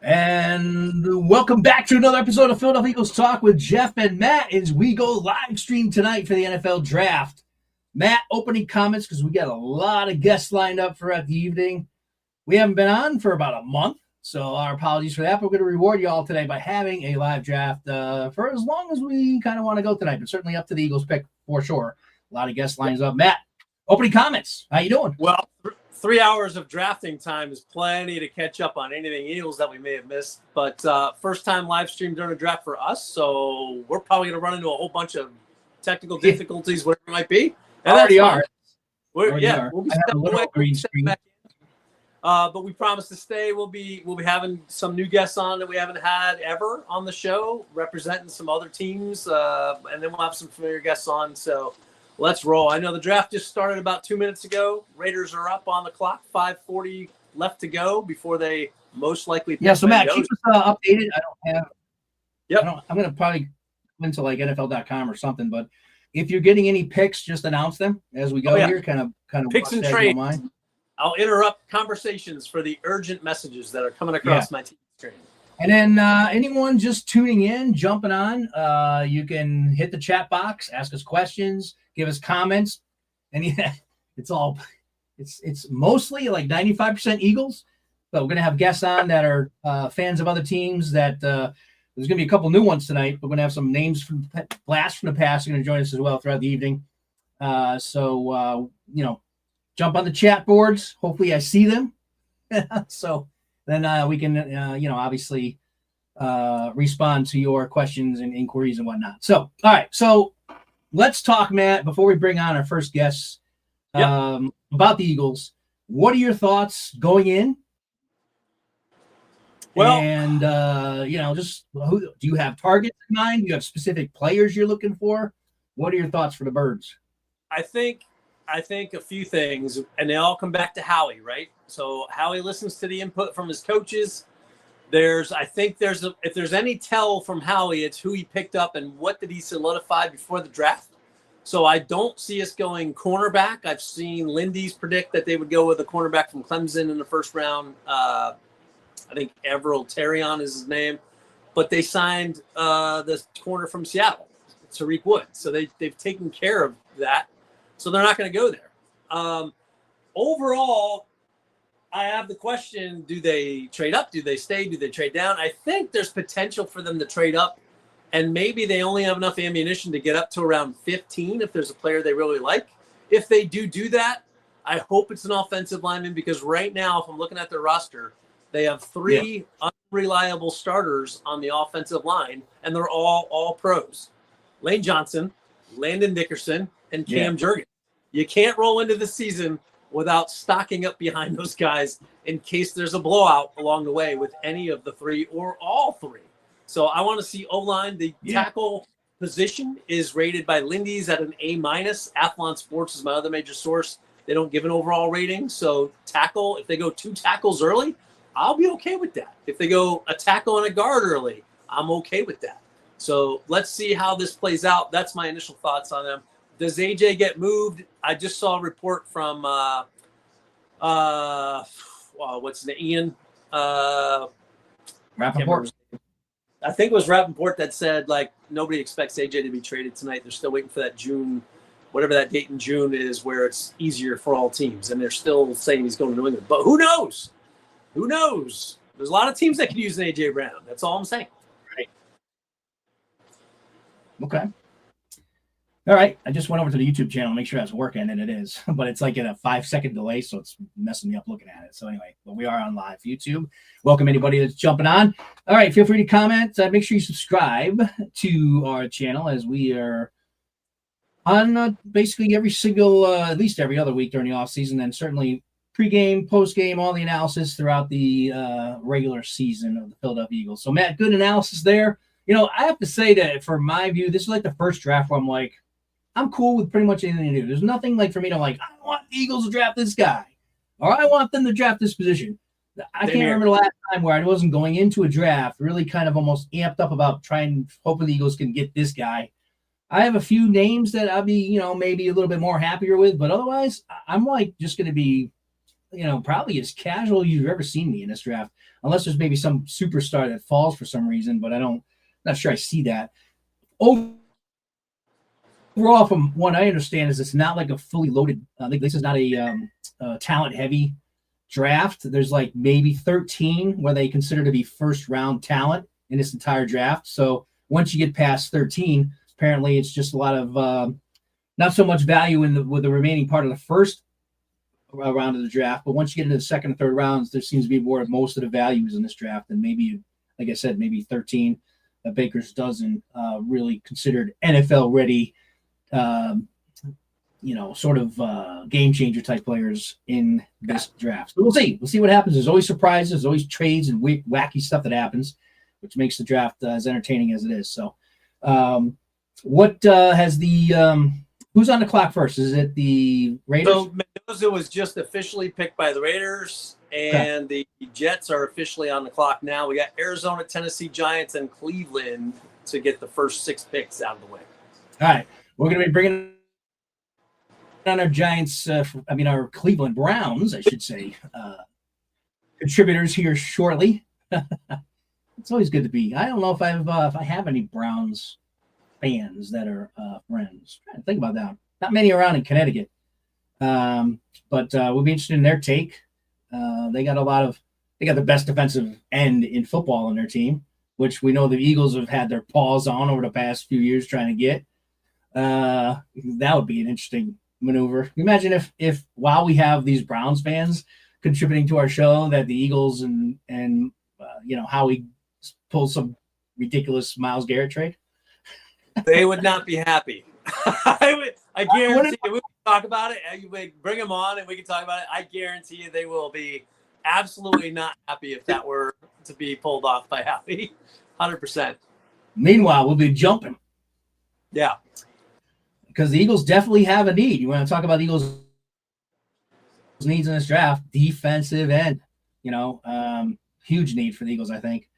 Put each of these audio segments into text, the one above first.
And welcome back to another episode of Philadelphia Eagles Talk with Geoff and Matt as we go live stream tonight for the NFL Draft. Matt, opening comments because we got a lot of guests lined up throughout the evening. We haven't been on for about a month, so our apologies for that. But we're going to reward you all today by having a live draft for as long as we kind of want to go tonight, but certainly up to the Eagles pick for sure. A lot of guest lines up. Matt, opening comments. How you doing? Well, 3 hours of drafting time is plenty to catch up on anything Eagles that we may have missed. But first time live stream during a draft for us, so we're probably going to run into a whole bunch of technical difficulties, whatever it might be. And already are. We'll be stepping away. But we promise to stay. We'll be having some new guests on that we haven't had ever on the show, representing some other teams, and then we'll have some familiar guests on. So let's roll. I know the draft just started about 2 minutes ago. Raiders are up on the clock. 5:40 left to go before they most likely. Yeah. So Matt, keep us updated. I don't have. Yep. I'm going to probably go into like NFL.com or something, but if you're getting any picks, just announce them as we go here. Kind of picks and trades. I'll interrupt conversations for the urgent messages that are coming across my TV screen. And then anyone just tuning in, jumping on, you can hit the chat box, ask us questions, give us comments, and it's mostly like 95% Eagles, but we're gonna have guests on that are fans of other teams. That there's gonna be a couple new ones tonight. We're gonna have some names from blasts from the past are gonna join us as well throughout the evening. Jump on the chat boards. Hopefully, I see them. So then we can, obviously respond to your questions and inquiries and whatnot. So, all right. So let's talk, Matt, before we bring on our first guests about the Eagles. What are your thoughts going in? Well, and, do you have targets in mind? Do you have specific players you're looking for? What are your thoughts for the Birds? I think a few things, and they all come back to Howie, right? So Howie listens to the input from his coaches. If there's any tell from Howie, it's who he picked up and what did he solidify before the draft. So I don't see us going cornerback. I've seen Lindy's predict that they would go with a cornerback from Clemson in the first round. I think Everell Terrion is his name, but they signed the corner from Seattle, Tariq Woods. So they've taken care of that. So they're not going to go there. Overall, I have the question, do they trade up? Do they stay? Do they trade down? I think there's potential for them to trade up, and maybe they only have enough ammunition to get up to around 15 if there's a player they really like. If they do that, I hope it's an offensive lineman, because right now, if I'm looking at their roster, they have three unreliable starters on the offensive line, and they're all pros. Lane Johnson, Landon Dickerson, and Cam Jurgens. You can't roll into the season without stocking up behind those guys in case there's a blowout along the way with any of the three or all three. So I want to see O-line. The tackle position is rated by Lindy's at an A-. Athlon Sports is my other major source. They don't give an overall rating. So tackle, if they go 2 tackles early, I'll be okay with that. If they go a tackle and a guard early, I'm okay with that. So let's see how this plays out. That's my initial thoughts on them. Does AJ get moved? I just saw a report from what's his name? Ian Rappaport. I think it was Rappaport that said like nobody expects AJ to be traded tonight. They're still waiting for that June, whatever that date in June is, where it's easier for all teams, and they're still saying he's going to New England. But who knows? Who knows? There's a lot of teams that could use an AJ Brown. That's all I'm saying. Right. Okay. All right. I just went over to the YouTube channel to make sure that's working, and it is. But it's like in a 5-second delay, so it's messing me up looking at it. So anyway, but we are on live YouTube. Welcome anybody that's jumping on. All right. Feel free to comment. Make sure you subscribe to our channel, as we are on basically every single, at least every other week during the off season, and certainly pregame, postgame, all the analysis throughout the regular season of the Philadelphia Eagles. So Matt, good analysis there. I have to say that for my view, this is like the first draft where I'm like, I'm cool with pretty much anything to do. There's nothing like for me to like, I want the Eagles to draft this guy, or I want them to draft this position. I can't remember the last time where I wasn't going into a draft really kind of almost amped up about hoping the Eagles can get this guy. I have a few names that I'll be, maybe a little bit more happier with, but otherwise I'm like just going to be probably as casual you've ever seen me in this draft, unless there's maybe some superstar that falls for some reason, but not sure I see that. Overall, from what I understand, is it's not like a fully loaded. This is not a talent-heavy draft. There's like maybe 13 where they consider to be first-round talent in this entire draft. So once you get past 13, apparently it's just a lot of not so much value with the remaining part of the first round of the draft. But once you get into the second and third rounds, there seems to be more of most of the values in this draft, and maybe, like I said, maybe 13 Baker's dozen really considered NFL ready, sort of game changer type players in this draft. So we'll see. We'll see what happens. There's always surprises, there's always trades and wacky stuff that happens, which makes the draft as entertaining as it is. So, what has the who's on the clock first? Is it the Raiders? So Mendoza was just officially picked by the Raiders, and the Jets are officially on the clock now. We got Arizona, Tennessee, Giants, and Cleveland to get the first 6 picks out of the way. All right. We're going to be bringing on our Giants, our Cleveland Browns, I should say, contributors here shortly. It's always good to be. I don't know if I have any Browns fans that are friends. I'm trying to think about that. Not many around in Connecticut, but we'll be interested in their take. They got the best defensive end in football on their team, which we know the Eagles have had their paws on over the past few years trying to get. That would be an interesting maneuver. Imagine if while we have these Browns fans contributing to our show, that the Eagles and Howie pull some ridiculous Myles Garrett trade. They would not be happy. I guarantee you, we can talk about it. You bring them on and we can talk about it. I guarantee you they will be absolutely not happy if that were to be pulled off by Howie. 100%. Meanwhile, we'll be jumping. Yeah. Because the Eagles definitely have a need. You want to talk about the Eagles' needs in this draft? Defensive end. Huge need for the Eagles, I think,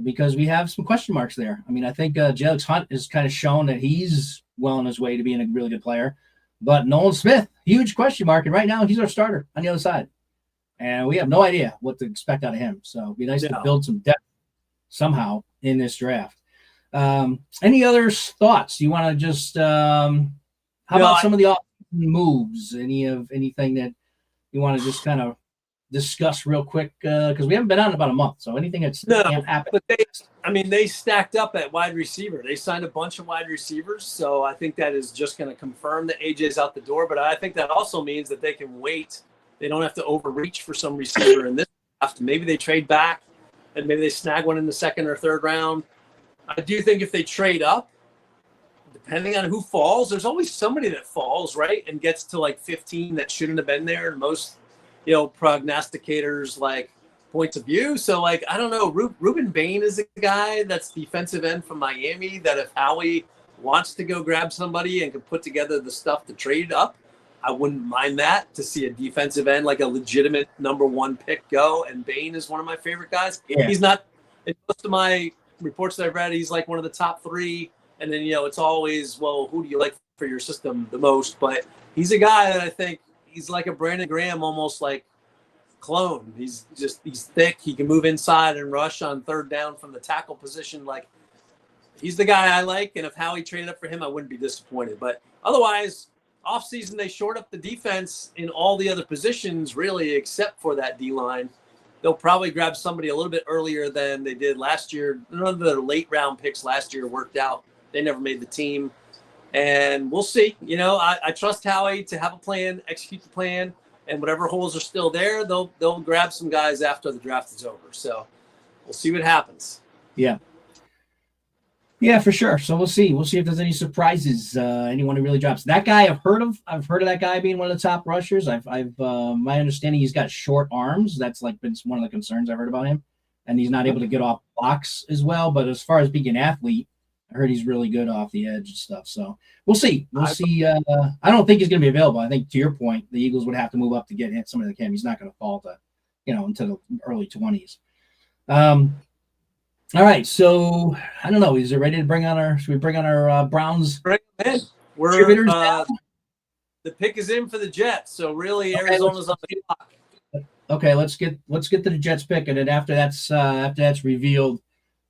because we have some question marks there. I mean, I think Jelix Hunt has kind of shown that he's well on his way to being a really good player. But Nolan Smith, huge question mark. And right now, he's our starter on the other side. And we have no idea what to expect out of him. So it'd be nice to build some depth somehow in this draft. Any other thoughts? You want to just how about some of the off moves? Anything that you want to just kind of discuss real quick? Because we haven't been on about a month, so anything that's happened. But they stacked up at wide receiver. They signed a bunch of wide receivers, so I think that is just going to confirm that AJ's out the door. But I think that also means that they can wait. They don't have to overreach for some receiver in this draft. Maybe they trade back, and maybe they snag one in the second or third round. I do think if they trade up, depending on who falls, there's always somebody that falls, right, and gets to like 15 that shouldn't have been there. And most, prognosticators points of view. So I don't know. Ruben Bain is a guy that's defensive end from Miami that if Howie wants to go grab somebody and can put together the stuff to trade up, I wouldn't mind that to see a defensive end, like a legitimate number 1 pick go. And Bain is one of my favorite guys. Yeah. He's not, in most of my reports that I've read, he's like one of the top 3. And then, it's always, well, who do you like for your system the most? But he's a guy that I think he's like a Brandon Graham, almost like clone. He's thick. He can move inside and rush on third down from the tackle position. He's the guy I like. And if Howie traded up for him, I wouldn't be disappointed. But otherwise, offseason, they shored up the defense in all the other positions, really, except for that D-line. They'll probably grab somebody a little bit earlier than they did last year. None of the late round picks last year worked out. They never made the team. And we'll see. I trust Howie to have a plan, execute the plan, and whatever holes are still there, they'll grab some guys after the draft is over. So we'll see what happens. Yeah. Yeah, for sure. So we'll see. We'll see if there's any surprises. Anyone who really drops. That guy I've heard of that guy being one of the top rushers. I've my understanding he's got short arms. That's been one of the concerns I've heard about him. And he's not able to get off blocks as well. But as far as being an athlete, I heard he's really good off the edge and stuff. So we'll see. We'll see. I don't think he's going to be available. I think to your point, the Eagles would have to move up to get somebody like him. He's not going to fall to, into the early 20s. All right, so I don't know. Is it ready to bring on our? Should we bring on our Browns? Bring them in. The pick is in for the Jets. So really, Arizona's on the clock. Okay, let's get to the Jets pick, and then after that's revealed,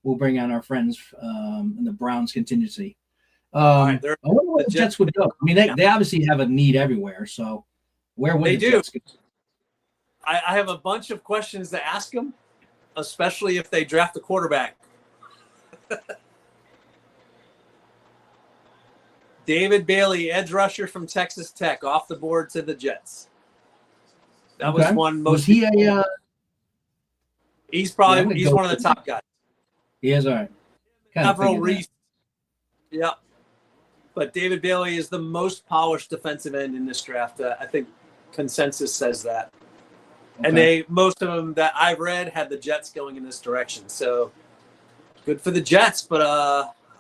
we'll bring on our friends in the Browns contingency. right, I wonder where the Jets would go. I mean, they obviously have a need everywhere. So where would the Jets go? I have a bunch of questions to ask them, especially if they draft a quarterback. David Bailey, edge rusher from Texas Tech, off the board to the Jets. That was one most. Was he a? He's one of the top guys. He is, all right. Several Reese. Yeah. But David Bailey is the most polished defensive end in this draft. I think consensus says that. Okay. And most of them that I've read had the Jets going in this direction. So good for the Jets, but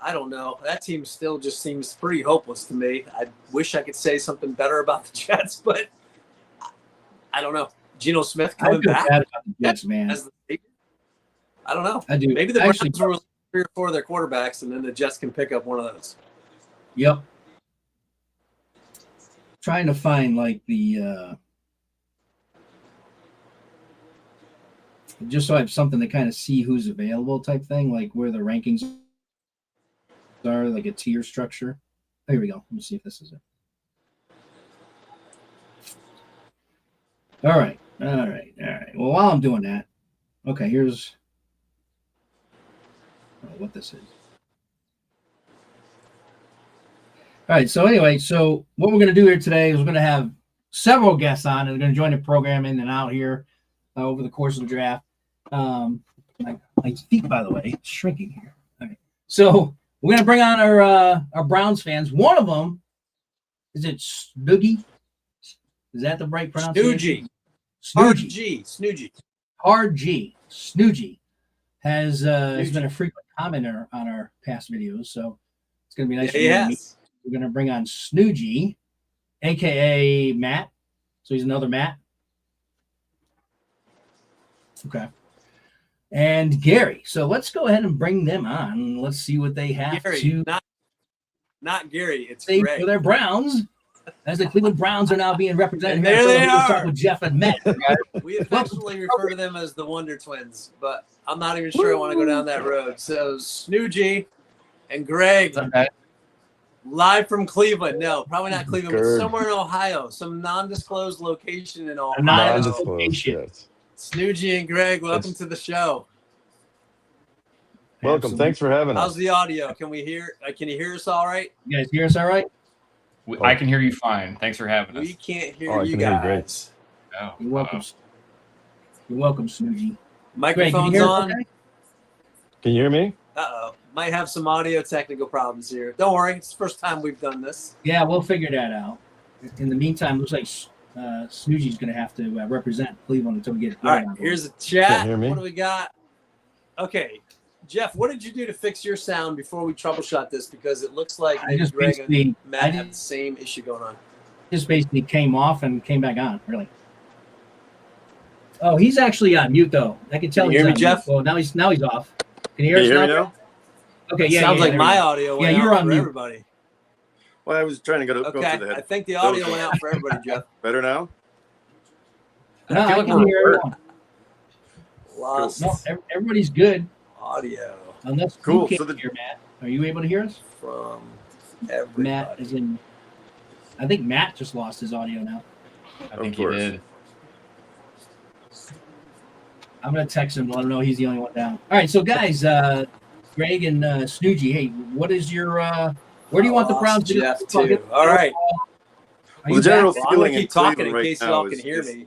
I don't know. That team still just seems pretty hopeless to me. I wish I could say something better about the Jets, but I don't know. Geno Smith coming back. Bad about the Jets, man. I don't know. I do. Maybe the Browns will 3 or 4 of their quarterbacks, and then the Jets can pick up one of those. Yep. Trying to find like the just so I have something to kind of see who's available type thing, like where the rankings are, like a tier structure. Oh, here we go. Let me see if this is it. All right. Well, while I'm doing that, okay, here's what this is. All right. So anyway, so what we're going to do here today is we're going to have several guests on, and they're going to join the program in and out here over the course of the draft. My feet, by the way, shrinking here. All right. So we're going to bring on our Browns fans. One of them, is it Snoogie? Is that the right pronunciation? Snoogie. Hard G. Snoogie has been a frequent commenter on our past videos, so it's going to be nice to meet. We're going to bring on Snoogie, a.k.a. Matt. So he's another Matt. Okay. And Gary. So let's go ahead and bring them on. Let's see what they have to. Not Gary. It's Greg. For their Browns, as the Cleveland Browns are now being represented. And there they are. Start with Geoff and Matt. We affectionately refer to them as the Wonder Twins, but I'm not even sure I want to go down that road. So Snoogie and Greg, live from Cleveland. No, probably not Cleveland, but somewhere in Ohio, some non-disclosed location in Ohio. Non-disclosed, yes. Snoogie and Greg, welcome to the show. Welcome. Absolutely. Thanks for having us. How's the audio? Can we hear? Can you hear us all right? You guys hear us all right? I can hear you fine. Thanks for having us. We can't hear you I can guys. hear you great. Oh, You're welcome. You're welcome, Snoogie. Microphone's Greg, on. Okay? Can you hear me? Uh-oh. Might have some audio technical problems here. Don't worry. It's the first time we've done this. Yeah, we'll figure that out. In the meantime, looks like Snoogie's going to have to represent Cleveland until we get it. All right, here's the chat. Can't hear me? What do we got? Okay, Geoff, what did you do to fix your sound before we troubleshot this? Because it looks like maybe Greg and Matt have the same issue going on. Just basically came off and came back on, really. Oh, he's actually on mute, though. I can tell Can you he's hear me, on Geoff? mute. Well, now he's off. Can you hear us now? Okay, yeah. Sounds like there my we go. audio went you're out on for mute. everybody. Well, I was trying to go Okay, to the head. I think the audio went out for everybody, Geoff. Better now? No, I like can hear everyone. Lost No, everybody's good. audio Unless Cool. you can't hear Matt. Are you able to hear us? from everybody. Matt is in. I think Matt just lost his audio now. I think Of he course. did. I'm gonna text him, let him know he's the only one down. All right, so guys, Greg and Snoogie, hey, what is your where do you want the Browns to Geoff go? too. All right. Are Well, you the general back? Well, I'm gonna feeling in keep talking Cleveland in right case now y'all can hear me.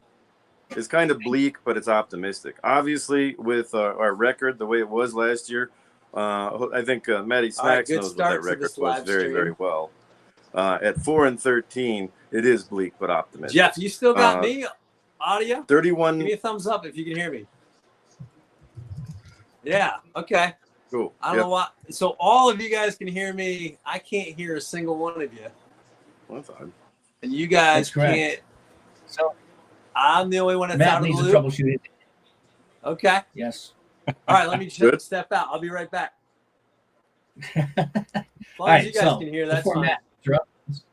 is kind of bleak, but it's optimistic. Obviously, with our record the way it was last year, I think Matty All right, Smacks good knows what start that to record this was live very, stream. very well. At 4-13, it is bleak but optimistic. Geoff, you still got me audio? Give 31. me a thumbs up if you can hear me. Yeah, okay. Cool. I don't know why. So all of you guys can hear me. I can't hear a single one of you. Well, that's odd. And you guys That's correct. can't. So I'm the only one that's Matt out of the needs to loop. troubleshoot it. Okay. Yes. All right, let me Good. step out. I'll be right back. As long All as right, you guys so can hear, that's before fine. Matt interrupts,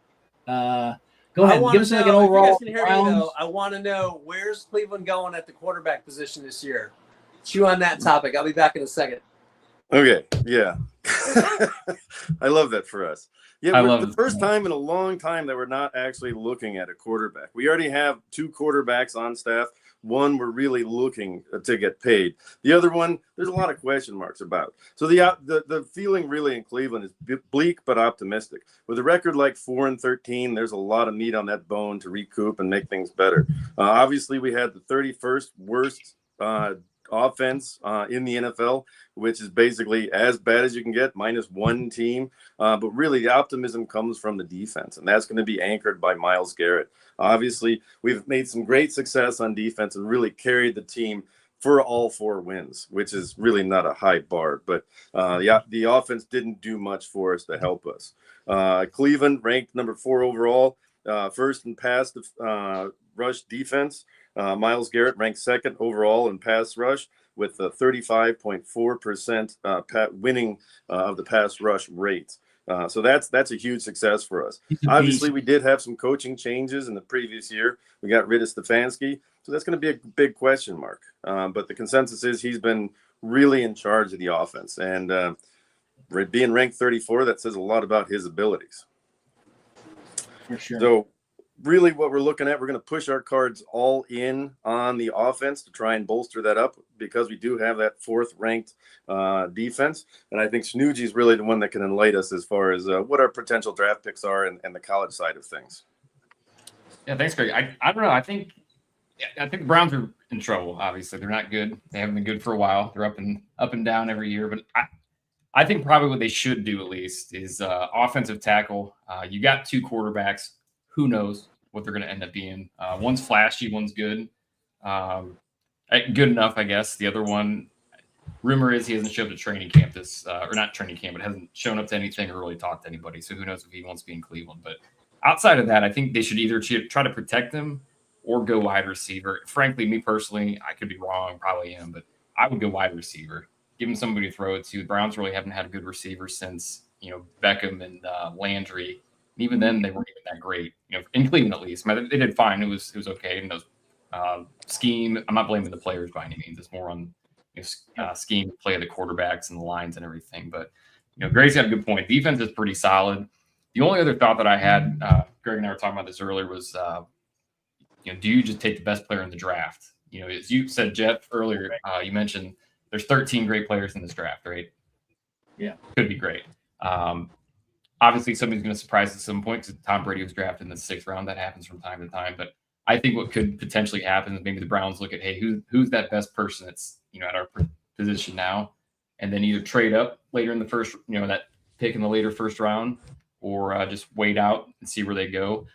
go Go ahead. Give us like an overall. If you guys can hear me, though, I want to know where's Cleveland going at the quarterback position this year. Chew on that topic. I'll be back in a second. Okay. Yeah. I love that for us. Yeah, love the first time in a long time that we're not actually looking at a quarterback. We already have 2 quarterbacks on staff. One we're really looking to get paid. The other one, there's a lot of question marks about. So the feeling really in Cleveland is bleak but optimistic. With a record like 4-13, there's a lot of meat on that bone to recoup and make things better. Obviously, we had the 31st worst offense in the NFL, which is basically as bad as you can get, minus 1 team. But really, the optimism comes from the defense, and that's going to be anchored by Myles Garrett. Obviously, we've made some great success on defense and really carried the team for all 4 wins, which is really not a high bar. But the offense didn't do much for us to help us. Cleveland ranked number 4 overall, first in pass rush defense. Myles Garrett ranked 2nd overall in pass rush with a 35.4% winning of the pass rush rate. So that's a huge success for us. Obviously, we did have some coaching changes in the previous year. We got rid of Stefanski, so that's going to be a big question mark. But the consensus is he's been really in charge of the offense. And being ranked 34, that says a lot about his abilities. For sure. So really what we're looking at, we're going to push our cards all in on the offense to try and bolster that up because we do have that 4th ranked defense. And I think Snoogy is really the one that can enlighten us as far as what our potential draft picks are and the college side of things. Yeah, thanks, Greg. I don't know. I think the Browns are in trouble. Obviously, they're not good. They haven't been good for a while. They're up and down every year. But I think probably what they should do at least is offensive tackle. You got 2 quarterbacks. Who knows what they're going to end up being? One's flashy, one's good. Good enough, I guess. The other one, rumor is he hasn't showed up to training camp or not training camp, but hasn't shown up to anything or really talked to anybody. So who knows if he wants to be in Cleveland. But outside of that, I think they should either try to protect him or go wide receiver. Frankly, me personally, I could be wrong, probably am, but I would go wide receiver. Give him somebody to throw it to. The Browns really haven't had a good receiver since, Beckham and Landry. And even then, they weren't even that great, in Cleveland at least. They did fine. It was okay. And those scheme, I'm not blaming the players by any means. It's more on scheme, play of the quarterbacks and the lines and everything. But, Greg's got a good point. Defense is pretty solid. The only other thought that I had, Greg and I were talking about this earlier, was, do you just take the best player in the draft? As you said, Geoff, earlier, you mentioned there's 13 great players in this draft, right? Yeah. Could be great. Obviously, somebody's going to surprise at some point because Tom Brady was drafted in the 6th round. That happens from time to time. But I think what could potentially happen is maybe the Browns look at, hey, who's that best person that's at our position now, and then either trade up later in the first, that pick in the later first round, or just wait out and see where they go.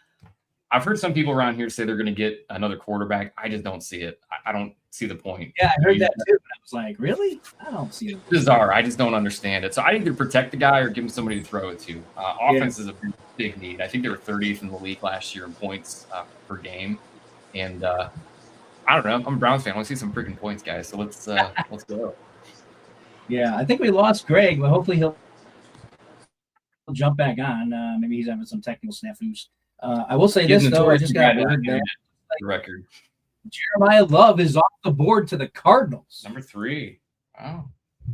I've heard some people around here say they're going to get another quarterback. I just don't see it. I don't see the point. Yeah, I heard that too. I was like, really? I don't see it. It's bizarre. I just don't understand it. So I either protect the guy or give him somebody to throw it to. Offense is a big need. I think they were 30th in the league last year in points per game. And I don't know. I'm a Browns fan. I want to see some freaking points, guys. So let's go. Yeah, I think we lost Greg, but hopefully he'll jump back on. Maybe he's having some technical snafus. I will say this, though. I just got the record. Jeremiah Love is off the board to the Cardinals. Number 3. Wow.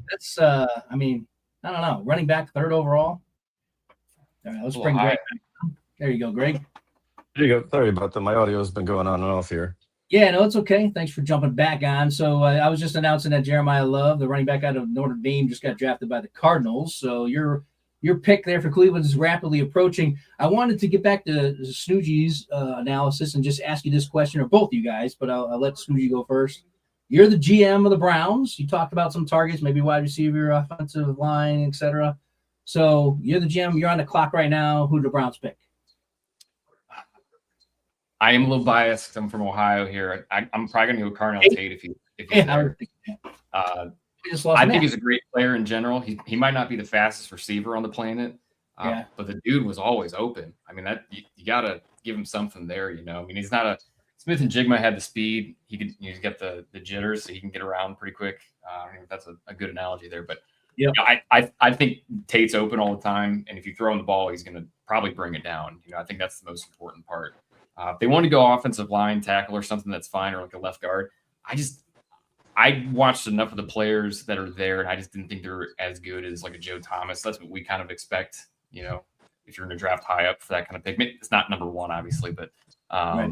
That's, I don't know. Running back 3rd overall. All right, let's bring Greg back. There you go, Greg. There you go. Sorry about that. My audio has been going on and off here. Yeah, no, it's okay. Thanks for jumping back on. So I was just announcing that Jeremiah Love, the running back out of Notre Dame, just got drafted by the Cardinals. So your pick there for Cleveland is rapidly approaching. I wanted to get back to Snoogy's analysis and just ask you this question, or both you guys, but I'll let Snoogy go first. You're the GM of the Browns. You talked about some targets, maybe wide receiver, offensive line, etc. So you're the GM. You're on the clock right now. Who do the Browns pick? I am a little biased. I'm from Ohio here. I'm probably going to go Carnell Tate if he's there. I think he's a great player in general. He might not be the fastest receiver on the planet, but the dude was always open. I mean, that you got to give him something there, I mean, he's not a Smith and Jigma had the speed. He's got the jitters, so he can get around pretty quick. I don't know if that's a good analogy there, but Yep. I think Tate's open all the time, and if you throw him the ball, he's going to probably bring it down. I think that's the most important part. If they want to go offensive line tackle or something, that's fine, or like a left guard. I watched enough of the players that are there, and I just didn't think they're as good as like a Joe Thomas. That's what we kind of expect, if you're going to draft high up for that kind of pick. It's not number one, obviously, but Right.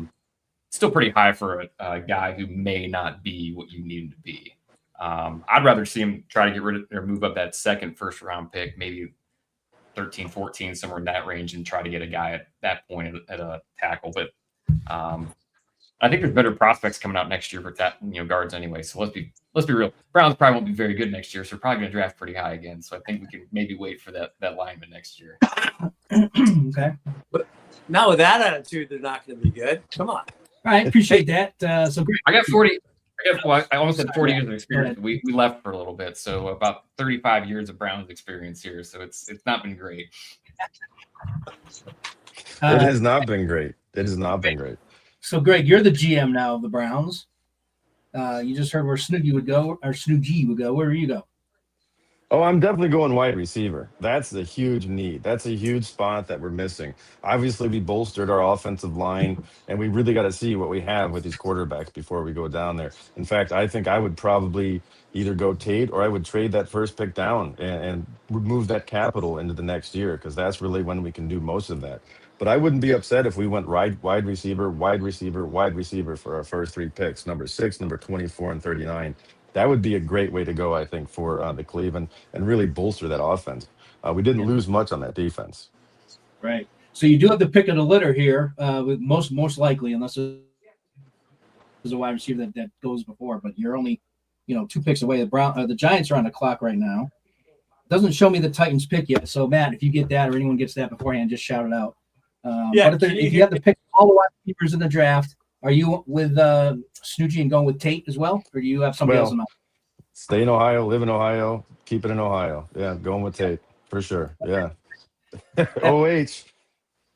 still pretty high for a guy who may not be what you need him to be. I'd rather see him try to get rid of or move up that second first round pick, maybe 13, 14, somewhere in that range, and try to get a guy at that point at a tackle. But I think there's better prospects coming out next year for guards anyway. So let's be real. Browns probably won't be very good next year, so we're probably going to draft pretty high again. So I think we can maybe wait for that lineman next year. Okay. But not with that attitude, they're not going to be good. Come on. All right. Appreciate that. So I got 40. I almost had 40 years of experience. We left for a little bit, so about 35 years of Browns experience here. So it's not been great. It has not been great. It has not been great. So, Greg, you're the GM now of the Browns. You just heard where Snoogie would go, or Snoogie would go. Where do you go? Oh, I'm definitely going wide receiver. That's a huge need. That's a huge spot that we're missing. Obviously, we bolstered our offensive line, and we really got to see what we have with these quarterbacks before we go down there. In fact, I think I would probably either go Tate or I would trade that first pick down and move that capital into the next year, because that's really when we can do most of that. But I wouldn't be upset if we went wide receiver for our first three picks, number 6, number 24, and 39. That would be a great way to go, I think, for the Cleveland and really bolster that offense. We didn't lose much on that defense. Right. So you do have the pick of the litter here, with most likely, unless there's a wide receiver that goes before. But you're only, 2 picks away. The Giants are on the clock right now. Doesn't show me the Titans pick yet. So Matt, if you get that or anyone gets that beforehand, just shout it out. But if you have to pick all the wide receivers in the draft, are you with Snoogie and going with Tate as well, or do you have somebody else in mind? Stay in Ohio, live in Ohio, keep it in Ohio. Yeah, going with Tate for sure. Yeah. OH.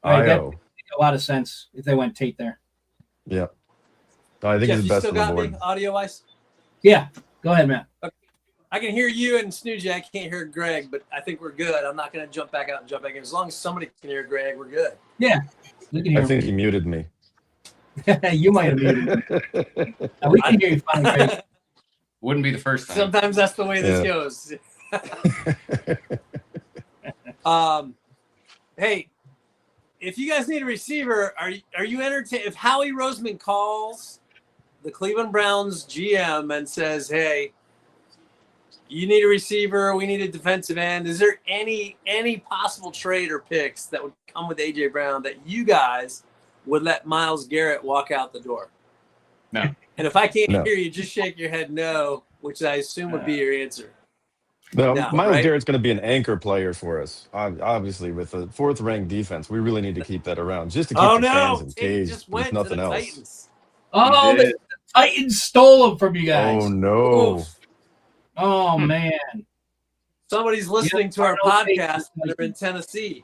Right, that IO. makes a lot of sense if they went Tate there. Yeah. I think Jeff, he's you the best still on the got board. me audio-wise? Yeah. Go ahead, Matt. Okay. I can hear you and Snoogie. I can't hear Greg, but I think we're good. I'm not going to jump back out and jump back in. As long as somebody can hear Greg, we're good. Yeah. We can hear I think he muted me. you might have muted me. We can hear you fine, Greg. Wouldn't be the first time. Sometimes that's the way this goes. Hey, if you guys need a receiver, are you entertained? If Howie Roseman calls the Cleveland Browns GM and says, "Hey, you need a receiver, we need a defensive end," is there any possible trade or picks that would come with AJ Brown that you guys would let Myles Garrett walk out the door? No. And if I can't No. hear you, just shake your head no, which I assume would be your answer. No, No, Myles right? Garrett's going to be an anchor player for us. Obviously, with the 4th-ranked defense, we really need to keep that around just to keep the fans Tate engaged. just With went to nothing the else. Titans. Oh, the Titans stole them from you guys. Oh no! Oof. Oh, man. Somebody's listening to our I know Tate podcast is that are in Tennessee.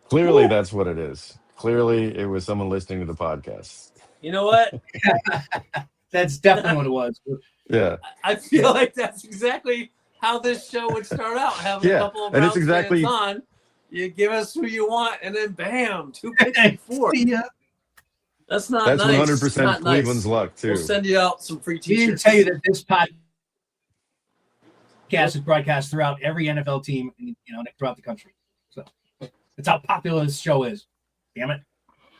Clearly, that's what it is. Clearly, it was someone listening to the podcast. You know what? That's definitely what it was. Yeah, I feel like that's exactly how this show would start out. Having a couple of and it's Browns exactly- fans on. You give us who you want, and then bam, 2 picks before. Yeah. That's not that's nice. 100% It's not Cleveland's nice. luck too. We'll send you out some free We t-shirts. didn't tell you that this podcast is broadcast throughout every NFL team, throughout the country. So that's how popular this show is. Damn it.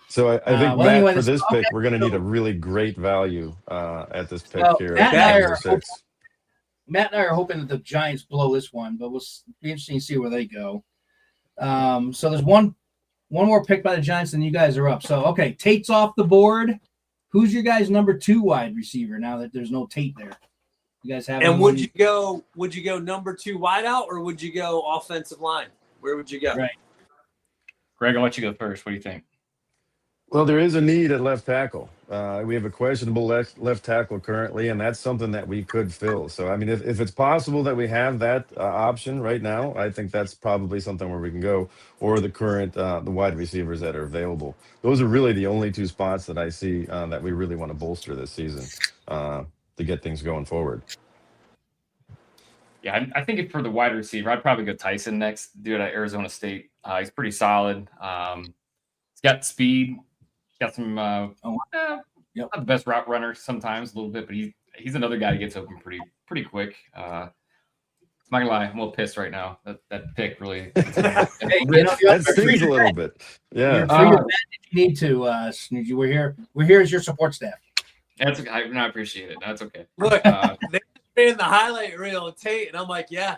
So I think, well, Matt, anyway, for this- this pick, okay, we're going to need so- a really great value at this pick Well, here. Matt At and I number are 6. Matt and I are hoping that the Giants blow this one, but we'll be interesting to see where they go. So there's one more pick by the Giants, and you guys are up. So, okay, Tate's off the board. Who's your guys' number 2 wide receiver now that there's no Tate there? You guys have And anyone? would you go number 2 wideout, or would you go offensive line? Where would you go? Right. Greg, I'll let you go first. What do you think? Well, there is a need at left tackle. We have a questionable left tackle currently, and that's something that we could fill. So, I mean, if it's possible that we have that option right now, I think that's probably something where we can go, or the current the wide receivers that are available. Those are really the only 2 spots that I see that we really want to bolster this season to get things going forward. Yeah, I think if for the wide receiver, I'd probably go Tyson next. Dude at Arizona State, he's pretty solid. He's got speed. He's got some. Not the best route runner sometimes, a little bit, but he's another guy that gets open pretty quick. I'm not gonna lie, I'm a little pissed right now. That pick really. That stings a little bit. Yeah. You're free to bet if you need to, Snoozy. We're here. We're here as your support staff. That's okay. I appreciate it. That's okay. Look, they in the highlight reel of Tate, and I'm like, yeah.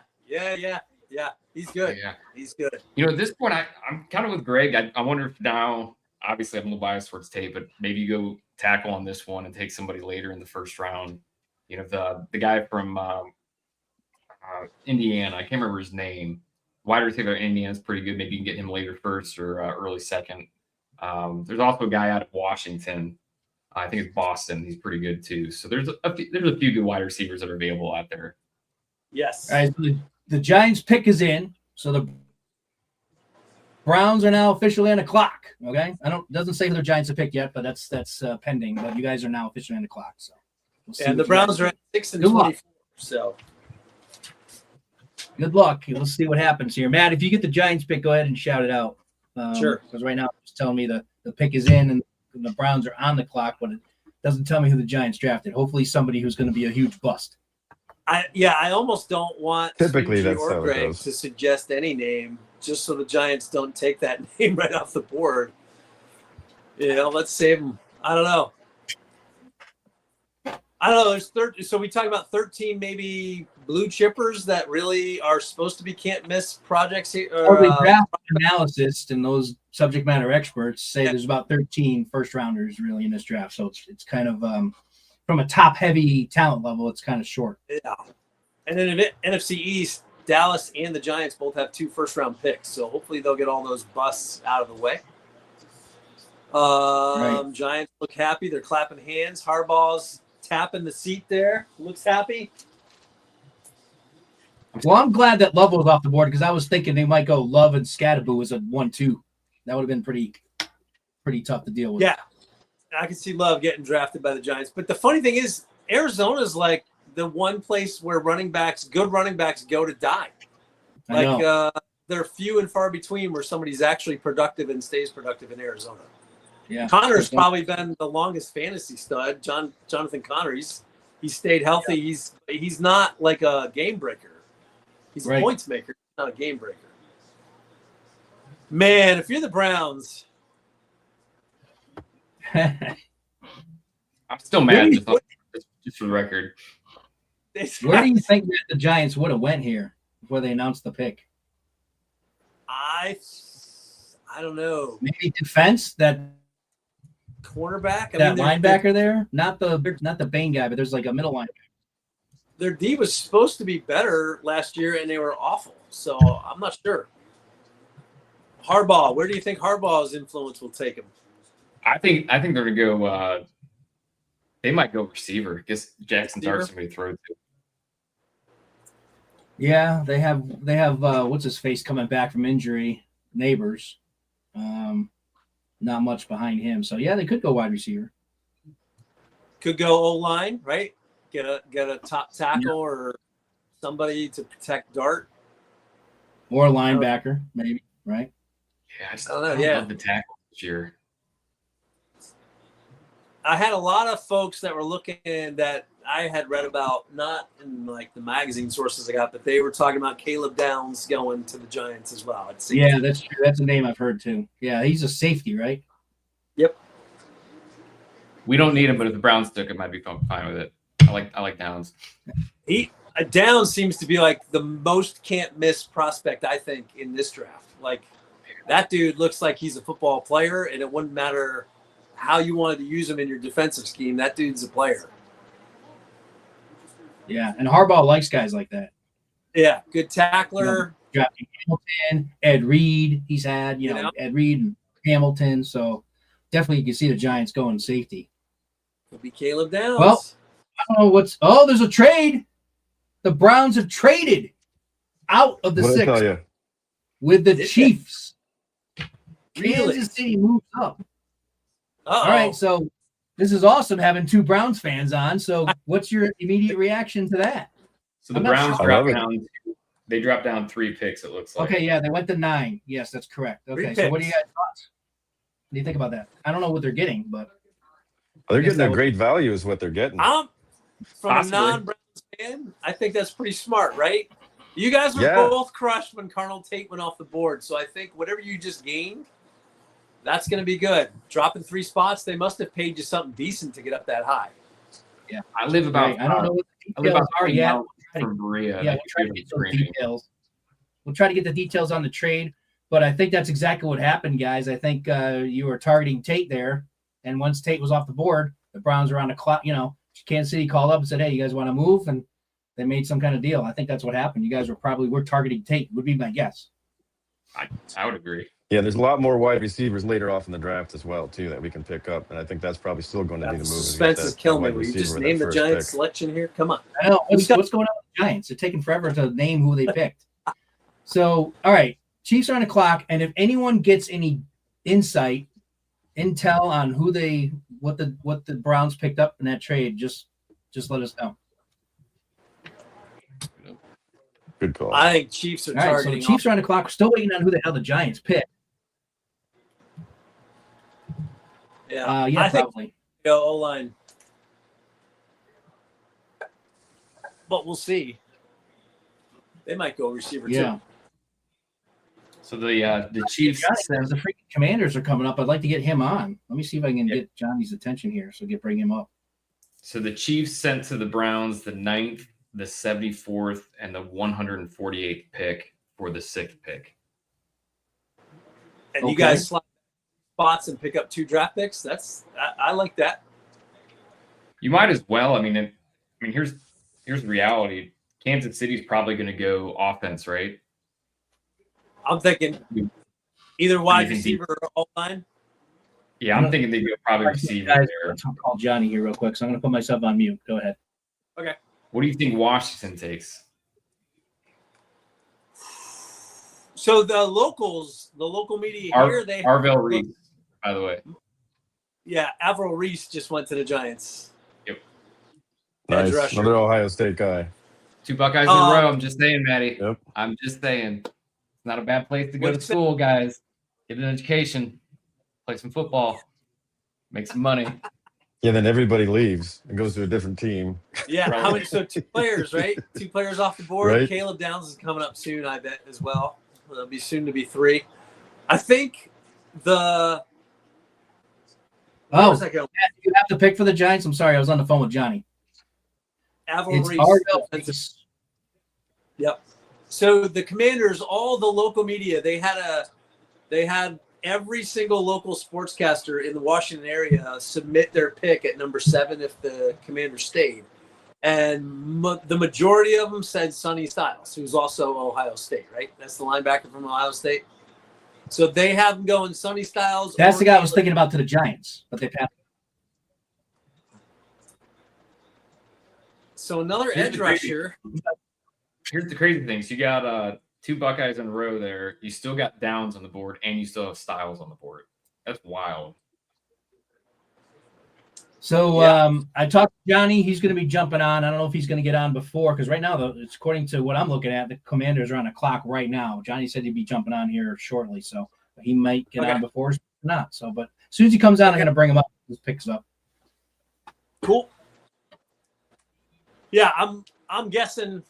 He's good. Yeah. He's good. You know, at this point, I'm kind of with Greg. I wonder if now, obviously, I'm a little biased towards Tate, but maybe you go tackle on this one and take somebody later in the first round. You know, the guy from Indiana, I can't remember his name. Wide receiver in Indiana is pretty good. Maybe you can get him later first or early second. There's also a guy out of Washington. I think it's Boston. He's pretty good too. So there's a few good wide receivers that are available out there. Yes. All right, so the Giants pick is in. So the Browns are now officially on the clock. Okay, doesn't say who the Giants have picked yet, but that's pending. But you guys are now officially on the clock. So we'll see. And the Browns are at 6-24. So good luck. Let's see what happens here. Matt, if you get the Giants pick, go ahead and shout it out. Sure. Because right now it's telling me the pick is in and the Browns are on the clock, but it doesn't tell me who the Giants drafted. Hopefully somebody who's going to be a huge bust. I almost don't want Typically that's or how it Greg goes. to suggest any name just so the Giants don't take that name right off the board. You know, let's save them. I don't know. There's 13. So we talk about 13 maybe blue chippers that really are supposed to be can't miss projects here. The draft analysis and those subject matter experts say there's about 13 first rounders really in this draft. So it's kind of from a top heavy talent level, it's kind of short. Yeah. And then in NFC East, Dallas and the Giants both have 2 first round picks. So hopefully they'll get all those busts out of the way. Right. Giants look happy. They're clapping hands. Harbaugh's tapping the seat there. Looks happy. Well, I'm glad that Love was off the board because I was thinking they might go Love and Scatterboo as a 1-2. That would have been pretty tough to deal with. Yeah. I can see Love getting drafted by the Giants. But the funny thing is, Arizona's like the one place where good running backs go to die. Like they're few and far between where somebody's actually productive and stays productive in Arizona. Yeah. Connor's probably been the longest fantasy stud. Jonathan Connor, he's stayed healthy. Yeah. He's not like a game breaker. He's a points maker, not a game breaker. Man, if you're the Browns, I'm still mad just for the record. Where do you think that the Giants would have went here before they announced the pick? I don't know. Maybe defense, that cornerback, linebacker there, not the Bane guy, but there's like a middle linebacker. Their D was supposed to be better last year, and they were awful. So I'm not sure. Harbaugh, where do you think Harbaugh's influence will take him? I think they're gonna go. They might go receiver. I guess Jackson's hard somebody to throw to. Yeah, they have what's his face coming back from injury, Neighbors. Not much behind him. So yeah, they could go wide receiver. Could go O-line, right? Get a top tackle or somebody to protect Dart. Or a linebacker, maybe, right? Yeah, I just don't know. love the tackle this year. I had a lot of folks that were looking that I had read about, not in like the magazine sources I got, but they were talking about Caleb Downs going to the Giants as well. Yeah, that's true. That's a name I've heard too. Yeah, he's a safety, right? Yep. We don't need him, but if the Browns took him, I'd be fine with it. I like Downs. Downs seems to be like the most can't miss prospect, I think, in this draft. Like that dude looks like he's a football player, and it wouldn't matter how you wanted to use him in your defensive scheme. That dude's a player. Yeah, and Harbaugh likes guys like that. Yeah, good tackler. Drafting Hamilton, Ed Reed. He's had Ed Reed and Hamilton. So definitely you can see the Giants going safety. Could be Caleb Downs. Well, I don't know there's a trade. The Browns have traded out of the What did I tell sixth you? with the Chiefs. Really? Kansas City moves up. Uh-oh. All right, so this is awesome having 2 Browns fans on. So what's your immediate reaction to that? So the I'm not Browns sure. I love dropped it. down. They dropped down 3 picks. It looks like. Okay, yeah, they went to 9. Yes, that's correct. Okay, so what do you guys thoughts? What do you think about that? I don't know what they're getting, but They're I guess getting a great value, is what they're getting. From Possibly. a non-Browns fan, I think that's pretty smart, right? You guys were Yeah. both crushed when Carnell Tate went off the board, so I think whatever you just gained, that's going to be good. Dropping 3 spots, they must have paid you something decent to get up that high. yeah, I live about. I don't know what the I live details about are 20 yet. miles from Berea. Yeah, They we'll try to give get them those screening. details. We'll try to get the details on the trade, but I think that's exactly what happened, guys. I think you were targeting Tate there, and once Tate was off the board, the Browns were on the clock. Kansas City called up and said, "Hey, you guys want to move?" And they made some kind of deal. I think that's what happened. You guys were targeting Tate. Would be my guess. I would agree. Yeah, there's a lot more wide receivers later off in the draft as well, too, that we can pick up. And I think that's probably still going to be the The move. suspense is killing me. wide Will you receiver just with that name the first Giants pick. selection here? Come on. I know what's going on with the Giants. It's taking forever to name who they picked. So, all right, Chiefs are on the clock, and if anyone gets any intel on what the Browns picked up in that trade, just let us know. Good call. I think Chiefs are All right, so the targeting. Chiefs are on the clock. We're still waiting on who the hell the Giants pick. Yeah, Yeah, I think probably. go O-line. But we'll see. They might go receiver Yeah. too. So the Chiefs Johnny, the freaking Commanders are coming up. I'd like to get him on. Let me see if I can get Johnny's attention here. So bring him up. So the Chiefs sent to the Browns the 9th, the 74th, and the 148th pick for the 6th pick. And you guys slide spots and pick up 2 draft picks. I like that. You might as well. I mean, here's the reality. Kansas City's probably going to go offense, right? I'm thinking either wide Anything receiver or O-line. Yeah, I'm thinking they go probably receiver Guys, there. I'll call Johnny here real quick. So I'm going to put myself on mute. Go ahead. Okay. What do you think Washington takes? So the local media here, they Arvell Reese, by the way. Yeah, Avril Reese just went to the Giants. Yep. Nice. rusher. Another Ohio State guy. 2 Buckeyes in a row. I'm just saying, Maddie. Yep. I'm just saying. It's not a bad place to go to What's school, guys. Get an education. Play some football. Make some money. Yeah, then everybody leaves and goes to a different team. Yeah, Right. how many? So 2 players, right? 2 players off the board. Right. Caleb Downs is coming up soon, I bet, as well. There'll be soon to be 3. I think the. Oh, Where's that going? you have to pick for the Giants. I'm sorry. I was on the phone with Johnny. Avril It's Reese. Arvell defensive- Reese. Yep. So the Commanders, all the local media, they had every single local sportscaster in the Washington area submit their pick at number 7 if the Commanders stayed, and the majority of them said Sonny Styles, who's also Ohio State, right? That's the linebacker from Ohio State. So they have him going Sonny Styles. That's or the guy I was Caleb. thinking about to the Giants, but they passed. So another Here's edge the crazy- rusher. Here's the crazy thing. So you got 2 Buckeyes in a row there. You still got Downs on the board, and you still have Styles on the board. That's wild. So Yeah. I talked to Johnny. He's going to be jumping on. I don't know if he's going to get on before because right now, it's according to what I'm looking at, the Commanders are on the clock right now. Johnny said he'd be jumping on here shortly, so he might get on before, not. So, but as soon as he comes on, I'm going to bring him up. This picks up. Cool. Yeah, I'm guessing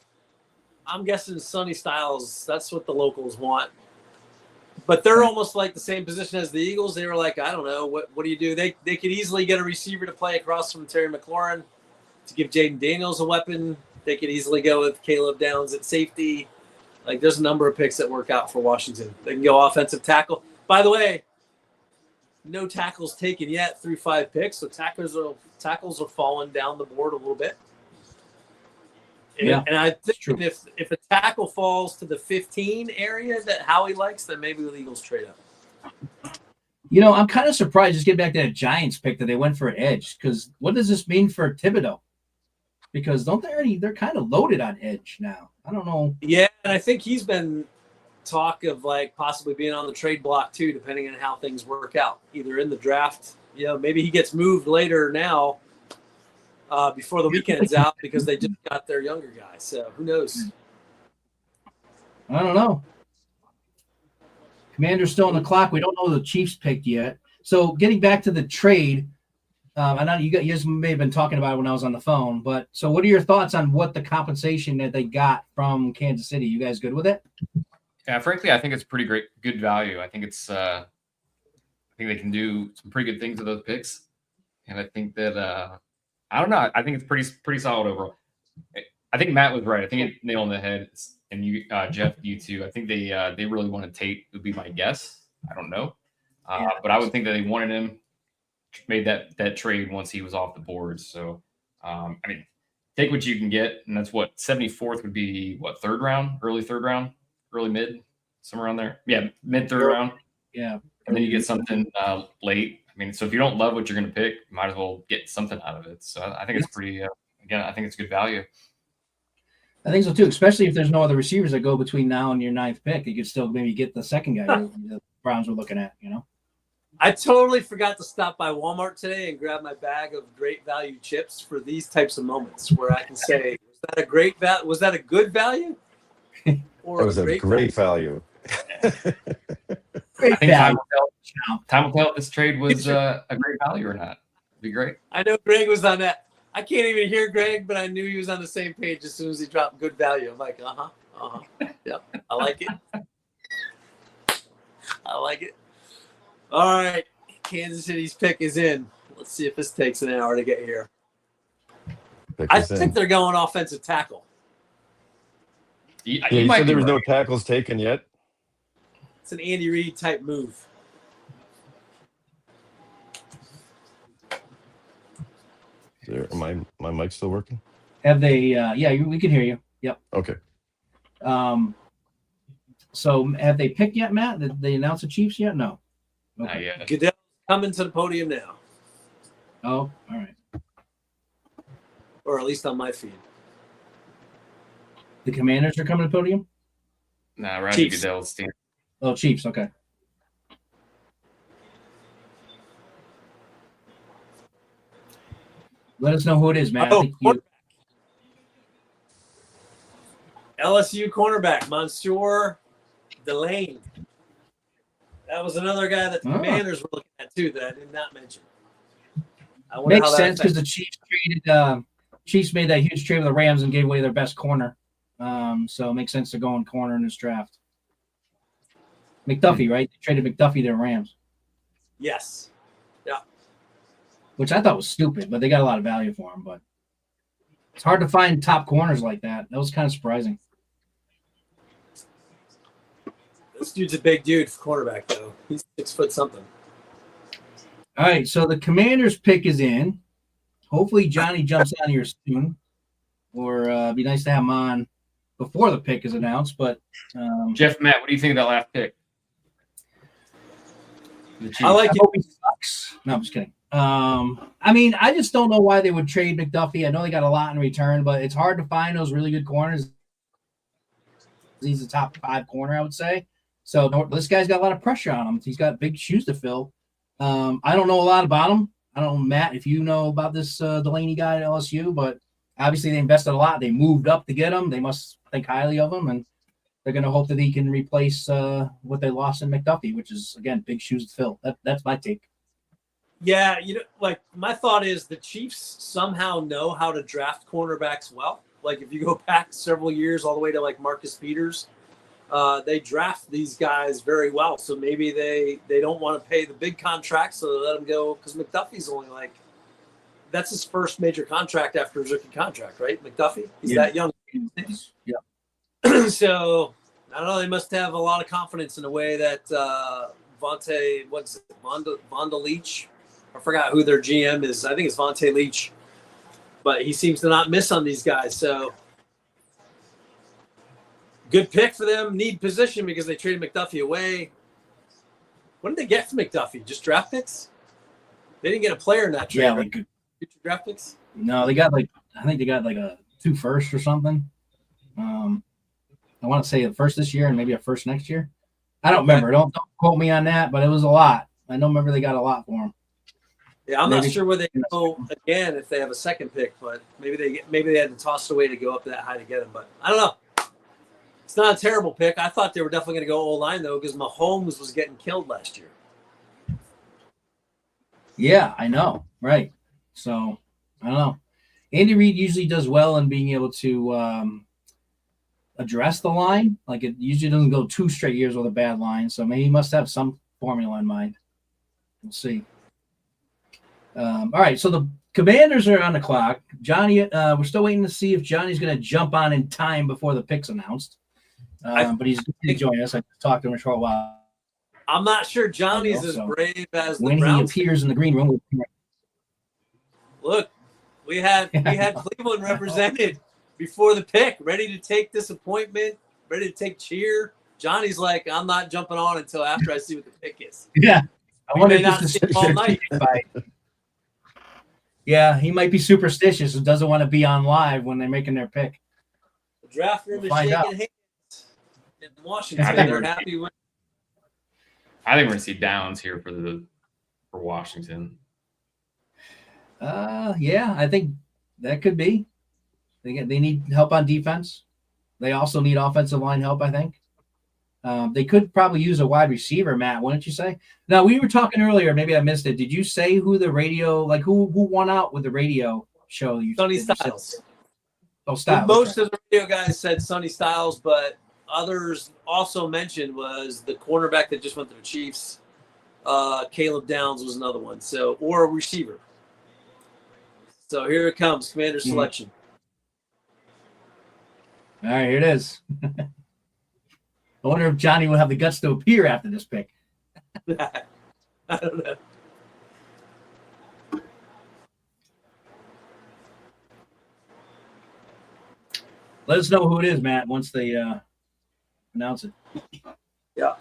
Sonny Styles. That's what the locals want. But they're almost like the same position as the Eagles. They were like, I don't know, what do you do? They could easily get a receiver to play across from Terry McLaurin to give Jaden Daniels a weapon. They could easily go with Caleb Downs at safety. Like, there's a number of picks that work out for Washington. They can go offensive tackle. By the way, no tackles taken yet through 5 picks, so tackles are falling down the board a little bit. Yeah, and I think true. if a tackle falls to the 15 area that Howie likes, then maybe the Eagles trade up. You know, I'm kind of surprised, just get back to that Giants pick, that they went for an edge, because what does this mean for Thibodeau? Because they're kind of loaded on edge now. I don't know. Yeah, and I think he's been talk of like possibly being on the trade block too, depending on how things work out, either in the draft. Maybe he gets moved later now, before the weekend's out because they just got their younger guy. So who knows? I don't know. Commander's still on the clock. We don't know the Chiefs picked yet. So getting back to the trade, I know you guys may have been talking about it when I was on the phone, but so what are your thoughts on what the compensation that they got from Kansas City? You guys good with it? Yeah, frankly, I think it's pretty good value. I think it's I think they can do some pretty good things with those picks, and I think that I don't know. I think it's pretty solid overall. I think Matt was right. I think it nailed on the head, and you, Geoff, you too. I think they really wanted Tate. Would be my guess. I don't know, but I would think that they wanted him. Made that trade once he was off the board. So, I mean, take what you can get, and that's what 74th would be. What, third round, early third round, early mid, somewhere around there. Yeah, mid third round. Yeah, and then you get something late. I mean, so if you don't love what you're going to pick, you might as well get something out of it. So I think it's pretty. Again, I think it's good value. I think so too, especially if there's no other receivers that go between now and your 9th pick. You could still maybe get the second guy the Browns were looking at, you know? I totally forgot to stop by Walmart today and grab my bag of great value chips for these types of moments where I can say, was that a great value? Was that a good value? Or It was a great value. Great I think value. time will tell if this trade was a great value or not. It'd be great. I know Greg was on that. I can't even hear Greg, but I knew he was on the same page as soon as he dropped good value. I'm like, yep, I like it. I like it. All right, Kansas City's pick is in. Let's see if this takes an hour to get here. I think they're going offensive tackle. You said there was no tackles taken yet? It's an Andy Reid type move. My mic still working? Have they? Yeah, we can hear you. Yep. Okay. So have they picked yet, Matt? Did they announce the Chiefs yet? No. Okay. Not yet. Goodell's coming to the podium now. Oh, all right. Or at least on my feed. The Commanders are coming to the podium? Nah, Roger Goodell's team. Oh, Chiefs. Okay. Let us know who it is, Matt. LSU cornerback, Monsieur Delane. That was another guy that the Commanders were looking at, too, that I did not mention. Makes sense because the Chiefs traded. Chiefs made that huge trade with the Rams and gave away their best corner. So it makes sense to go in corner in this draft. McDuffie, right? They traded McDuffie to the Rams. Yes. Yeah. Which I thought was stupid, but they got a lot of value for him. But it's hard to find top corners like that. That was kind of surprising. This dude's a big dude for quarterback, though. He's 6 foot something. All right, so the Commanders pick is in. Hopefully Johnny jumps on here soon, or it'd be nice to have him on before the pick is announced. But Geoff Matt, what do you think of that last pick? I like it. Hope he sucks. No, I'm just kidding. I mean, I just don't know why they would trade McDuffie. I know they got a lot in return, but it's hard to find those really good corners. He's a top 5 corner, I would say. So this guy's got a lot of pressure on him. He's got big shoes to fill. I don't know a lot about him. I don't know, Matt, if you know about this Delaney guy at LSU, but obviously they invested a lot. They moved up to get him. They must think highly of him, and they're going to hope that he can replace what they lost in McDuffie, which is, again, big shoes to fill. That's my take. Yeah, like my thought is the Chiefs somehow know how to draft cornerbacks well. Like if you go back several years all the way to like Marcus Peters, they draft these guys very well. So maybe they don't want to pay the big contract, so they let him go because McDuffie's only that's his first major contract after his rookie contract, right? McDuffie, he's that young. Yeah. So I don't know. They must have a lot of confidence in the way that Vonda Leach. I forgot who their GM is. I think it's Vontae Leach, but he seems to not miss on these guys. So good pick for them. Need position because they traded McDuffie away. What did they get for McDuffie? Just draft picks? They didn't get a player in that trade. Yeah, right? Future draft picks? No, they got I think they got a 2 firsts or something. I want to say a first this year and maybe a first next year. I don't remember. Don't quote me on that, but it was a lot. Remember they got a lot for him. Yeah, I'm Maybe. not sure where they go again if they have a second pick, but maybe they had to toss it away to go up that high to get him. But I don't know. It's not a terrible pick. I thought they were definitely going to go O-line though, because Mahomes was getting killed last year. Yeah, I know. Right. So I don't know. Andy Reid usually does well in being able to address the line. Like it usually doesn't go 2 straight years with a bad line. So maybe he must have some formula in mind. We'll see. All right. So the Commanders are on the clock. Johnny, we're still waiting to see if Johnny's going to jump on in time before the pick's announced. But he's going to join us. I talked to him for a while. I'm not sure Johnny's as brave as the when Browns. He appears in the green room. Look, we had Cleveland represented before the pick, ready to take disappointment, ready to take cheer. Johnny's like, I'm not jumping on until after I see what the pick is. Yeah, I wonder may if not this see is him all night. Yeah, he might be superstitious and doesn't want to be on live when they're making their pick. The draft room is Find shaking out. hands in Washington. I think They're we're- happy with. I think we're gonna see Downs here for Washington. Yeah, I think that could be. They need help on defense. They also need offensive line help, I think. They could probably use a wide receiver, Matt, wouldn't you say? Now, we were talking earlier, maybe I missed it. Did you say who the radio, like who won out with the radio show? Sonny Styles. Oh, Styles. Most of the radio guys said Sonny Styles, but others also mentioned was the cornerback that just went to the Chiefs. Caleb Downs was another one. So, or a receiver. So here it comes, Commander selection. All right, here it is. I wonder if Johnny will have the guts to appear after this pick. I don't know. Let us know who it is, Matt, once they announce it. Yeah.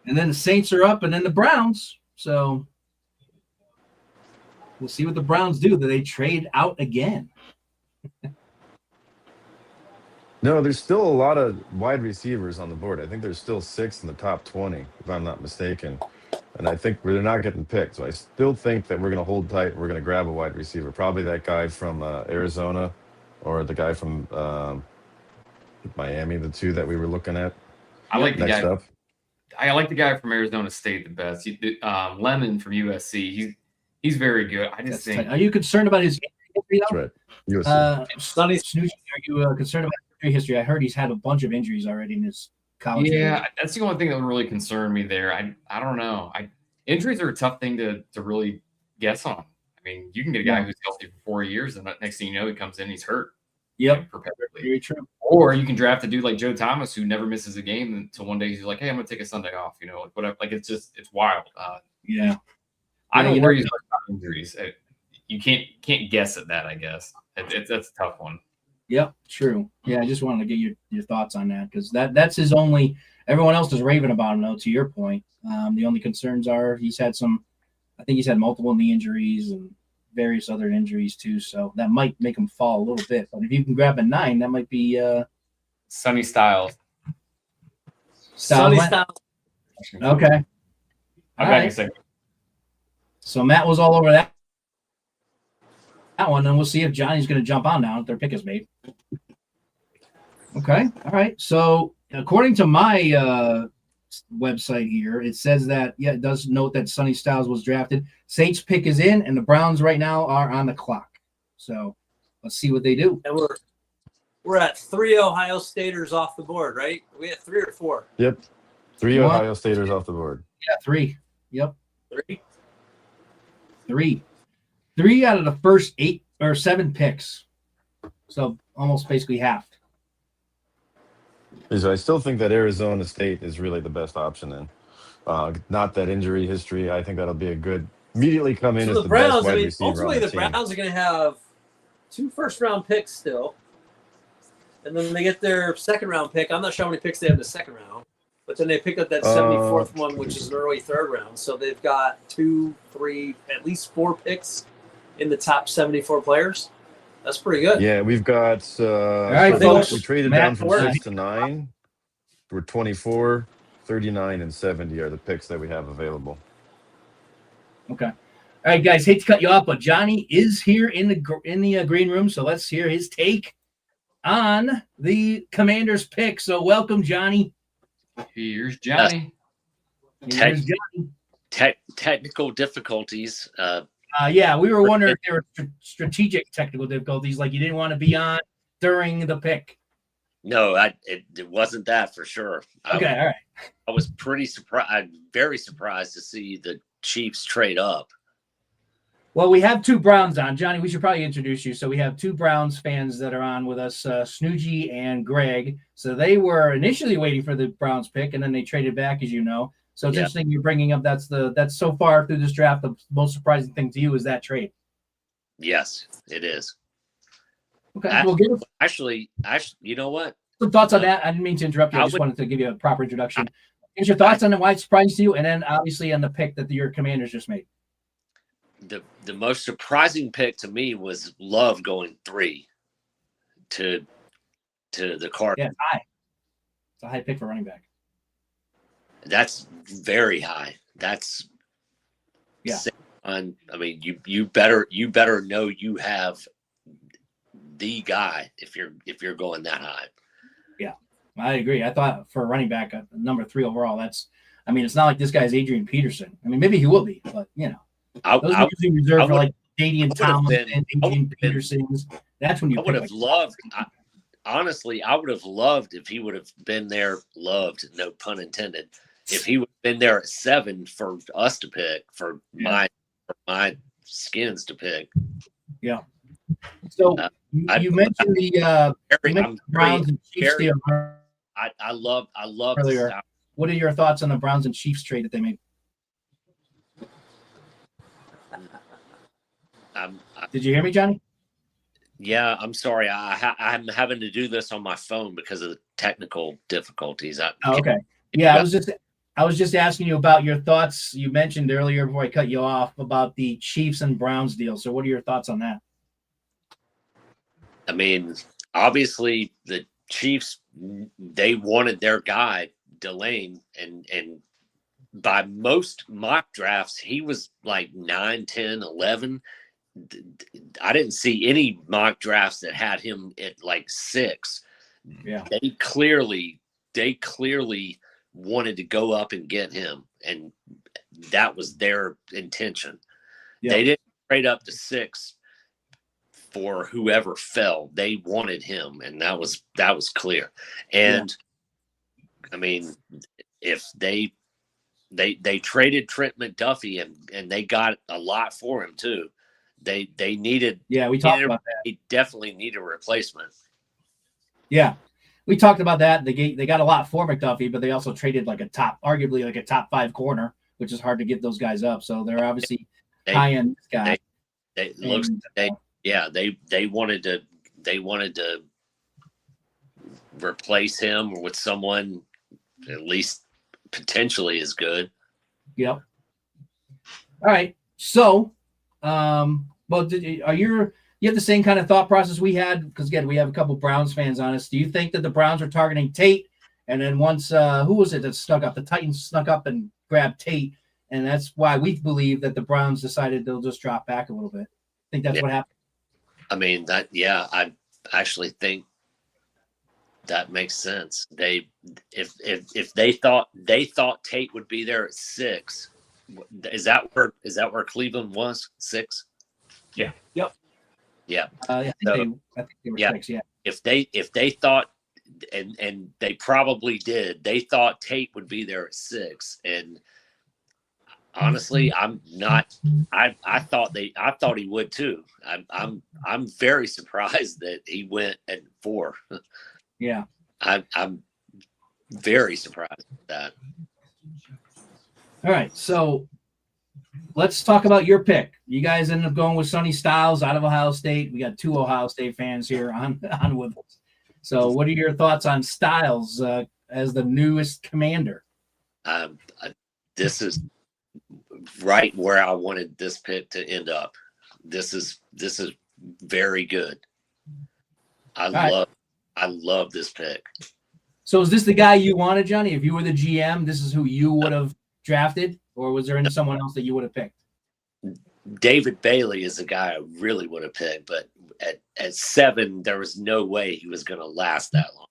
And then the Saints are up, and then the Browns. So we'll see what the Browns do. Do they trade out again? No, there's still a lot of wide receivers on the board. I think there's still 6 in the top 20, if I'm not mistaken. And I think they're not getting picked. So I still think that we're going to hold tight. We're going to grab a wide receiver, probably that guy from Arizona or the guy from Miami, the 2 that we were looking at. I like the next guy. up. I like the guy from Arizona State the best. Lemon from USC. He's very good. I just think. Are you concerned about his injury? That's right. USC. Sonny Snoozy, are you concerned about injury history? I heard he's had a bunch of injuries already in his college career. Yeah, that's the only thing that would really concern me there. I don't know. Injuries are a tough thing to really guess on. I mean, you can get a guy who's healthy for 4 years, and next thing you know, he comes in, he's hurt. Yep, perpetually. very true. Or you can draft a dude like Joe Thomas who never misses a game until one day he's like, "Hey, I'm going to take a Sunday off." You know, like whatever. Like it's wild. Yeah, I don't worry about injuries. You can't guess at that. I guess that's a tough one. Yep, true. Yeah, I just wanted to get your thoughts on that because that's his only. Everyone else is raving about him, though. To your point, the only concerns are he's had some. I think he's had multiple knee injuries and various other injuries too, so that might make him fall a little bit. But if you can grab a 9, that might be Sonny Styles. Sonny Styles. Okay. I'm back in a second. So Matt was all over that one, and we'll see if Johnny's going to jump on now if their pick is made. Okay. All right. So according to my website here, it says that, it does note that Sonny Styles was drafted. Saints pick is in, and the Browns right now are on the clock. So let's see what they do. And we're at 3 Ohio Staters off the board, right? We had 3 or 4. Yep. 3 What? Ohio Staters off the board. Yeah, 3. Yep. 3. 3 out of the first 8 or 7 picks. So almost basically half. So I still think that Arizona State is really the best option then. Not that injury history. I think that'll be a good immediately come in So as the the Browns, best wide I mean, receiver on ultimately the the team. Browns are going to have 2 first-round picks still. And then they get their second-round pick. I'm not sure how many picks they have in the second round. But then they pick up that 74th one, which is an early third round. So they've got 2, 3, at least 4 picks in the top 74 players. That's pretty good. Yeah, we've got right, so folks. we traded Matt, down from Ford. 6 to 9. We're 24, 39, and 70 are the picks that we have available. Okay. All right, guys. Hate to cut you off, but Johnny is here in the green room, so let's hear his take on the Commanders pick. So welcome, Johnny. Here's Johnny. Here's Johnny. Technical difficulties. Yeah, we were wondering if there were strategic technical difficulties, like you didn't want to be on during the pick. No, it wasn't that for sure. Okay, all right. I was pretty surprised. I'm very surprised to see the Chiefs trade up. Well, we have two Browns on. Johnny, we should probably introduce you. So we have two Browns fans that are on with us, Snoogy and Greg. So they were initially waiting for the Browns pick, and then they traded back, as you know. So it's interesting you're bringing up that's so far through this draft, the most surprising thing to you is that trade. Yes, it is. Okay, well, give us Actually, you know what? some thoughts on that. I didn't mean to interrupt you. I just wanted to give you a proper introduction. What's your thoughts on why it surprised you, and then obviously on the pick that your Commanders just made? The most surprising pick to me was Love going 3 to the Cardinals. Yeah, it's high. It's a high pick for running back. That's very high. That's Yeah. I mean, you better know you have the guy if you're going that high. Yeah, I agree. I thought for a running back, number 3 overall, it's not like this guy's Adrian Peterson. I mean, maybe he will be, but those are usually reserved for like Dadian Tomlinson and Adrian Petersons. That's when you. I would have loved. Honestly, I would have loved if he would have been there. Loved, no pun intended. If he would have been there at 7 for us to pick, for my Skins to pick. Yeah. So you mentioned the Browns and Chiefs deal. I love earlier. What are your thoughts on the Browns and Chiefs trade that they made? Did you hear me, Johnny? Yeah, I'm sorry. I'm having to do this on my phone because of the technical difficulties. Okay. Yeah, I was just asking you about your thoughts. You mentioned earlier before I cut you off about the Chiefs and Browns deal. So what are your thoughts on that? I mean, obviously the Chiefs, they wanted their guy, Delane, and by most mock drafts, he was like 9, 10, 11. I didn't see any mock drafts that had him at like 6. Yeah. They clearly wanted to go up and get him, and that was their intention. Yeah. They didn't trade up to 6 for whoever fell. They wanted him, and that was clear. And I mean, if they traded Trent McDuffie and they got a lot for him too. They needed. Yeah, we talked about that. They definitely need a replacement. Yeah, we talked about that. They got a lot for McDuffie, but they also traded arguably like a top 5 corner, which is hard to get those guys up. So they're obviously high end guy. They wanted to replace him with someone at least potentially as good. Yep. All right. So, well, you have the same kind of thought process we had? Because again, we have a couple Browns fans on us. Do you think that the Browns are targeting Tate, and then once who was it that snuck up? The Titans snuck up and grabbed Tate, and that's why we believe that the Browns decided they'll just drop back a little bit. I think that's what happened. I mean I actually think that makes sense. If they thought Tate would be there at 6. Is that where Cleveland was? 6? Yeah. Yep. Yeah. I think they were 6. Yeah. If they thought, and they probably did, they thought Tate would be there at 6. And honestly, I'm not. I thought he would too. I'm very surprised that he went at 4. Yeah. I'm very surprised at that. All right, so let's talk about your pick. You guys ended up going with Sonny Styles out of Ohio State. We got 2 Ohio State fans here on with us. So what are your thoughts on Styles as the newest commander? This is right where I wanted this pick to end up. This is very good. I love this pick. So is this the guy you wanted, Johnny? If you were the GM, this is who you would have drafted, or was there someone else that you would have picked? David Bailey is a guy I really would have picked, but at 7, there was no way he was going to last that long.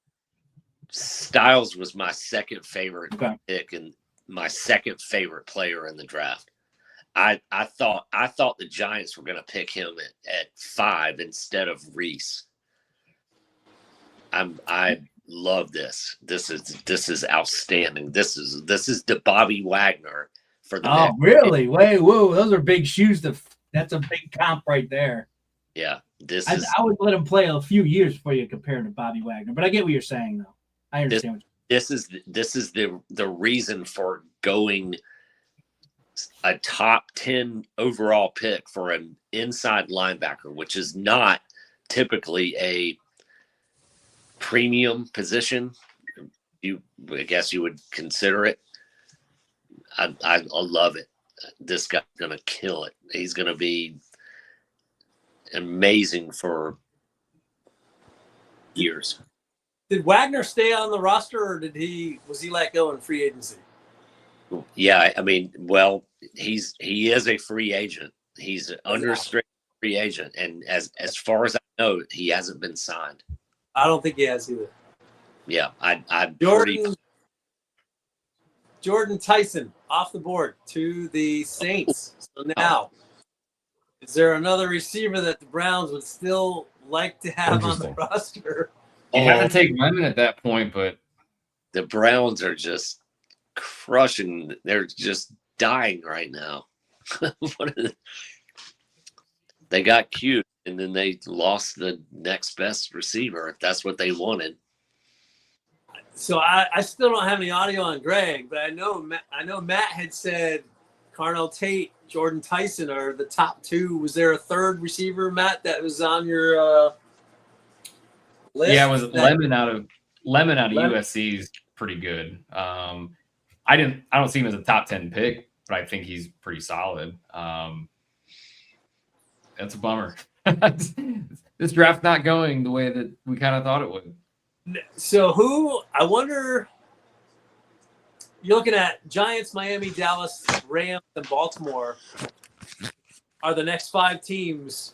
Styles was my second favorite pick and my second favorite player in the draft. I thought the Giants were going to pick him at 5 instead of Reese. I love this. This is outstanding. This is the Bobby Wagner for the. Oh, really? Wait, whoa! Those are big shoes. That's a big comp right there. Yeah, I would let him play a few years before you compare him to Bobby Wagner, but I get what you're saying, though. I understand. This is the reason for going a top 10 overall pick for an inside linebacker, which is not typically a premium position. I guess you would consider it. I love it. This guy's gonna kill it. He's gonna be amazing for years. Did Wagner stay on the roster, or was he let go in free agency? Yeah, I mean, well, he is a free agent. He's an unrestricted free agent, and as far as I know, he hasn't been signed. I don't think he has either. Yeah, Jordan Tyson off the board to the Saints. So now, is there another receiver that the Browns would still like to have on the roster? You have to take Lemon at that point, but the Browns are just crushing. They're just dying right now. They got cute, and then they lost the next best receiver, if that's what they wanted. So I still don't have any audio on Greg, but I know Matt had said Carnell Tate, Jordan Tyson are the top 2. Was there a third receiver, Matt, that was on your list? Yeah, it was Lemon out of USC is pretty good. I don't see him as a top 10 pick, but I think he's pretty solid. That's a bummer. This draft's not going the way that we kind of thought it would. So I wonder, you're looking at Giants, Miami, Dallas, Rams, and Baltimore are the next 5 teams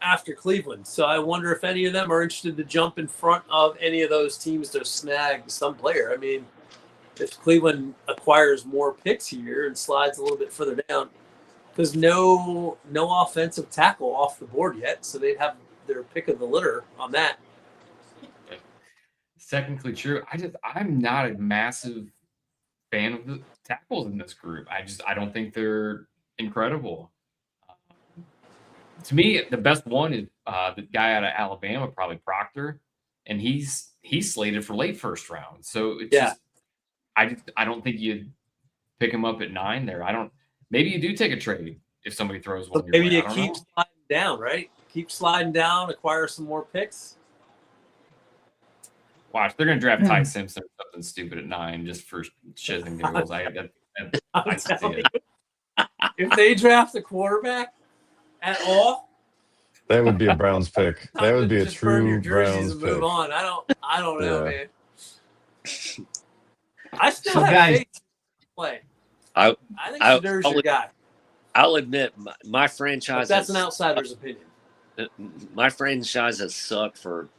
after Cleveland. So I wonder if any of them are interested to jump in front of any of those teams to snag some player. I mean, if Cleveland acquires more picks here and slides a little bit further down, because no offensive tackle off the board yet, so they'd have their pick of the litter on that. Technically true. I'm not a massive fan of the tackles in this group. I don't think they're incredible. To me, the best one is the guy out of Alabama, probably Proctor, and he's slated for late first round. So it's just I don't think you pick him up at 9 there. Maybe you do take a trade if somebody throws one. Maybe you keep sliding down, right? Keep sliding down, acquire some more picks. Watch, they're going to draft Ty Simpson or something stupid at 9 just for shits and giggles. I see it. If they draft a quarterback at all, that would be a Browns pick. That would be a true Browns pick. Move on. I don't know, man. I still have faith to play. I think Shadur's your guy. I'll admit, my franchise. But that's an outsider's opinion. My franchise has sucked for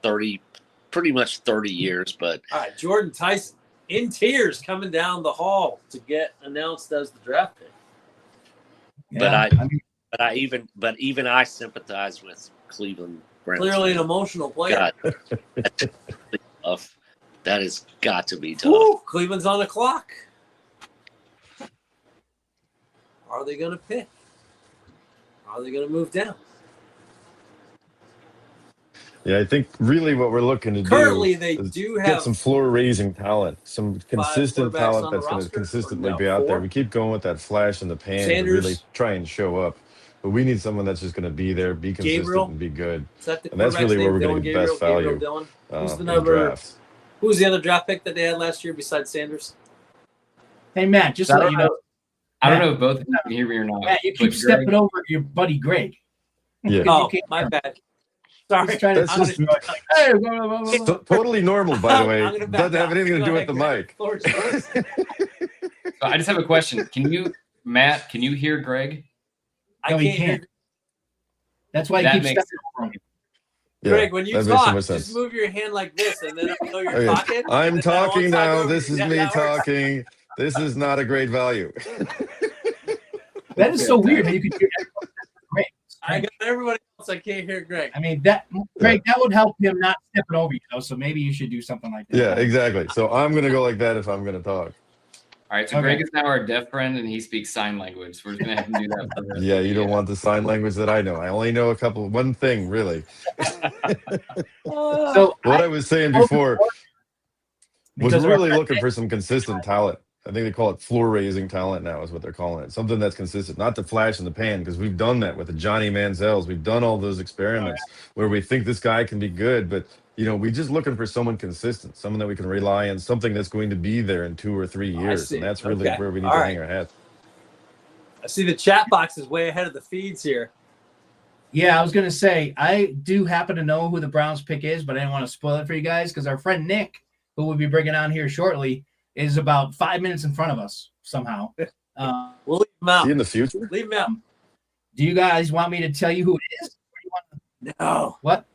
pretty much 30 years. But all right, Jordan Tyson in tears coming down the hall to get announced as the draft pick. Yeah, but even I sympathize with Cleveland Browns. Clearly an emotional player. God, tough. That has got to be tough. Ooh, Cleveland's on the clock. Are they going to pick? Are they going to move down? Yeah, I think really what we're looking to get some floor-raising talent, some consistent talent that's going to consistently be out there. We keep going with that flash in the pan to really try and show up. But we need someone that's just going to be there, be consistent, and be good. And that's really where we're going to get the best value Who's the draft. Who was the other draft pick that they had last year besides Sanders? Hey, Matt, just to let you know. I don't know if both of you can hear me or not. Matt, you keep stepping over your buddy Greg. Yeah. Oh, my bad. Sorry. Totally normal, by the way. Doesn't have anything to do with the mic. So I just have a question. Matt, can you hear Greg? No, he can't hear. can't. That's why he That keeps makes stepping over him. Yeah, Greg, when you that makes so talk, much sense. just move your hand like this, and then I know you're Okay. talking. I'm and then I won't talking talk now. over This you. is That- me that works. talking. This is not a great value. That is so weird that you could do that. Great. I got everybody else. I can't hear Greg. I mean, that Greg, that would help him not stepping over you, though. So maybe you should do something like that. Yeah, exactly. So I'm gonna go like that if I'm gonna talk. All right, so Okay. Greg is now our deaf friend, and he speaks sign language. We're just gonna have him do that. For the rest Yeah, of the you don't want the sign language that I know. I only know one thing really. So What I was saying before was because of really our- looking for some consistent talent. I think they call it floor raising talent now is what they're calling it. Something that's consistent, not the flash in the pan, because we've done that with the Johnny Manziels. We've done all those experiments where we think this guy can be good, but we're just looking for someone consistent, someone that we can rely on, something that's going to be there in 2 or 3 years. see. And that's really Okay. where we need All to right. hang our hat. I see the chat box is way ahead of the feeds here. Yeah, I was gonna say I do happen to know who the Browns pick is, but I didn't want to spoil it for you guys because our friend Nick, who we'll be bringing on here shortly, is about 5 minutes in front of us somehow. We'll leave them out. See in the future? Leave them out. Do you guys want me to tell you who it is? Or do you want No. what?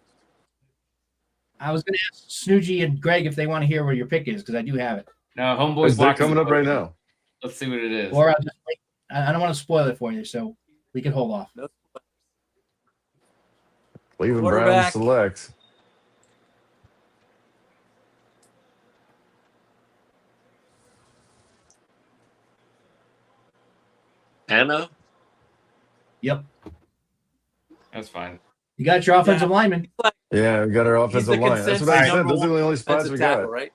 I was gonna ask Snoogy and Greg if they want to hear where your pick is because I do have it. No, homeboys. They're watching coming the up right post. now. Let's see what it is. Or I'll just wait. I don't want to spoil it for you, so we can hold off. Cleveland Browns Quarterback. select. Anna? Yep. That's fine. You got your offensive Yeah. lineman. Yeah, we got our He's offensive the line. That's consensus what I number said. Those are the only spots Defensive we tackle, got. right?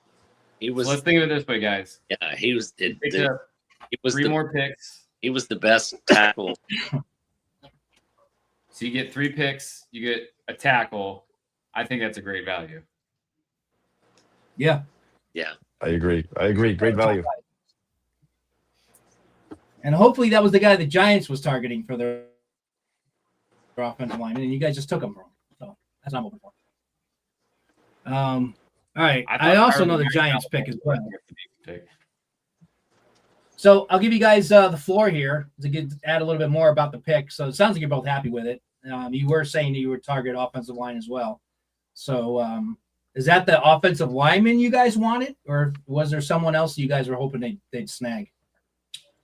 He So was let's think of it this way, guys. he was Picked up he was 3 the, more picks. he was the best tackle. So you get 3 picks. You get a tackle. I think that's a great value. Yeah. I agree. Great value. And hopefully that was the guy the Giants was targeting for their offensive lineman, and you guys just took him from him. So that's what I'm hoping for. All right. I also know the Giants pick as well. So I'll give you guys the floor here to add a little bit more about the pick. So it sounds like you're both happy with it. You were saying that you would target offensive line as well. So is that the offensive lineman you guys wanted, or was there someone else you guys were hoping they'd snag?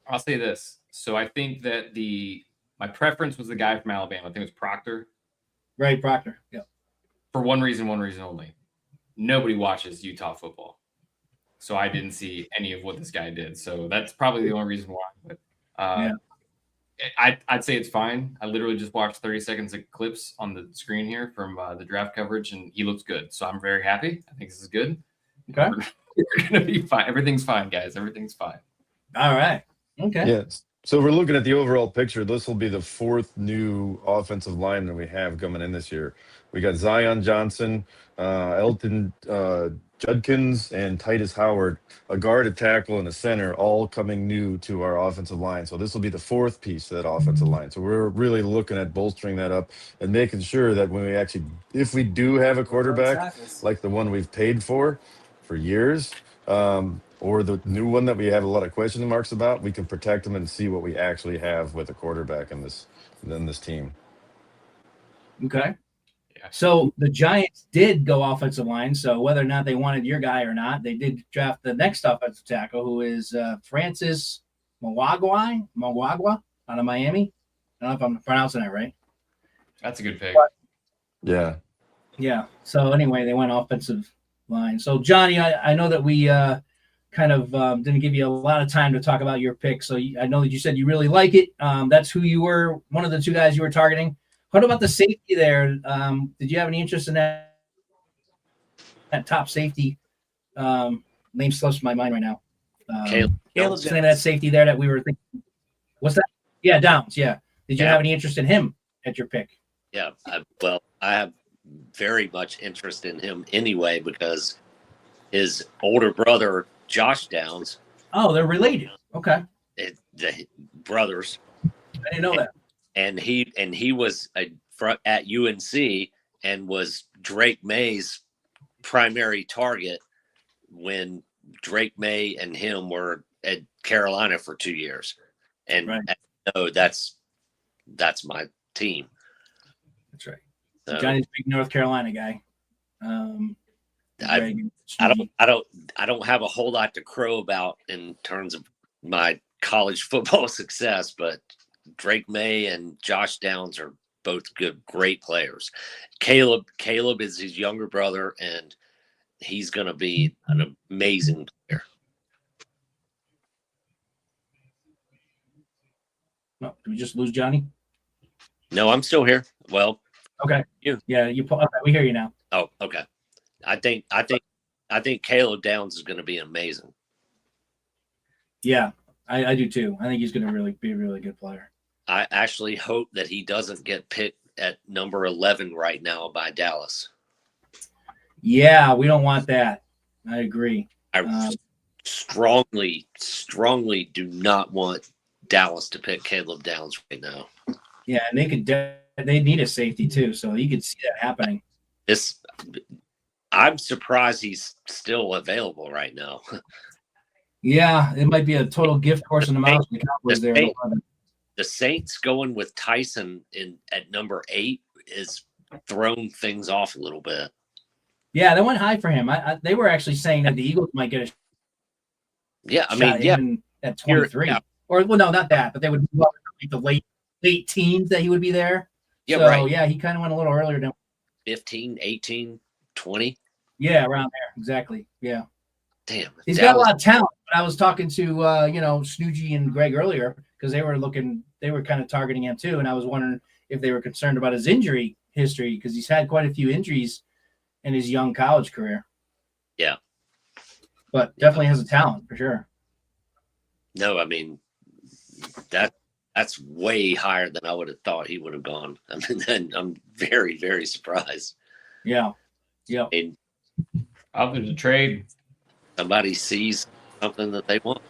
I'll say this. So I think that my preference was the guy from Alabama. I think it was Proctor. Right, Proctor. Yeah. For one reason only. Nobody watches Utah football. So I didn't see any of what this guy did. So that's probably the only reason why. But I'd say it's fine. I literally just watched 30 seconds of clips on the screen here from the draft coverage, and he looks good. So I'm very happy. I think this is good. Okay. We're going to be fine. Everything's fine, guys. Everything's fine. All right. Okay. Yeah. So we're looking at the overall picture. This will be the 4th new offensive lineman we have coming in this year. We got Zion Johnson, Elton Judkins, and Titus Howard, a guard, a tackle, and a center, all coming new to our offensive line. So this will be the 4th piece to that offensive line. So we're really looking at bolstering that up and making sure that when if we do have a quarterback like the one we've paid for years, or the new one that we have a lot of question marks about, we can protect them and see what we actually have with a quarterback in this team. Okay. Yeah. So the Giants did go offensive line. So whether or not they wanted your guy or not, they did draft the next offensive tackle, who is Francis Mawagwa out of Miami. I don't know if I'm pronouncing that right. That's a good pick. Yeah. Yeah. So anyway, they went offensive line. So Johnny, I know that we kind of didn't give you a lot of time to talk about your pick. So I know that you said you really like it. That's who you were, one of the 2 guys you were targeting. What about the safety there? Did you have any interest in that top safety? Name slips my mind right now. Caleb What's the name of that safety there that we were thinking? What's that? Yeah, Downs. Yeah. Did you have any interest in him at your pick? Yeah, I have very much interest in him anyway because his older brother Josh Downs. Oh, they're related. Okay. The brothers. I didn't know that. And he was at UNC and was Drake May's primary target when Drake May and him were at Carolina for 2 years. And right. no, that's that's my team. That's right. So, Johnny's a big North Carolina guy. I don't have a whole lot to crow about in terms of my college football success, but Drake May and Josh Downs are both great players. Caleb is his younger brother, and he's going to be an amazing player. No, did we just lose Johnny? No, I'm still here. Well, okay. Yeah, okay, we hear you now. Oh, okay. I think Caleb Downs is going to be amazing. Yeah, I do too. I think he's going to really be a really good player. I actually hope that he doesn't get picked at number 11 right now by Dallas. Yeah, we don't want that. I agree. I strongly do not want Dallas to pick Caleb Downs right now. Yeah, and they need a safety too, so you could see that happening. I'm surprised he's still available right now. Yeah, it might be a total gift horse in the mouth. The Saints going with Tyson at number 8 is thrown things off a little bit. Yeah, they went high for him. They were actually saying that the Eagles might get a yeah, even at 23. Or well, no, not that, but they would move up like the late teens that he would be there. Yeah, so, right. Yeah, he kind of went a little earlier than 15, 18, 20. Yeah, around there. Exactly. Yeah. Damn. He's got a lot of talent. But I was talking to Snoogy and Greg earlier because they were kind of targeting him too, and I was wondering if they were concerned about his injury history because he's had quite a few injuries in his young college career. Yeah. But definitely has a talent for sure. No, I mean that's way higher than I would have thought he would have gone. I mean, I'm very, very surprised. Yeah. Yeah. And there's a trade. Somebody sees something that they want.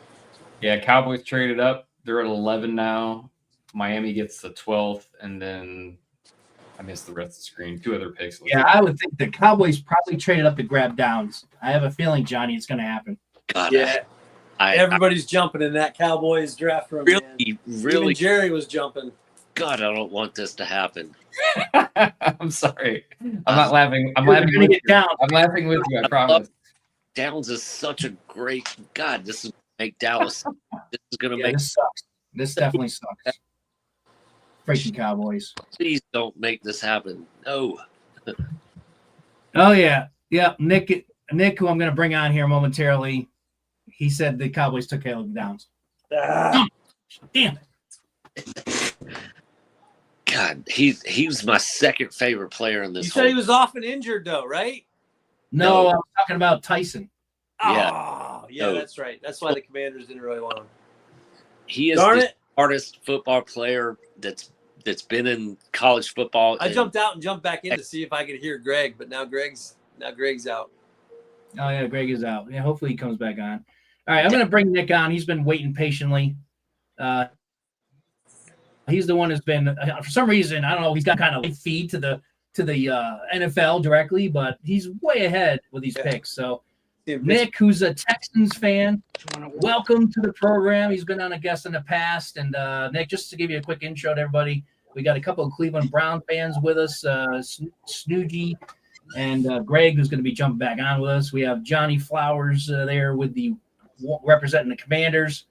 Yeah, Cowboys traded up. They're at 11 now. Miami gets the 12th, and then I missed the rest of the screen. 2 other picks. Yeah, I would think the Cowboys probably traded up to grab Downs. I have a feeling, Johnny, it's going to happen. God, yeah. Everybody's jumping in that Cowboys draft room. Really. Even Jerry was jumping. God, I don't want this to happen. I'm sorry. I'm not laughing. I'm laughing with you. I'm laughing with you. I promise. Downs is such a great God. This is make Dallas. This is going to make. This sucks. This definitely sucks. Freaking Cowboys. Please don't make this happen. No. Oh yeah, Nick, who I'm going to bring on here momentarily. He said the Cowboys took Caleb Downs. Damn it. God, he was my second favorite player in this. You said he was often injured though, right? No, I was talking about Tyson. Yeah, that's right. That's why the Commanders didn't really want him. He is the hardest football player that's been in college football. I jumped out and jumped back in to see if I could hear Greg, but now Greg's out. Oh yeah, Greg is out. Yeah, hopefully he comes back on. All right, I'm going to bring Nick on. He's been waiting patiently. He's the one who's been for some reason, I don't know, he's got kind of a feed to the NFL directly, but he's way ahead with these picks. So Nick, who's a Texans fan, welcome to the program. He's been on a guest in the past. And Nick, just to give you a quick intro to everybody, we got a couple of Cleveland Brown fans with us, Snoogy and Greg, who's going to be jumping back on with us. We have Johnny Flowers there with representing the Commanders.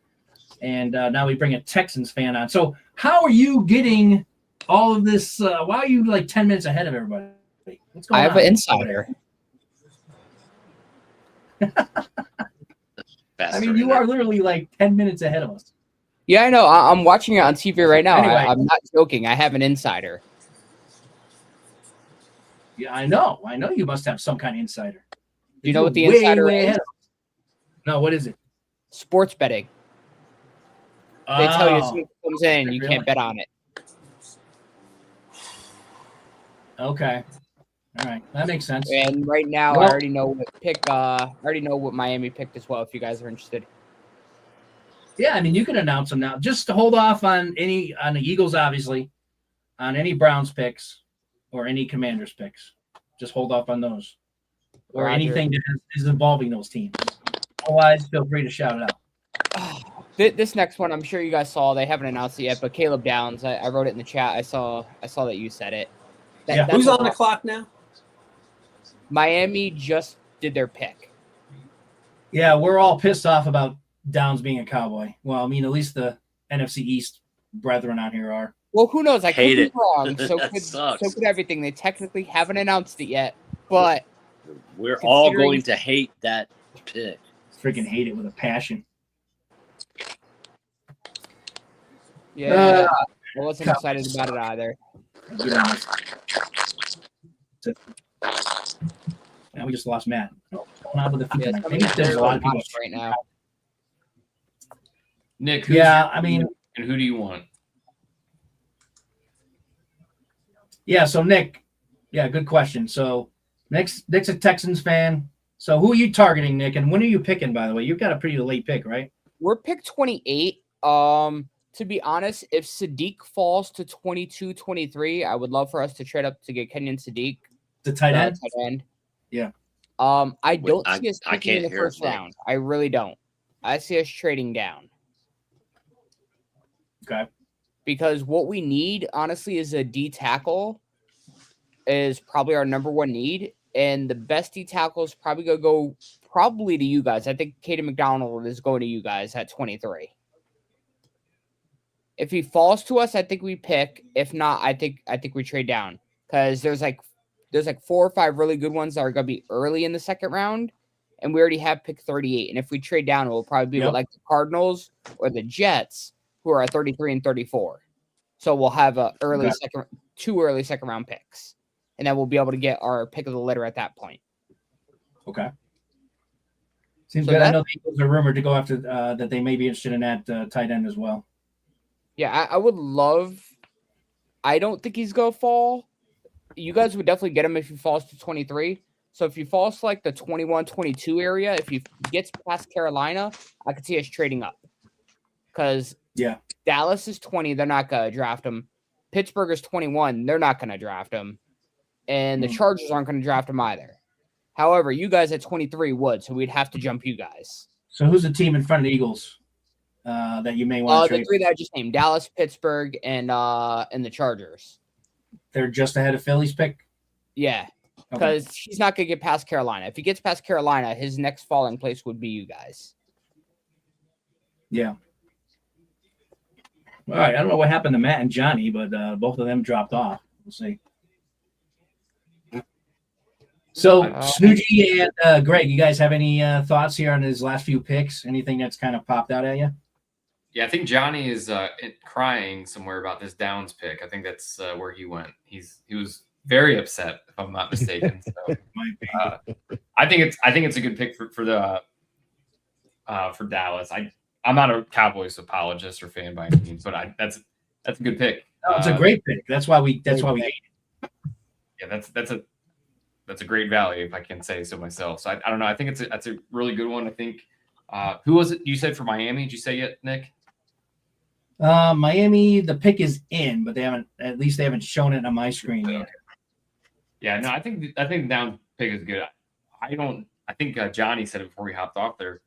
And now we bring a Texans fan on. So how are you getting all of this? Why are you like 10 minutes ahead of everybody? What's going on? I have an insider. I mean, you are literally like 10 minutes ahead of us. Yeah, I know. I'm watching it on TV right now. Anyway. I'm not joking. I have an insider. Yeah, I know. I know you must have some kind of insider. Do you know what the insider is? Ahead of us. No, what is it? Sports betting. They tell you as Oh, soon as it comes in, you really? can't bet on it. Okay. All right. That makes sense. And right now, Well- I already know what pick. I already know what Miami picked as well. If you guys are interested. Yeah, I mean, you can announce them now. Just to hold off on the Eagles, obviously, on any Browns picks or any Commanders picks. Just hold off on those. Or Roger. anything that is involving those teams. Otherwise, feel free to shout it out. This next one, I'm sure you guys saw. They haven't announced it yet, but Caleb Downs. I wrote it in the chat. I saw that you said it. Yeah. Who's on the clock now? Miami just did their pick. Yeah, we're all pissed off about Downs being a Cowboy. Well, I mean, at least the NFC East brethren on here are. Well, who knows? I could Hate be it. wrong. So That could sucks. everything. They technically haven't announced it yet, but We're all going to hate that pick. Freaking hate it with a passion. yeah, I wasn't excited about it either. Now we just lost Matt. What's going on with the Yeah, Maybe there's a lot of people right now. Nick, I mean, and who do you want? Yeah, so Nick, good question. So Nick's a Texans fan. So who are you targeting, Nick? And when are you picking, by the way? You've got a pretty late pick, right? We're pick 28. To be honest, if Sadiq falls to 22, 23, I would love for us to trade up to get Kenyon Sadiq. The tight end? Tight end. Yeah. I don't see us I picking in can't the hear first it, Nick. round. I really don't. I see us trading down. Okay. Because what we need, honestly, is a D tackle is probably our number one need. And the best D tackle is probably going to go probably to you guys. I think Kaden McDonald is going to you guys at 23. If he falls to us, I think we pick. If not, I think we trade down. Because there's like 4 or 5 really good ones that are going to be early in the second round. And we already have pick 38. And if we trade down, it will probably be with like the Cardinals or the Jets, who are at 33 and 34. So we'll have two early second round picks. And then we'll be able to get our pick of the litter at that point. Okay. Seems So good. I know the Eagles are rumored to go after that they may be interested in that tight end as well. Yeah, I would love. I don't think he's going to fall. You guys would definitely get him if he falls to 23. So if he falls to like the 21, 22 area, if he gets past Carolina, I could see us trading up. Because Dallas is 20, they're not going to draft him. Pittsburgh is 21, they're not going to draft him. And the Chargers aren't going to draft him either. However, you guys at 23 would, so we'd have to jump you guys. So who's the team in front of the Eagles that you may want to trade? The 3 that I just named: Dallas, Pittsburgh, and the Chargers. They're just ahead of Philly's pick? Yeah, because he's not going to get past Carolina. If he gets past Carolina, his next falling place would be you guys. Yeah. All right. I don't know what happened to Matt and Johnny, but both of them dropped off. We'll see. So, Snoogy and Greg, you guys have any thoughts here on his last few picks? Anything that's kind of popped out at you? Yeah, I think Johnny is crying somewhere about this Downs pick. I think that's where he went. He was very upset, if I'm not mistaken. So, I think it's a good pick for Dallas. I'm not a Cowboys apologist or fan by any means, but that's a good pick. No, it's a great pick. That's why we hate it. Yeah, that's a great value, if I can say so myself. So I don't know. I think that's a really good one. I think who was it you said for Miami? Did you say it, Nick? Miami, the pick is in, but they haven't shown it on my screen yet. Yeah, no, I think the down pick is good. I think Johnny said it before he hopped off there.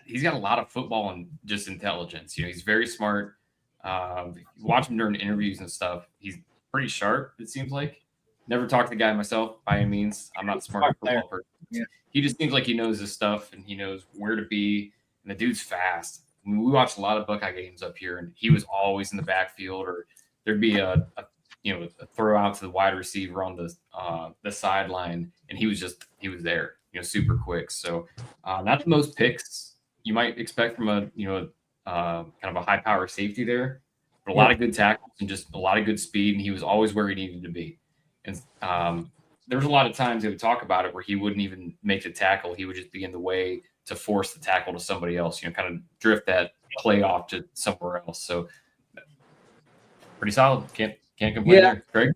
He's got a lot of football and just intelligence. He's very smart. Watch him during interviews and stuff. He's pretty sharp, it seems like. Never talked to the guy myself by any means. I'm not a smart football person. Yeah. He just seems like he knows his stuff and he knows where to be. And the dude's fast. I mean, we watched a lot of Buckeye games up here, and he was always in the backfield, or there'd be a throw out to the wide receiver on the sideline, and he was there, super quick. So not the most picks you might expect from a kind of a high power safety there, but a lot of good tackles and just a lot of good speed, and he was always where he needed to be. And there was a lot of times they would talk about it where he wouldn't even make the tackle. He would just be in the way to force the tackle to somebody else, kind of drift that play off to somewhere else. So pretty solid. Can't complain there. Greg?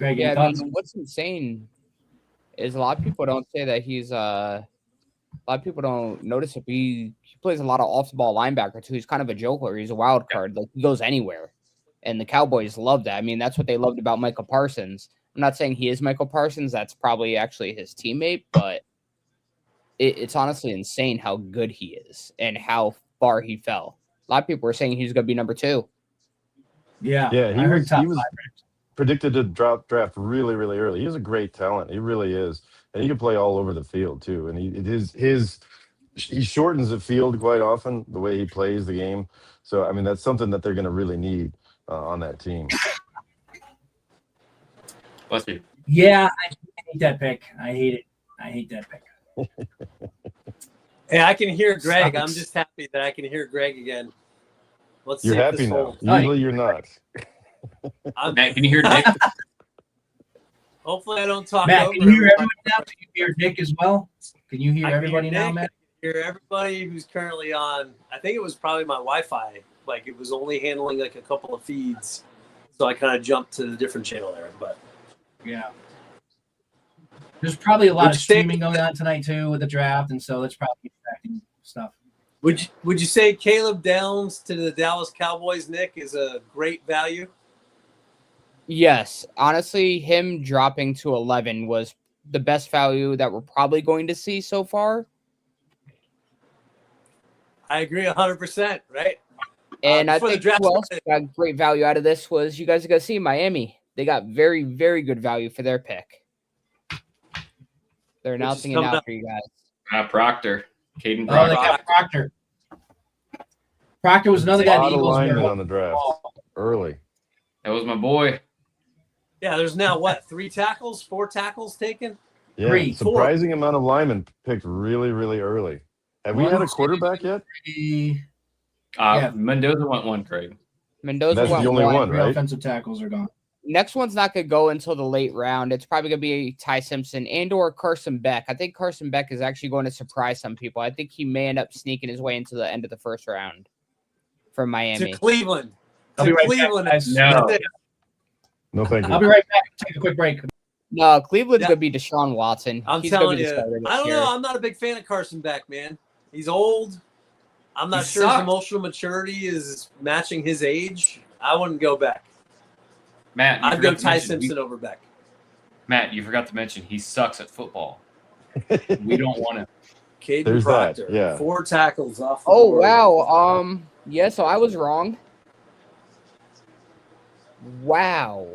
Yeah, I mean, what's insane is a lot of people don't say that he's a lot of people don't notice it. He plays a lot of off the ball linebacker too. He's kind of a joker. He's a wild card. Like, he goes anywhere. And the Cowboys love that. I mean, that's what they loved about Michael Parsons. I'm not saying he is Michael Parsons. That's probably actually his teammate, but it's honestly insane how good he is and how far he fell. A lot of people were saying he's going to be number 2. Yeah, Yeah, I heard top he was 5. predicted to draft really, really early. He has a great talent. He really is, and he can play all over the field too. And he shortens the field quite often the way he plays the game. So I mean, that's something that they're going to really need on that team. Bless you. Yeah, I hate that pick. I hate it. I hate that pick. Hey, I can hear Greg. I'm Sucks. just happy that I can hear Greg again. Let's You're see if happy this now. holds. Usually you're not. Matt, can you hear Nick? Hopefully, I don't talk Matt, over can you hear everyone. everybody now? Can you hear Nick as well? Can you hear I can everybody hear now, Nick, Matt? I can hear everybody who's currently on. I think it was probably my Wi-Fi. Like it was only handling like a couple of feeds, so I kind of jumped to the different channel there. But Yeah. There's probably a lot Would of you say- streaming going on tonight too with the draft, and so that's probably affecting stuff. would you say Caleb Downs to the Dallas Cowboys, Nick, is a great value? Yes, honestly, him dropping to 11 was the best value that we're probably going to see so far. I agree 100%. Right? And I before the think draft who else started- got great value out of this was you guys are going to see Miami. They got very, very good value for their pick. They're announcing it coming now up. for you guys. Proctor. Caden Oh, Proctor. they got Proctor. Proctor was another guy. A lot The of Eagles linemen were on the draft early. That was my boy. Yeah, there's now what 4 tackles taken. Yeah, 3, 4. surprising amount of linemen picked really, really early. Have we had a quarterback yet? Yeah. Mendoza went 1, Craig. Mendoza That's went the only one, Three right? offensive tackles are gone. Next one's not going to go until the late round. It's probably going to be Ty Simpson and or Carson Beck. I think Carson Beck is actually going to surprise some people. I think he may end up sneaking his way into the end of the first round from Miami. To Cleveland. I'll To be right Cleveland. back, guys. No. No, thank I'll be you. right back. Take a quick break. No, Cleveland's Yeah. going to be Deshaun Watson. I'm He's gonna telling be the you, starter this I don't year. know. I'm not a big fan of Carson Beck, man. He's old. I'm not He sure his sucked. emotional maturity is matching his age. I wouldn't go Beck. Matt, you I'd forgot go to Ty mention- Simpson over Beck. Matt, you forgot to mention he sucks at football. We don't want him. Caden There's that, Proctor. yeah. 4 tackles off the Oh, board. wow. Yeah, so I was wrong. Wow.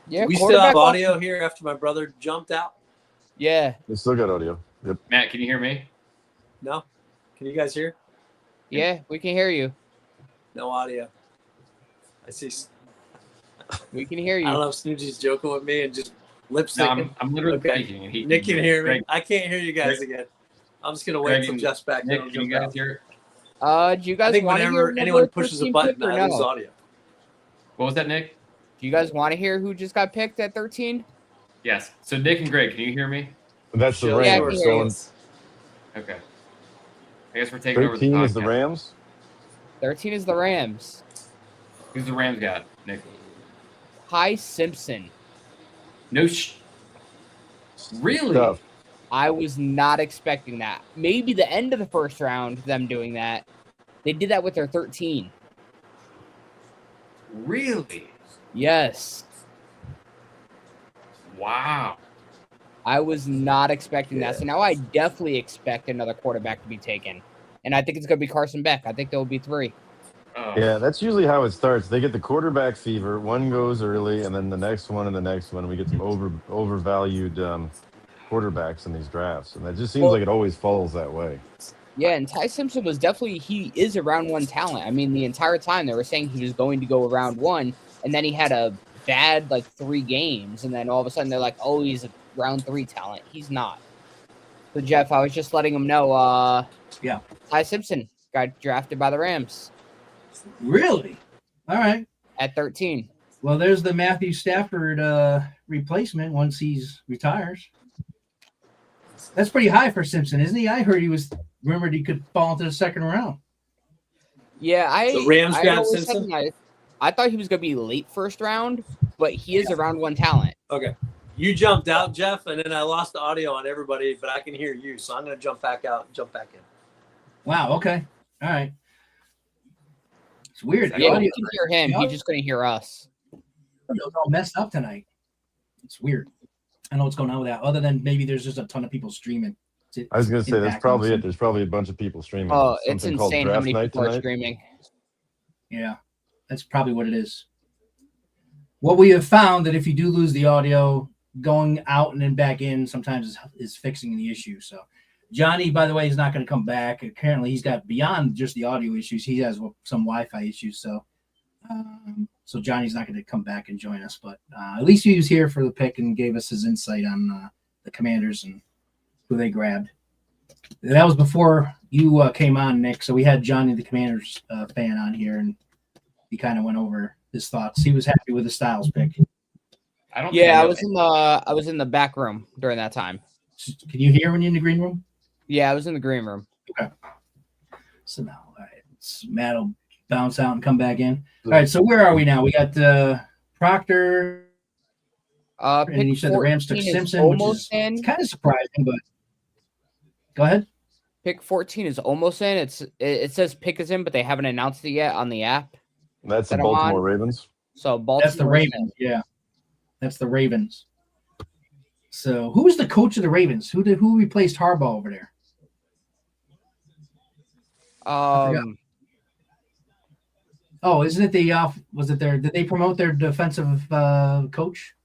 Yeah, We still have quarterback- audio here after my brother jumped out. Yeah, We still got audio. Yep. Matt, can you hear me? No? Can you guys hear? yeah, we can hear you. No audio. I see. We can hear I don't you. know if Snoogie's joking with me and just lip No, syncing. I'm literally Okay. speaking. And Nick can hear me. Greg, I can't hear you guys again. I'm just gonna wait Greg until and Jeff's back. then Nick, I'll can you jump guys out. hear? Do you guys I think want to hear whenever number anyone pushes a 13 button, pick or I lose no? audio. What was that, Nick? Do you guys want to hear who just got picked at 13? Yes. So Nick and Greg, can you hear me? That's the Show Yeah, I Rams. can yours. hear you. Going Okay. I guess we're taking over the 13 is the podcast. Rams. 13 is the Rams. Who's the Rams got, Nick? Ty Simpson. No Really? Tough. I was not expecting that. Maybe the end of the first round, them doing that. They did that with their 13. Really? Yes. Wow. I was not expecting that. So now I definitely expect another quarterback to be taken. And I think it's going to be Carson Beck. I think there will be 3. Oh. Yeah, that's usually how it starts. They get the quarterback fever. One goes early, and then the next one, and the next one. We get some overvalued quarterbacks in these drafts, and that just seems like it always falls that way. Yeah, and Ty Simpson was definitely, he is a round 1 talent. I mean, the entire time they were saying he was going to go around 1, and then he had a bad, 3 games, and then all of a sudden they're like, oh, he's a round 3 talent. He's not. So, Jeff, I was just letting him know, Yeah. Ty Simpson got drafted by the Rams Really? All right. at 13. Well, there's the Matthew Stafford replacement once he's retires. That's pretty high for Simpson, isn't he? I heard he was rumored he could fall into the second round. Yeah, The Rams I grabbed always Simpson? said I thought he was going to be late first round, but he is a round 1 talent. Okay. You jumped out, Jeff, and then I lost the audio on everybody, but I can hear you, so I'm going to jump back out and jump back in. Wow. Okay. All right. It's weird. The Yeah, audio we can hear him. He just couldn't hear us. was all messed up tonight. It's weird. I know what's going on with that. Other than maybe there's just a ton of people streaming. I was going to say that's impacting probably some- it. There's probably a bunch of people streaming. Oh, it's Something called insane how Draft many Night people are tonight. streaming. Yeah, that's probably what it is. What we have found that if you do lose the audio, going out and then back in sometimes is fixing the issue. So Johnny, by the way, is not going to come back. Apparently, he's got beyond just the audio issues. He has some Wi-Fi issues. So Johnny's not going to come back and join us. But at least he was here for the pick and gave us his insight on the Commanders and who they grabbed. That was before you came on, Nick. So we had Johnny, the Commanders fan, on here, and he kind of went over his thoughts. He was happy with the Styles pick. I don't. Yeah, think I was in the back room during that time. Can you hear when you're in the green room? Yeah, I was in the green room. Okay. So now, all right, Matt will bounce out and come back in. All right, so where are we now? We got Proctor, and you said the Rams took Simpson, which is kind of surprising, but go ahead. Pick 14 is almost in. It says pick is in, but they haven't announced it yet on the app. That's the that I'm Baltimore on. Ravens. So Baltimore. That's the Ravens. Yeah, that's the Ravens. So who's the coach of the Ravens? Who replaced Harbaugh over there? Oh, isn't it did they promote their defensive coach?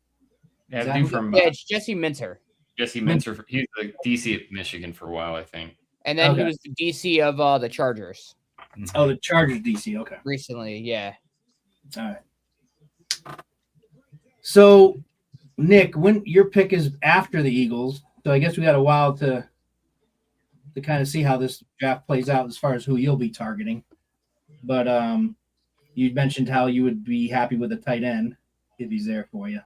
Yeah, Is the that dude who- from Yeah, it's Jesse Minter. Jesse Minter. He's the DC at Michigan for a while, I think. And then he Okay. was the DC of the Chargers Oh, the Chargers DC. Okay. recently. Yeah. All right. So, Nick, when your pick is after the Eagles, so I guess we got a while to kind of see how this draft plays out as far as who you'll be targeting. But you mentioned how you would be happy with a tight end if he's there for you.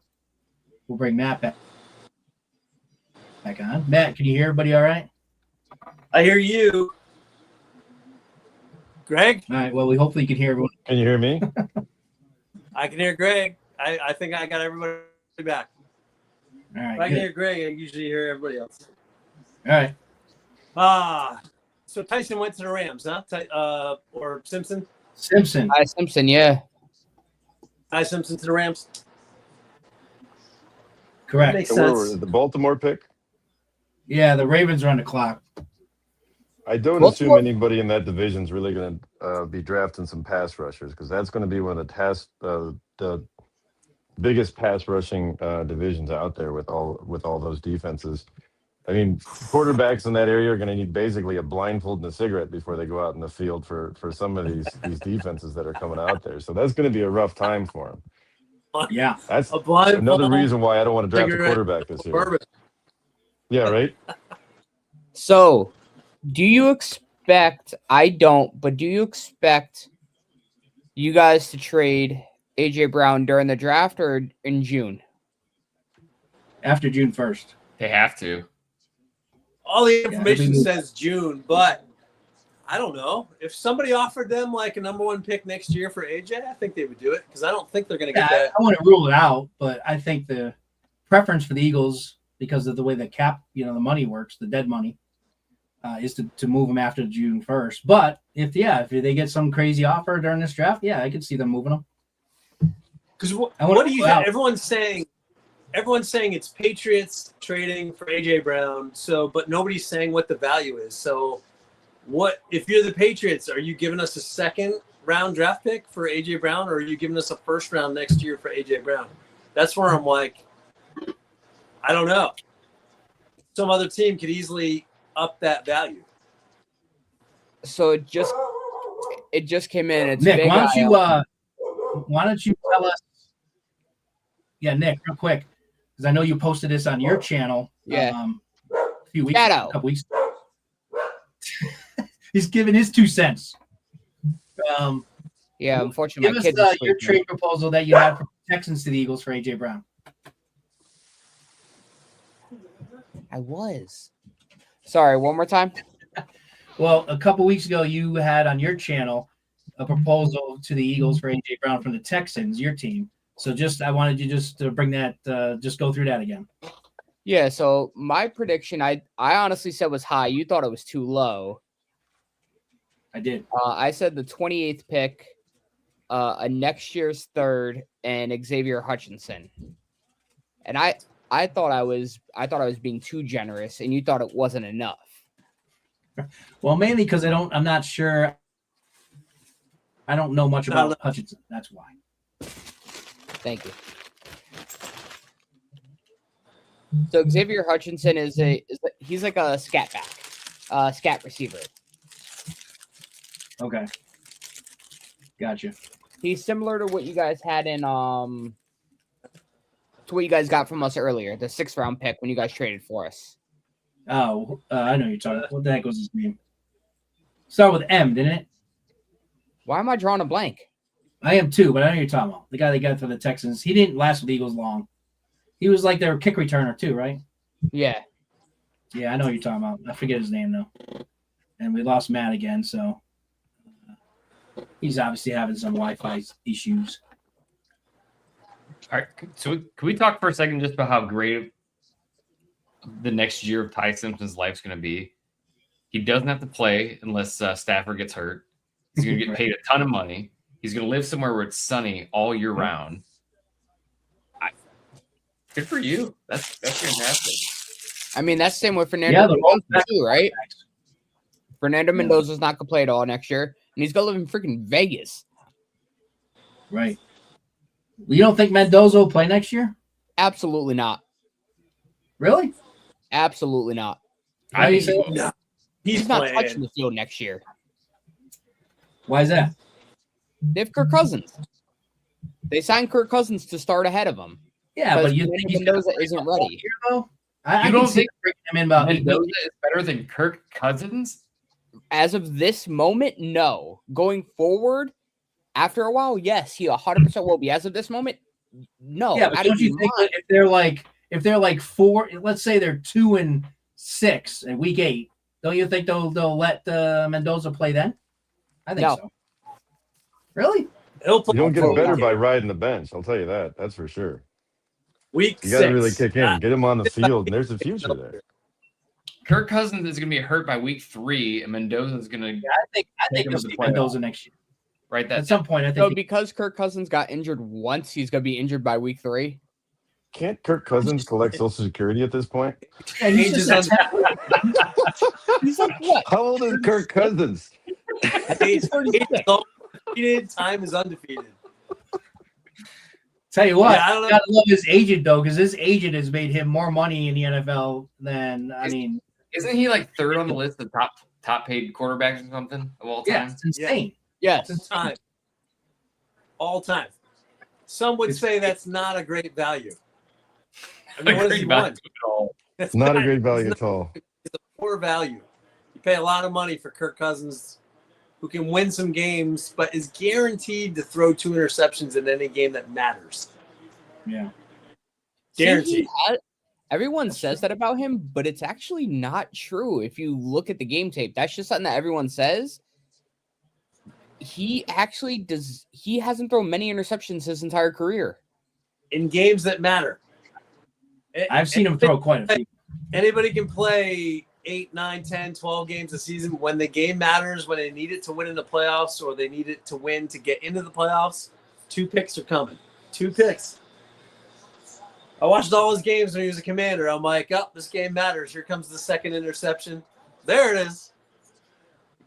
We'll bring Matt back on. Matt, can you hear everybody all right? I hear you. Greg? All right. Well, we hopefully can hear everyone. Can you hear me? I can hear Greg. I think I got everybody back. All right. If I can Good. hear Greg, I usually hear everybody else. All right. So Tyson went to the Rams, huh? Or Simpson? Simpson. Simpson, yeah. Simpson to the Rams. Correct. Makes So where were sense. the Baltimore pick? Yeah, the Ravens are on the clock. I don't assume anybody in that division is really going to be drafting some pass rushers because that's going to be one of the biggest pass rushing divisions out there with all those defenses. I mean, quarterbacks in that area are going to need basically a blindfold and a cigarette before they go out in the field for some of these defenses that are coming out there. So that's going to be a rough time for them. Yeah. That's A blindfold, another reason why I don't want to draft a cigarette, quarterback this year. bourbon. Yeah, right. So, do you expect? I don't, but do you expect you guys to trade AJ Brown during the draft or in June? After June 1st. They have to. All the information it'll be- says June, but I don't know. If somebody offered them like a number one pick next year for AJ, I think they would do it because I don't think they're going to Yeah, get that. I want to rule it out, but I think the preference for the Eagles, because of the way the cap, the money works, the dead money, is to move them after June 1st. But if they get some crazy offer during this draft, yeah, I could see them moving them. Because I wanna what do you? rule it out. Everyone's saying it's Patriots trading for AJ Brown. So, but nobody's saying what the value is. So, what if you're the Patriots? Are you giving us a second round draft pick for AJ Brown, or are you giving us a first round next year for AJ Brown? That's where I'm like, I don't know. Some other team could easily up that value. So it just came in. It's Nick, big why IL. don't you tell us? Yeah, Nick, real quick, because I know you posted this on your channel. Yeah. A few weeks, Shadow. a couple weeks. He's giving his 2 cents. Yeah, unfortunately, Give my us kids. are your sleeping. trade proposal that you had from Texans to the Eagles for AJ Brown. I was. Sorry, one more time. Well, a couple weeks ago, you had on your channel a proposal to the Eagles for AJ Brown from the Texans, your team. So I wanted you just to bring that, just go through that again. Yeah, so my prediction, I honestly said was high. You thought it was too low. I did. I said the 28th pick, a next year's third, and Xavier Hutchinson. And I thought I was being too generous, and you thought it wasn't enough. Well, mainly because I'm not sure. I don't know much about Hutchinson. That's why. Thank you. So Xavier Hutchinson he's like a scat back, scat receiver. Okay. Gotcha. He's similar to what you guys had in to what you guys got from us earlier, the 6th round pick when you guys traded for us. Oh, I know you're talking. What the heck was his name? Start with M, didn't it? Why am I drawing a blank? I am too, but I know you're talking about the guy they got for the Texans. He didn't last with the Eagles long. He was like their kick returner too, right? Yeah. Yeah, I know what you're talking about. I forget his name though. And we lost Matt again, so he's obviously having some Wi-Fi issues. All right, so can we talk for a second just about how great the next year of Ty Simpson's life's going to be? He doesn't have to play unless Stafford gets hurt. He's going to get paid a ton of money. He's going to live somewhere where it's sunny all year round. Good for you. That's fantastic. I mean, that's the same with Fernando Mendoza too, right? Fernando Mendoza's not going to play at all next year, and he's going to live in freaking Vegas. Right. You don't think Mendoza will play next year? Absolutely not. Really? Absolutely not. I think No. He's not touching the field next year. Why is that? They have Kirk Cousins. They signed Kirk Cousins to start ahead of him. Yeah, but you think Mendoza isn't ready. Here, though? I don't can see bringing him in about Mendoza is better than Kirk Cousins? As of this moment, no. Going forward, after a while, yes, he 100% will be. As of this moment, no. Yeah, but don't you think that if they're like 4, let's say they're 2-6 in week 8, don't you think they'll let Mendoza play then? I think so. Really? You don't get it better by riding the bench. I'll tell you that. That's for sure. Week You got to 6. really kick in, get him on the field, and there's a future there. Kirk Cousins is going to be hurt by week 3, and Mendoza is going to. Yeah, I think you'll see Mendoza next year. Right. At some point, I think. So because Kirk Cousins got injured once, he's going to be injured by week 3. Can't Kirk Cousins collect Social Security at this point? Yeah, he's like what? How old is Kirk Cousins? He's undefeated. Time is undefeated. Tell you what, Yeah, I don't know. gotta love his agent though, because his agent has made him more money in the NFL than Isn't he like 3rd on the list of top paid quarterbacks or something of all time? Yeah, it's insane. Yes. It's time. All time. Some would say that's not a great value. I mean, what has he won? That's Not a great value at all. It's a poor value. You pay a lot of money for Kirk Cousins, who can win some games, but is guaranteed to throw 2 interceptions in any game that matters. Yeah. Guaranteed. Everyone says that about him, but it's actually not true. If you look at the game tape, that's just something that everyone says. He actually does. He hasn't thrown many interceptions his entire career. In games that matter. I've seen him throw quite a few. Anybody can play 8, 9, 10, 12 games a season. When the game matters, when they need it to win in the playoffs or they need it to win to get into the playoffs, 2 picks are coming. 2 picks. I watched all his games when he was a Commander. I'm like, oh, this game matters. Here comes the 2nd interception. There it is.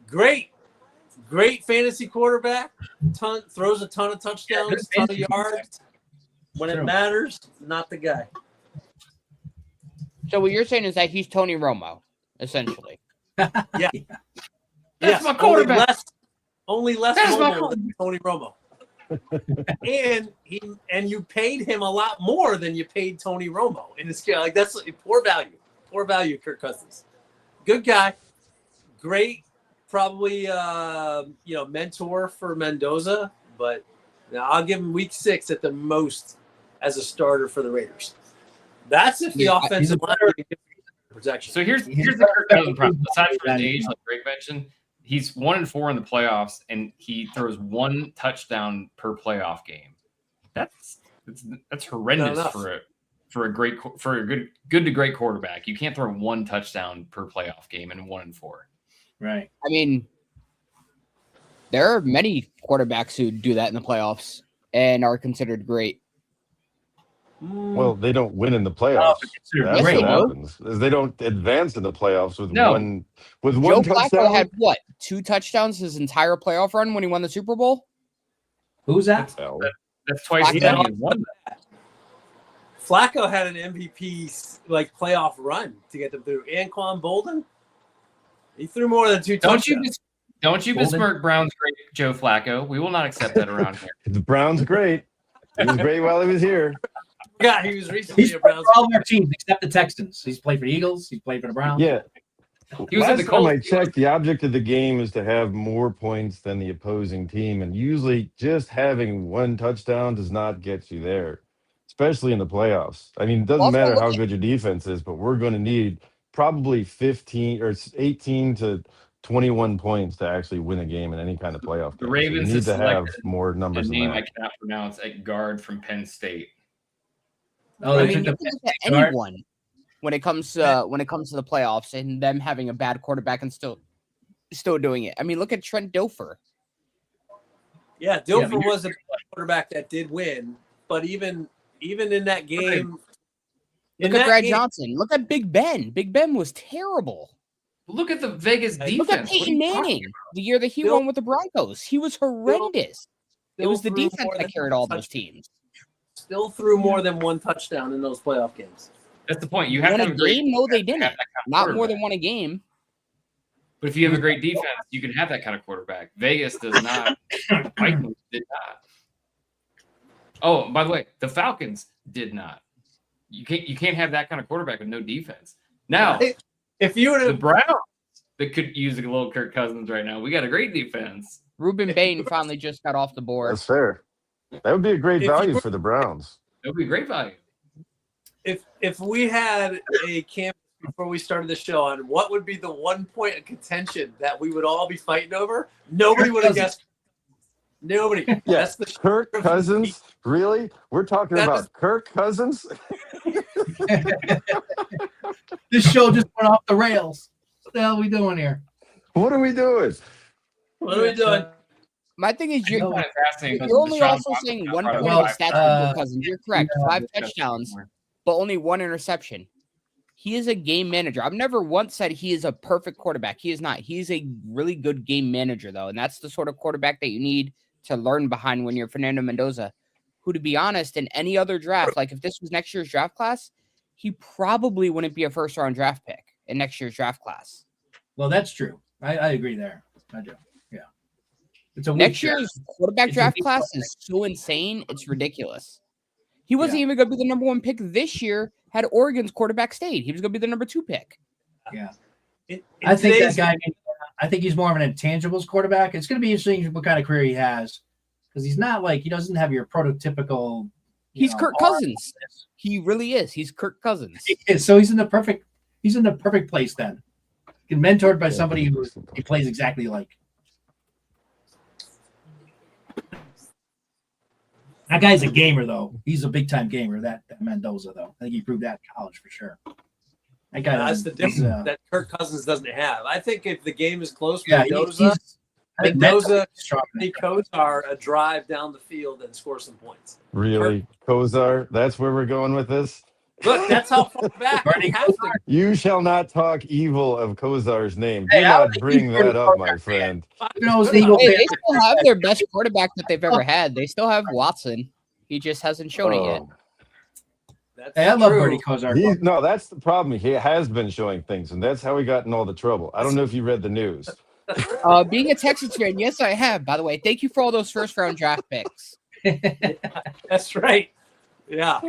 Great fantasy quarterback. Throws a ton of touchdowns, ton of yards. When it matters, not the guy. So what you're saying is that he's Tony Romo, essentially. Yeah. That's my quarterback. Only less mobile than Tony Romo. and you paid him a lot more than you paid Tony Romo in this game. Like, that's poor value. Poor value, Kirk Cousins. Good guy. Great, probably mentor for Mendoza, but I'll give him week 6 at the most as a starter for the Raiders. That's if the offensive line can get protection. So here's the Kirk Cousins problem. Aside from his age, like Greg mentioned, he's 1-4 in the playoffs, and he throws 1 touchdown per playoff game. That's horrendous for a good to great quarterback. You can't throw 1 touchdown per playoff game in 1-4. Right. I mean, there are many quarterbacks who do that in the playoffs and are considered great. Well, they don't win in the Oh, playoffs. considered That's great. what Yes, they do. happens. Is they don't advance in the playoffs with No. one Joe Flacco touchdown. had what, 2 touchdowns his entire playoff run when he won the Super Bowl? Who's that? Hell. That's twice as Flacco. many as one. Flacco had an MVP like playoff run to get them through. Anquan Bolden, he threw more than 2 Don't touchdowns. Golden. you besmirk Brown's great Joe Flacco. We will not accept that around here. The Browns great. He was great while he was here. Yeah, he was recently He's a played Browns. for all of our teams except the Texans. He's played for the Eagles. He's played for the Browns. Yeah. He was at Last the time Colts. I checked, the object of the game is to have more points than the opposing team, and usually just having 1 touchdown does not get you there, especially in the playoffs. I mean, it doesn't Also, matter look how at- good your defense is, but we're going to need probably 15 or 18 to 21 points to actually win a game in any kind of playoff The game. Ravens so you need have to have selected more A numbers than name I that. cannot pronounce at guard from Penn State. Oh, I they mean, took you the can look at guard. anyone when it comes to the playoffs and them having a bad quarterback and still doing it. I mean, look at Trent Dilfer. Yeah, Yeah, Dilfer but was a quarterback that did win, but even in that game, Look at Brad Johnson. Look at Big Ben. Big Ben was terrible. Look at the Vegas defense. Look at What are Peyton you talking Manning, the year that he Bill- won with the Broncos. He was horrendous. It was the threw defense more that than carried one all those touch- teams. Still threw more than 1 touchdown in those playoff games. That's the point. You have Won to a have a great game? No, they defense to didn't. have that kind of Not more quarterback. than one a game. But if you have a great defense, you can have that kind of quarterback. Vegas does not. Vikings did not. Oh, by the way, the Falcons did not. You can't have that kind of quarterback with no defense. Now, If you were the to Browns that could use a little Kirk Cousins right now. We got a great defense. Ruben Bain finally just got off the board. That's fair. That would be a great If value you- for the Browns. That would be great value. if we had a camp before we started the show on what would be the 1 point of contention that we would all be fighting over, nobody would have guessed. Nobody. Yeah, That's the Kirk Cousins? Really? We're talking That about is- Kirk Cousins? This show just went off the rails. What the hell are we doing here? What are we doing? What are we doing? My thing is, I know you're it's fascinating because you're only Deshaun also Watson saying got 1 brought up point Well, of five stats times. for Kirk Cousins. You're correct. No, 5 discuss it touchdowns, somewhere. but only 1 interception. He is a game manager. I've never once said he is a perfect quarterback. He is not. He's a really good game manager, though. And that's the sort of quarterback that you need to learn behind when you're Fernando Mendoza, who, to be honest, in any other draft, like if this was next year's draft class, he probably wouldn't be a first-round draft pick in next year's draft class. Well, that's true. I agree there. I do. Yeah. It's a weak Next draft. year's quarterback It's a draft weak class is so insane, it's ridiculous. He wasn't even going to be the number 1 pick this year had Oregon's quarterback stayed. He was going to be the number 2 pick. Yeah. In I think that today's- guy. I think he's more of an intangibles quarterback. It's going to be interesting what kind of career he has because he's not like he doesn't have your prototypical. He's Kirk Cousins. He really is. He's Kirk Cousins. So he's in the perfect. He's in the perfect place then. Get mentored by somebody who he plays exactly like. That guy's a gamer though. He's a big time gamer. That Mendoza though. I think he proved that in college for sure. That guy. That's the he's, difference that Kirk Cousins doesn't have. I think if the game is close, Yeah, Mendoza, I think Mendoza, he's strong. he Kozar a drive down the field and score some points. Really? Kozar? That's where we're going with this? Look, that's how far back Bernie we have to. You shall not talk evil of Kozar's name. Hey, Do I not don't think bring he's that Bernie up, my Kosar, friend. You know, the Eagle Hey, fan- they still have their best quarterback that they've ever had. They still have Watson. He just hasn't shown it yet. Oh. That's Hey, I love true. Bernie Kosar. No, that's the problem. He has been showing things, and that's how he got in all the trouble. I don't know if you read the news. Being a Texans fan, yes, I have. By the way, thank you for all those first-round draft picks. That's right. Yeah.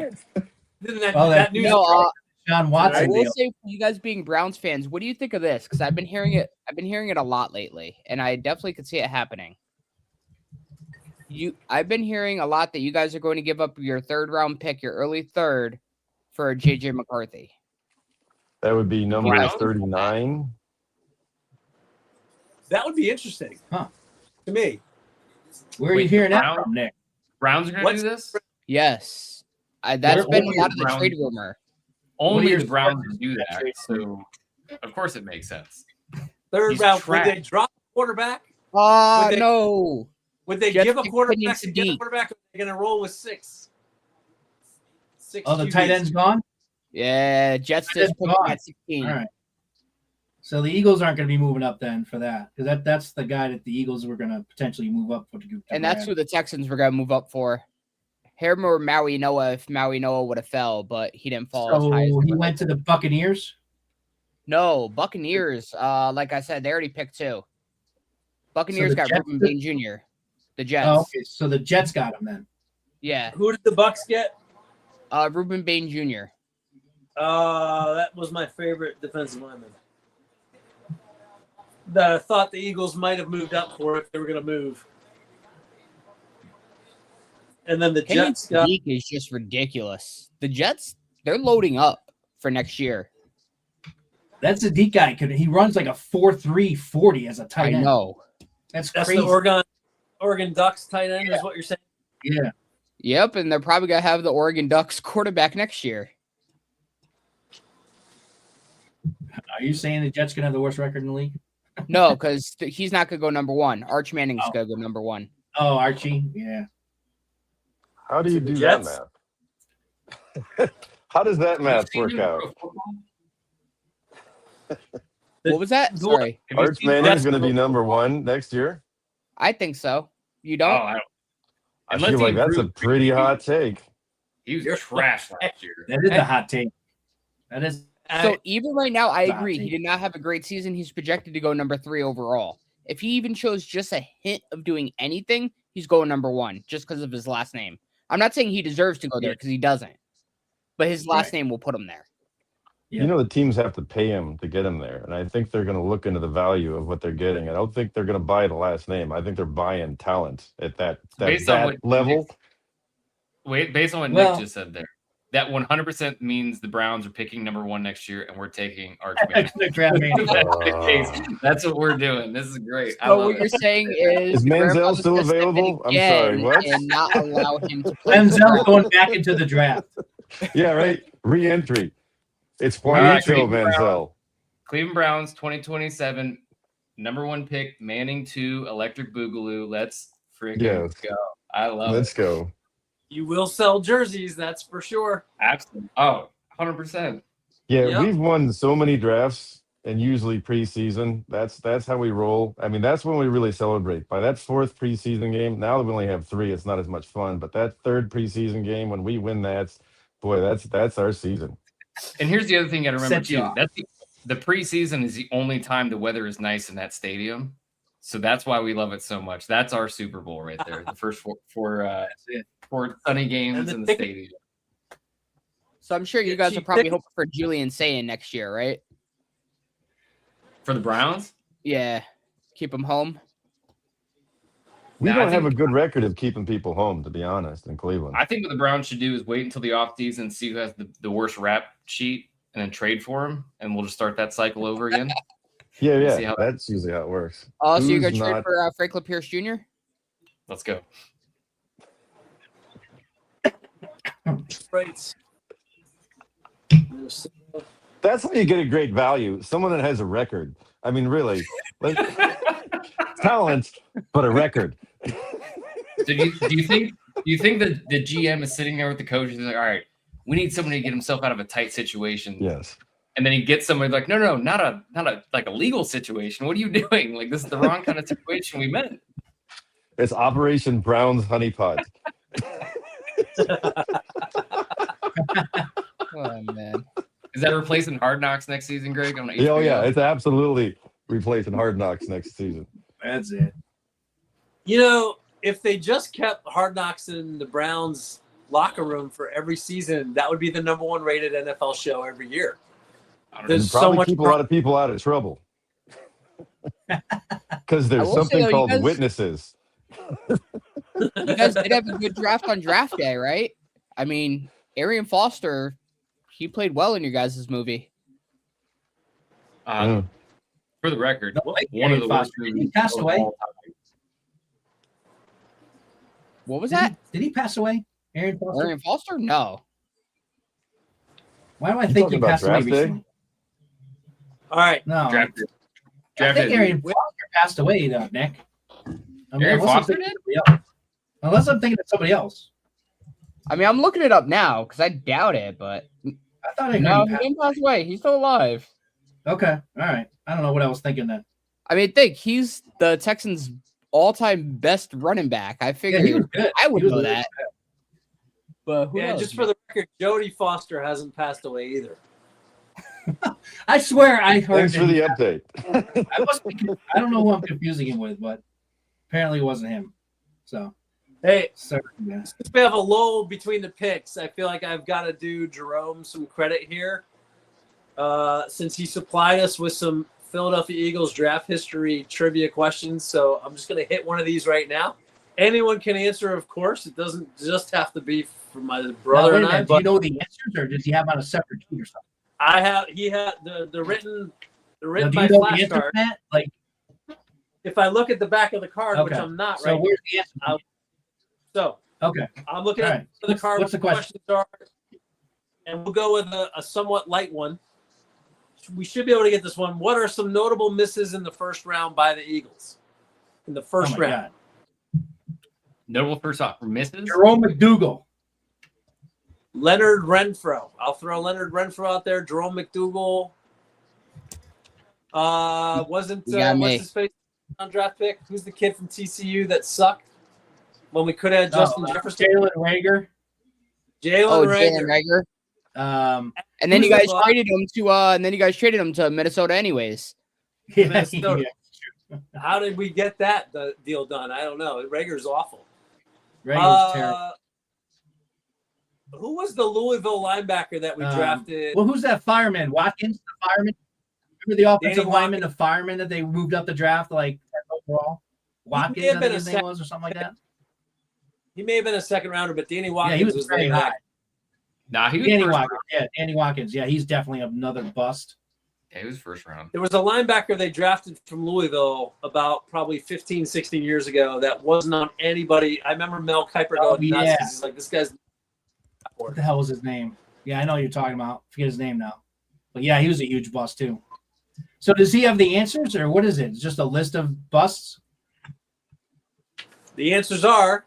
Didn't that, Well, that news? John I Watson. will deal. say, for you guys being Browns fans, what do you think of this? Because I've been hearing it. I've been hearing it a lot lately, and I definitely could see it happening. I've been hearing a lot that you guys are going to give up your 3rd-round pick, your early 3rd, for JJ McCarthy. That would be number Wow. 39. That would be interesting. Huh. To me. Where are you Wait, hearing that Brown? from, Nick? Browns are going to What's- do this? Yes, that's Where- been a where lot of the Browns- trade rumor. Only your the Browns starters do in that that. trade? So, of course, it makes sense. 3rd He's round. Would trash. they drop a quarterback? Ah, Would they- no. Would they Jeff give a McKinnon's quarterback to get a deep. quarterback? Or are they going to roll with 6? 6 Oh, the QBs. tight end's gone? Yeah, Jets Tight end's just picked gone. at 16. All right. So the Eagles aren't going to be moving up then for that, because that's the guy that the Eagles were going to potentially move up for. And that's who the Texans were going to move up for. Him or Maui Noah if Maui Noah would have fell, but he didn't fall as high as So they he would went like. to the Buccaneers? No, Buccaneers. Like I said, they already picked 2. Buccaneers the got Jets Ruben did- Bain Jr. The Jets. Oh, okay. So the Jets got him then. Yeah. Who did the Bucks get? Ruben Bain Jr. That was my favorite defensive lineman. That I thought the Eagles might have moved up for if they were going to move. And then the Jets got. Sadiq is just ridiculous. The Jets, they're loading up for next year. That's a deep guy. He runs like a 4.3 40 as a tight end. I know. That's That's crazy. the Oregon Ducks tight end is what you're saying? Yeah. Yep, and they're probably going to have the Oregon Ducks quarterback next year. Are you saying the Jets going to have the worst record in the league? No, because he's not going to go number 1. Arch Manning's Oh. going to go number 1. Oh, Archie. Yeah. How do you To the do that Jets? math? How does that math Have work you seen out? What was that? Sorry. you Arch seen Manning's Jets? going to be number 1 next year? I think so. You Oh, don't? I don't. I Unless feel he like that's a improved. pretty hot take. He was You're- trash last year. That is a hot take. That is. So even right now, I agree. Exactly. He did not have a great season. He's projected to go number 3 overall. If he even shows just a hint of doing anything, he's going number 1 just because of his last name. I'm not saying he deserves to go there because he doesn't, but his last name will put him there. Yeah. You know, the teams have to pay him to get him there. And I think they're going to look into the value of what they're getting. I don't think they're going to buy the last name. I think they're buying talent at that Based on what level. Based on what Well- Nick just said there, that 100% means the Browns are picking number 1 next year, and we're taking Arch Manning. Extra crap, man. That's the case. That's what we're doing. This is great. I So love what it. you're saying is Is the Manziel Grandpa's still gonna step in available? I'm sorry, again what? and not allow him to play. Denzel going back into the draft. Yeah, right. Re-entry. It's All right, Juanito Cleveland Manziel. Cleveland Browns 2027, number 1 pick, Manning 2, Electric Boogaloo. Let's freaking Yes. go. I love Let's it. go. You will sell jerseys, that's for sure. Absolutely. Oh, 100%. Yeah, Yep. we've won so many drafts and usually preseason. That's how we roll. I mean, that's when we really celebrate. By that 4th preseason game, now that we only have 3, it's not as much fun. But that 3rd preseason game, when we win that, boy, that's our season. And here's the other thing you got to remember, Set you too. off. That's the preseason is the only time the weather is nice in that stadium. So that's why we love it so much. That's our Super Bowl right there. The first four sunny games And the in the ticket- stadium. So I'm sure you Get guys are cheap probably tickets. hoping for Julian Sayin next year, right? For the Browns? Yeah. Keep him home. We Nah, I don't have a think- good record of keeping people home, to be honest, in Cleveland. I think what the Browns should do is wait until the offseason, see who has the worst rap sheet, and then trade for him, and we'll just start that cycle over again. See Yeah. how- That's usually how it works. Oh, so you're Who's going to trade not- for Franklin Pierce Jr.? Let's go. Right. That's how you get a great value. Someone that has a record. I mean, really. Talent, but a record. So do you think that the GM is sitting there with the coaches and like, all right, we need somebody to get himself out of a tight situation. Yes. And then he gets somebody like, no, not a like a legal situation. What are you doing? Like, this is the wrong kind of situation we meant. It's Operation Brown's Honeypot. Oh, man. Is that replacing Hard Knocks next season, Greg? On Oh, HBO? yeah. It's absolutely replacing Hard Knocks next season. That's it. You know, if they just kept Hard Knocks in the Browns locker room for every season, that would be the number 1 rated NFL show every year. I don't know. There's And so probably much keep a lot of people out of trouble. Because I there's will say, something though, you called guys- witnesses. You guys did have a good draft on draft day, right? I mean, Arian Foster, he played well in your guys' movie. Mm. For the record, No, like one of the Arian worst Foster. He movies passed of away. all time. What was that? Did he pass away? Aaron Foster? Arian Foster? No. Why do I You think he talking about passed away draft day? recently? All right. No. Drafted. I Drafted. think Arian Foster passed away, Nick. Aaron unless I'm Foster thinking did? of somebody else. Unless I'm thinking of somebody else. I mean, I'm looking it up now because I doubt it, but I thought I no, heard he he didn't pass away. He's still alive. Okay, all right. I don't know what I was thinking then. I mean, think he's the Texans' all-time best running back. I Yeah, figured he was good. I would He was know really that. But who Yeah, knows? just for the record, Jody Foster hasn't passed away either. I swear I heard. Thanks for the update. I don't know who I'm confusing him with, but apparently it wasn't him. So, Hey, sorry. Yeah. since we have a lull between the picks, I feel like I've got to do Jerome some credit here. Since he supplied us with some Philadelphia Eagles draft history trivia questions. So I'm just going to hit one of these right now. Anyone can answer, of course. It doesn't just have to be from my brother Now, and I. do you know the answers, or does he have on a separate sheet or something? He had the written Now, do by you know the answers, flashcard. Matt? Like, If I look at the back of the card, which Okay. I'm not so right where's the answer? now. So Okay. I'm looking All at right. the card. What's the what question? questions are, and we'll go with a somewhat light one. We should be able to get this one. What are some notable misses in the first round by the Eagles? In the first Oh my round. God. Notable first off for misses. Jerome McDougal. Leonard Renfro. I'll throw Leonard Renfro out there. Jerome McDougal. Wasn't You got me. what's his face on draft pick? Who's the kid from TCU that sucked when we could have Justin Jefferson? Jalen Rager. Jalen Oh, Rager. Jalen Rager. And then Who's you guys the- traded him to Minnesota anyways. Yeah, Minnesota. yeah. How did we get that deal done? I don't know. Rager's awful. Rager's terrible. Who was the Louisville linebacker that we drafted? Well, who's that fireman? Watkins, the fireman? Remember the offensive Danny lineman, the fireman that they moved up the draft, like overall? Watkins, have I been think a his name was, or something like that. He may have been a second rounder, but Danny Watkins Yeah, he was was very very high. high. Nah, he was Danny first Watkins. round. Yeah, Danny Watkins. Yeah, he's definitely another bust. Yeah, he was first round. There was a linebacker they drafted from Louisville about probably 15, 16 years ago that wasn't on anybody. I remember Mel Kiper going nuts yeah. 'cause he's like, this guy's. What the hell was his name? Yeah, I know what you're talking about. Forget his name now. But yeah, he was a huge bust too. So does he have the answers, or what is it? It's just a list of busts? The answers are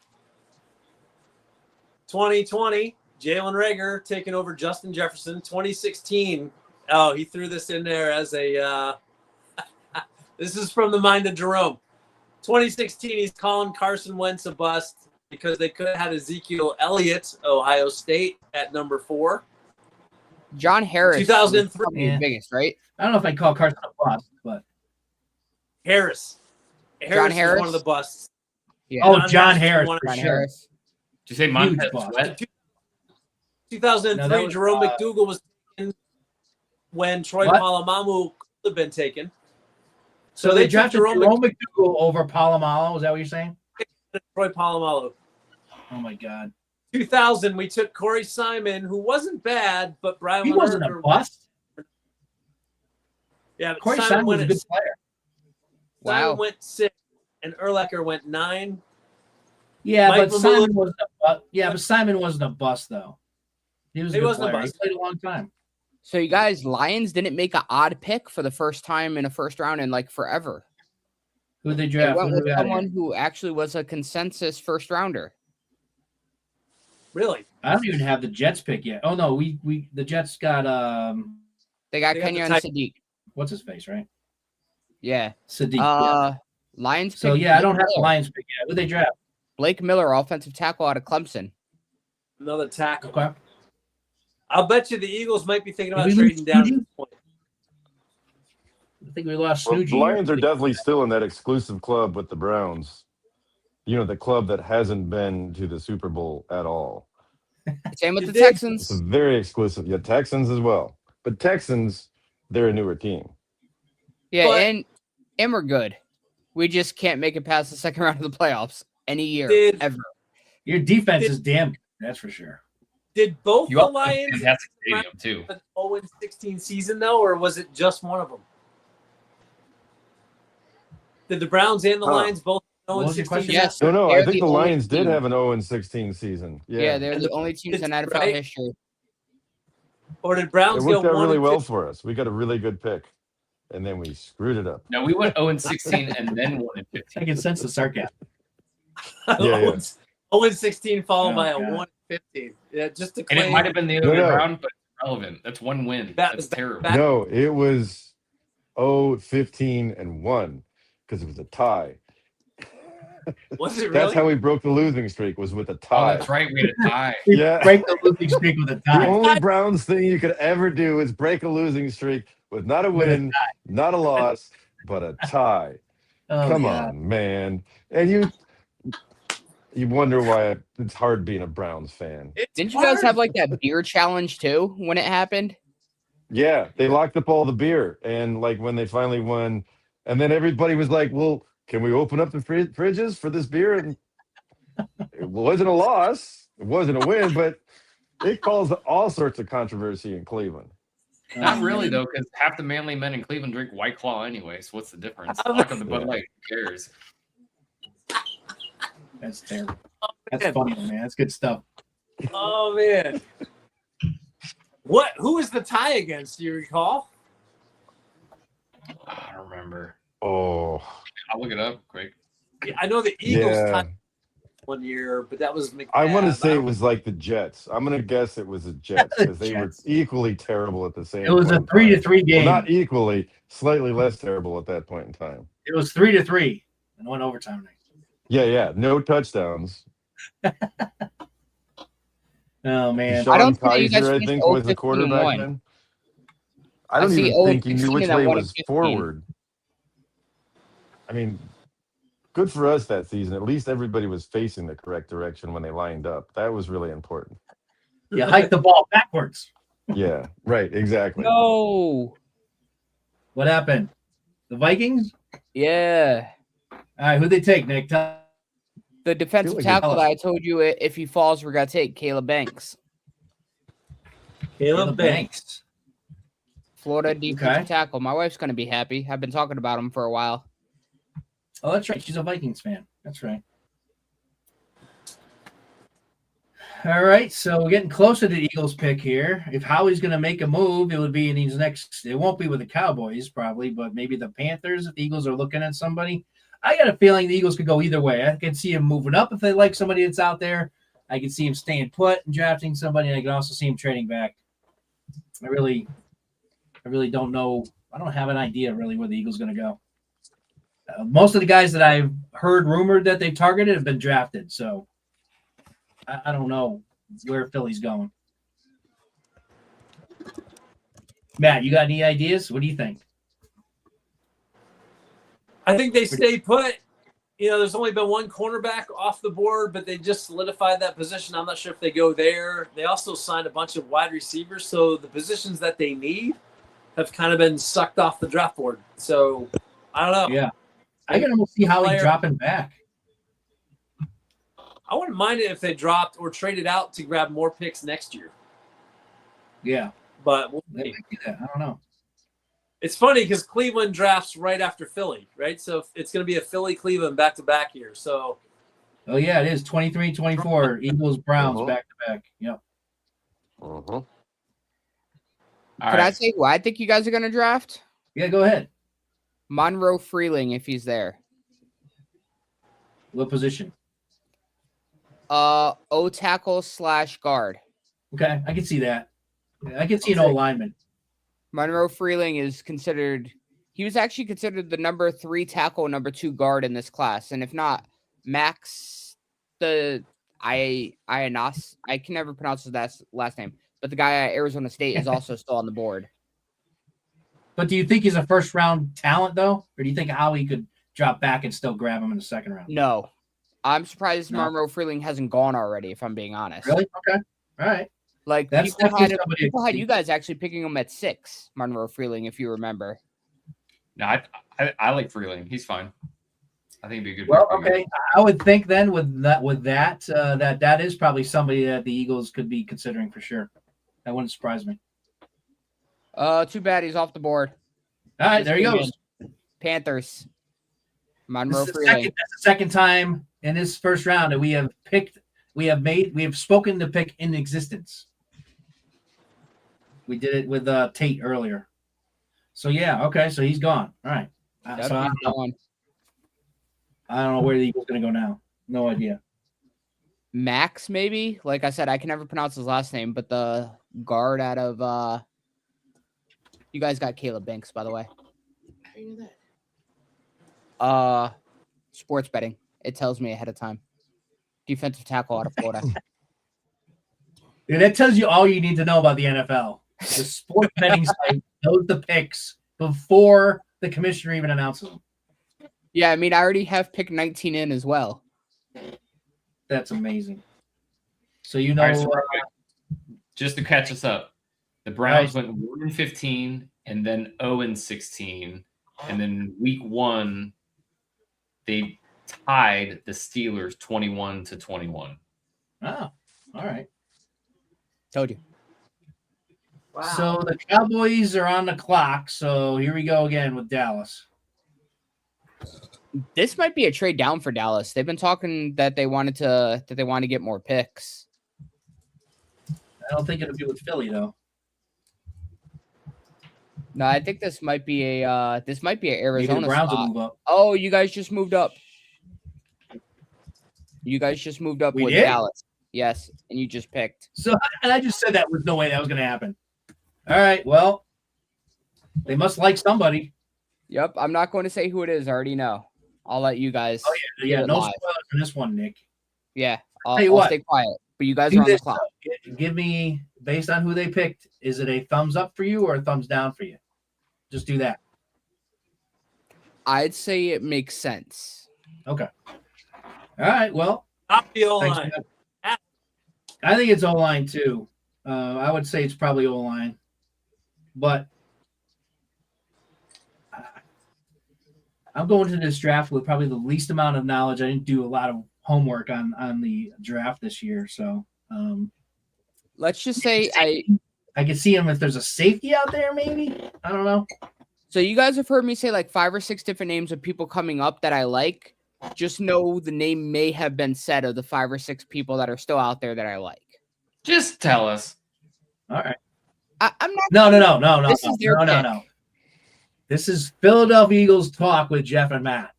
2020, Jalen Rager taking over Justin Jefferson. 2016, oh, he threw this in there as a this is from the mind of Jerome. 2016, he's calling Carson Wentz a bust because they could have had Ezekiel Elliott, Ohio State, at number 4. John Harris. 2003. was probably Yeah. the biggest, right? I don't know if I call Carson a bust, but Harris John was Harris? one of the busts. Yeah. oh, John Harris One- for John sure. Harris. Did you say Huge Montez bust. Sweat? 2003, No, that was, Jerome McDougal was taken when Troy What? Polamalu could have been taken. So they took drafted Jerome Jerome McDougal over Palomalo. Is that what you're saying? Troy Polamalu. Oh my God, 2000, we took Corey Simon, who wasn't bad, but Brian he wasn't a Urlacher- bust. Yeah, but Corey Simon was a went good player. Wow. Simon went 6, and Urlacher went 9. Yeah, Mike but Mamula- Simon wasn't but Simon wasn't a bust though. He was a He good wasn't a player. bust. He played a long time. So you guys, Lions didn't make an odd pick for the first time in a first round in like forever. Who did they They draft? went Who do with we got here? someone who actually was a consensus first rounder. Really? I don't even have the Jets pick yet. Oh no, we the Jets got They got They got the Kenyon type- Sadiq. what's his face, right? Yeah. Sadiq. Yeah. Lions. So picked yeah, I don't Blake have the Miller. Lions pick yet. Who they draft? Blake Miller, offensive tackle out of Clemson. Another tackle. Okay. I'll bet you the Eagles might be thinking about Did we lose trading down at Sneedy? this point. I think we lost Well, Snooji. the Lions are definitely still in that exclusive club with the Browns. You know, the club that hasn't been to the Super Bowl at all. Same with You the did. It's Texans. a very exclusive. Yeah, Texans as well. But Texans, they're a newer team. Yeah, But- and we're good. We just can't make it past the second round of the playoffs any year Did- ever. Your defense is damn good, that's for sure. Did both You the also have a Lions fantastic stadium too. have an 0-16 season, though, or was it just one of them? Did the Browns and the Huh. Lions both What was your 0-16? question? Yes. No, They're I think the only Lions did team. have an 0-16 season. Yeah, Yeah, they're And the the- only teams in NFL right? history. Or did it Browns go worked out 1 really and well 2? for us. We got a really good pick, and then we screwed it up. No, we went 0-16 and then 1-15. I can sense the sarcasm. Yeah. 0-16 followed Oh, by a God. 1-15. Yeah, just to And claim it might have been the other way No. around, but it's relevant. That's one win. That That's was terrible. back- No, it was 15-1 because it was a tie. Was it That's really? how we broke the losing streak, was with a Oh, tie. that's right. We had a tie. Yeah. Break the losing streak with a The tie. only Browns thing you could ever do is break a losing streak with not a With a win, not a loss, but a tie. Oh, Come yeah. on, man. And you wonder why it's hard being a Browns fan. It's Didn't you guys hard. have like that beer challenge too when it happened? Yeah, they locked up all the beer, and like when they finally won, and then everybody was like, "Well, can we open up the fridges for this beer?" And it wasn't a loss, it wasn't a win, but it caused all sorts of controversy in Cleveland. Not Oh, really, man. though, because half the manly men in Cleveland drink White Claw anyway. So what's the difference? Oh, Lock up the Bud yeah. Light. Who cares? That's terrible. That's man. funny, man. That's good stuff. Oh man. Who is the tie against? Do you recall? I don't remember. Oh, I'll look it up quick. Yeah, I know the Eagles yeah. tied one year, but that was McNabb. I want to say I it don't- was like the Jets. I'm going to guess it was the Jets because they were Jets. equally terrible at the same It was a point in time. 3-3 game. Well, not equally, slightly less terrible at that point in time. It was 3-3 and one overtime night. Yeah. No touchdowns. Oh man. Sean I don't think you guys Kaiser, I finished think, was the 0-15-1. quarterback then. I I don't see even think he 0-16 knew which and then way was 1-15. forward. I mean, good for us that season. At least everybody was facing the correct direction when they lined up. That was really important. You hike the ball backwards. Yeah, right, exactly. No. What happened? The Vikings? Yeah. All right, who'd they take, Nick? The defensive like tackle it's- that I told you if he falls, we're going to take Caleb Banks. Caleb Banks. Florida defensive Okay. tackle. My wife's going to be happy. I've been talking about him for a while. Oh, that's right. She's a Vikings fan. That's right. All right, so we're getting closer to the Eagles pick here. If Howie's going to make a move, it would be in these next. It won't be with the Cowboys probably, but maybe the Panthers. If the Eagles are looking at somebody, I got a feeling the Eagles could go either way. I can see him moving up if they like somebody that's out there. I can see him staying put and drafting somebody, and I can also see him trading back. I really don't know. I don't have an idea really where the Eagles are going to go. Most of the guys that I've heard rumored that they've targeted have been drafted, so I don't know where Philly's going. Matt, you got any ideas? What do you think? I think they stay put. You know, there's only been one cornerback off the board, but they just solidified that position. I'm not sure if they go there. They also signed a bunch of wide receivers, so the positions that they need have kind of been sucked off the draft board. So I don't know. Yeah, I can almost see Howie Player- dropping back. I wouldn't mind it if they dropped or traded out to grab more picks next year. Yeah, But we'll they see. might do that. I don't know. It's funny because Cleveland drafts right after Philly, right? So it's going to be a Philly-Cleveland back-to-back here. So Oh yeah, it is 23-24. Eagles Browns Uh-huh. back to back. Yep. Uh-huh. All Could I right. say who I think you guys are going to draft? Yeah, go ahead. Monroe Freeling, if he's there. What position? O tackle / guard. Okay, I can see that. I can see an old lineman. Monroe Freeling is considered. He was actually considered the number 3 tackle, number 2 guard in this class, and if not, Max Ionas. I can never pronounce his last name, but the guy at Arizona State is also still on the board. But do you think he's a first round talent though, or do you think Howie could drop back and still grab him in the second round? No, I'm surprised No. Monroe Freeling hasn't gone already. If I'm being honest, Really? Okay. All right. like That's people definitely somebody- had you guys actually picking him at 6. Monroe Freeling, if you remember. No, I like Freeling. He's fine. I think he'd be a good. Well, pick for you okay. I would think then with that is probably somebody that the Eagles could be considering for sure. That wouldn't surprise me. Too bad he's off the board. All right, Just there he came goes. in. Panthers. Monroe This is Freeling. that's the second time in this first round that we have spoken to pick in existence. We did it with Tate earlier. So yeah, okay, so he's gone. All right. Yep, So he's gone. I don't know where the Eagles going to go now. No idea. Max, maybe. Like I said, I can never pronounce his last name, but the guard out of you guys got Caleb Banks, by the way. How do you know that? Sports betting. It tells me ahead of time. Defensive tackle out of Florida. Dude, that tells you all you need to know about the NFL. The sports betting site knows the picks before the commissioner even announces them. Yeah, I mean, I already have pick 19 in as well. That's amazing. So you know, All right, so real quick, just to catch us up, the Browns went 1-15 and then 0-16, and then week 1 they tied the Steelers 21-21. oh, all right. Told you. Wow. So the Cowboys are on the clock. So here we go again with Dallas. This might be a trade down for Dallas. They've been talking that they want to get more picks. I don't think it'll be with Philly though. No, I think this might be a Maybe Arizona the Browns will spot. move up. Oh, you guys just moved up. You guys just moved up We with did? Dallas. Yes, and you just picked. So, and I just said that with no way that was going to happen. All right. Well, they must like somebody. Yep, I'm not going to say who it is. I already know. I'll let you guys. Oh yeah. hear it No live. spoilers for this one, Nick. Yeah, Tell you I'll what. stay quiet. But you guys Do are on the this, clock. Give me, based on who they picked, is it a thumbs up for you or a thumbs down for you? Just do that. I'd say it makes sense. Okay. All right. Well, Not the thanks O-line. for that. I think it's O-line too. I would say it's probably O-line. But I'm going to this draft with probably the least amount of knowledge. I didn't do a lot of homework on the draft this year. So Let's just say I can see him if there's a safety out there, maybe. I don't know. So you guys have heard me say like 5 or 6 different names of people coming up that I like. Just know the name may have been said of the 5 or 6 people that are still out there that I like. Just tell us. All right. I'm not. No. This is their pick. No. This is Philadelphia Eagles talk with Geoff and Matt.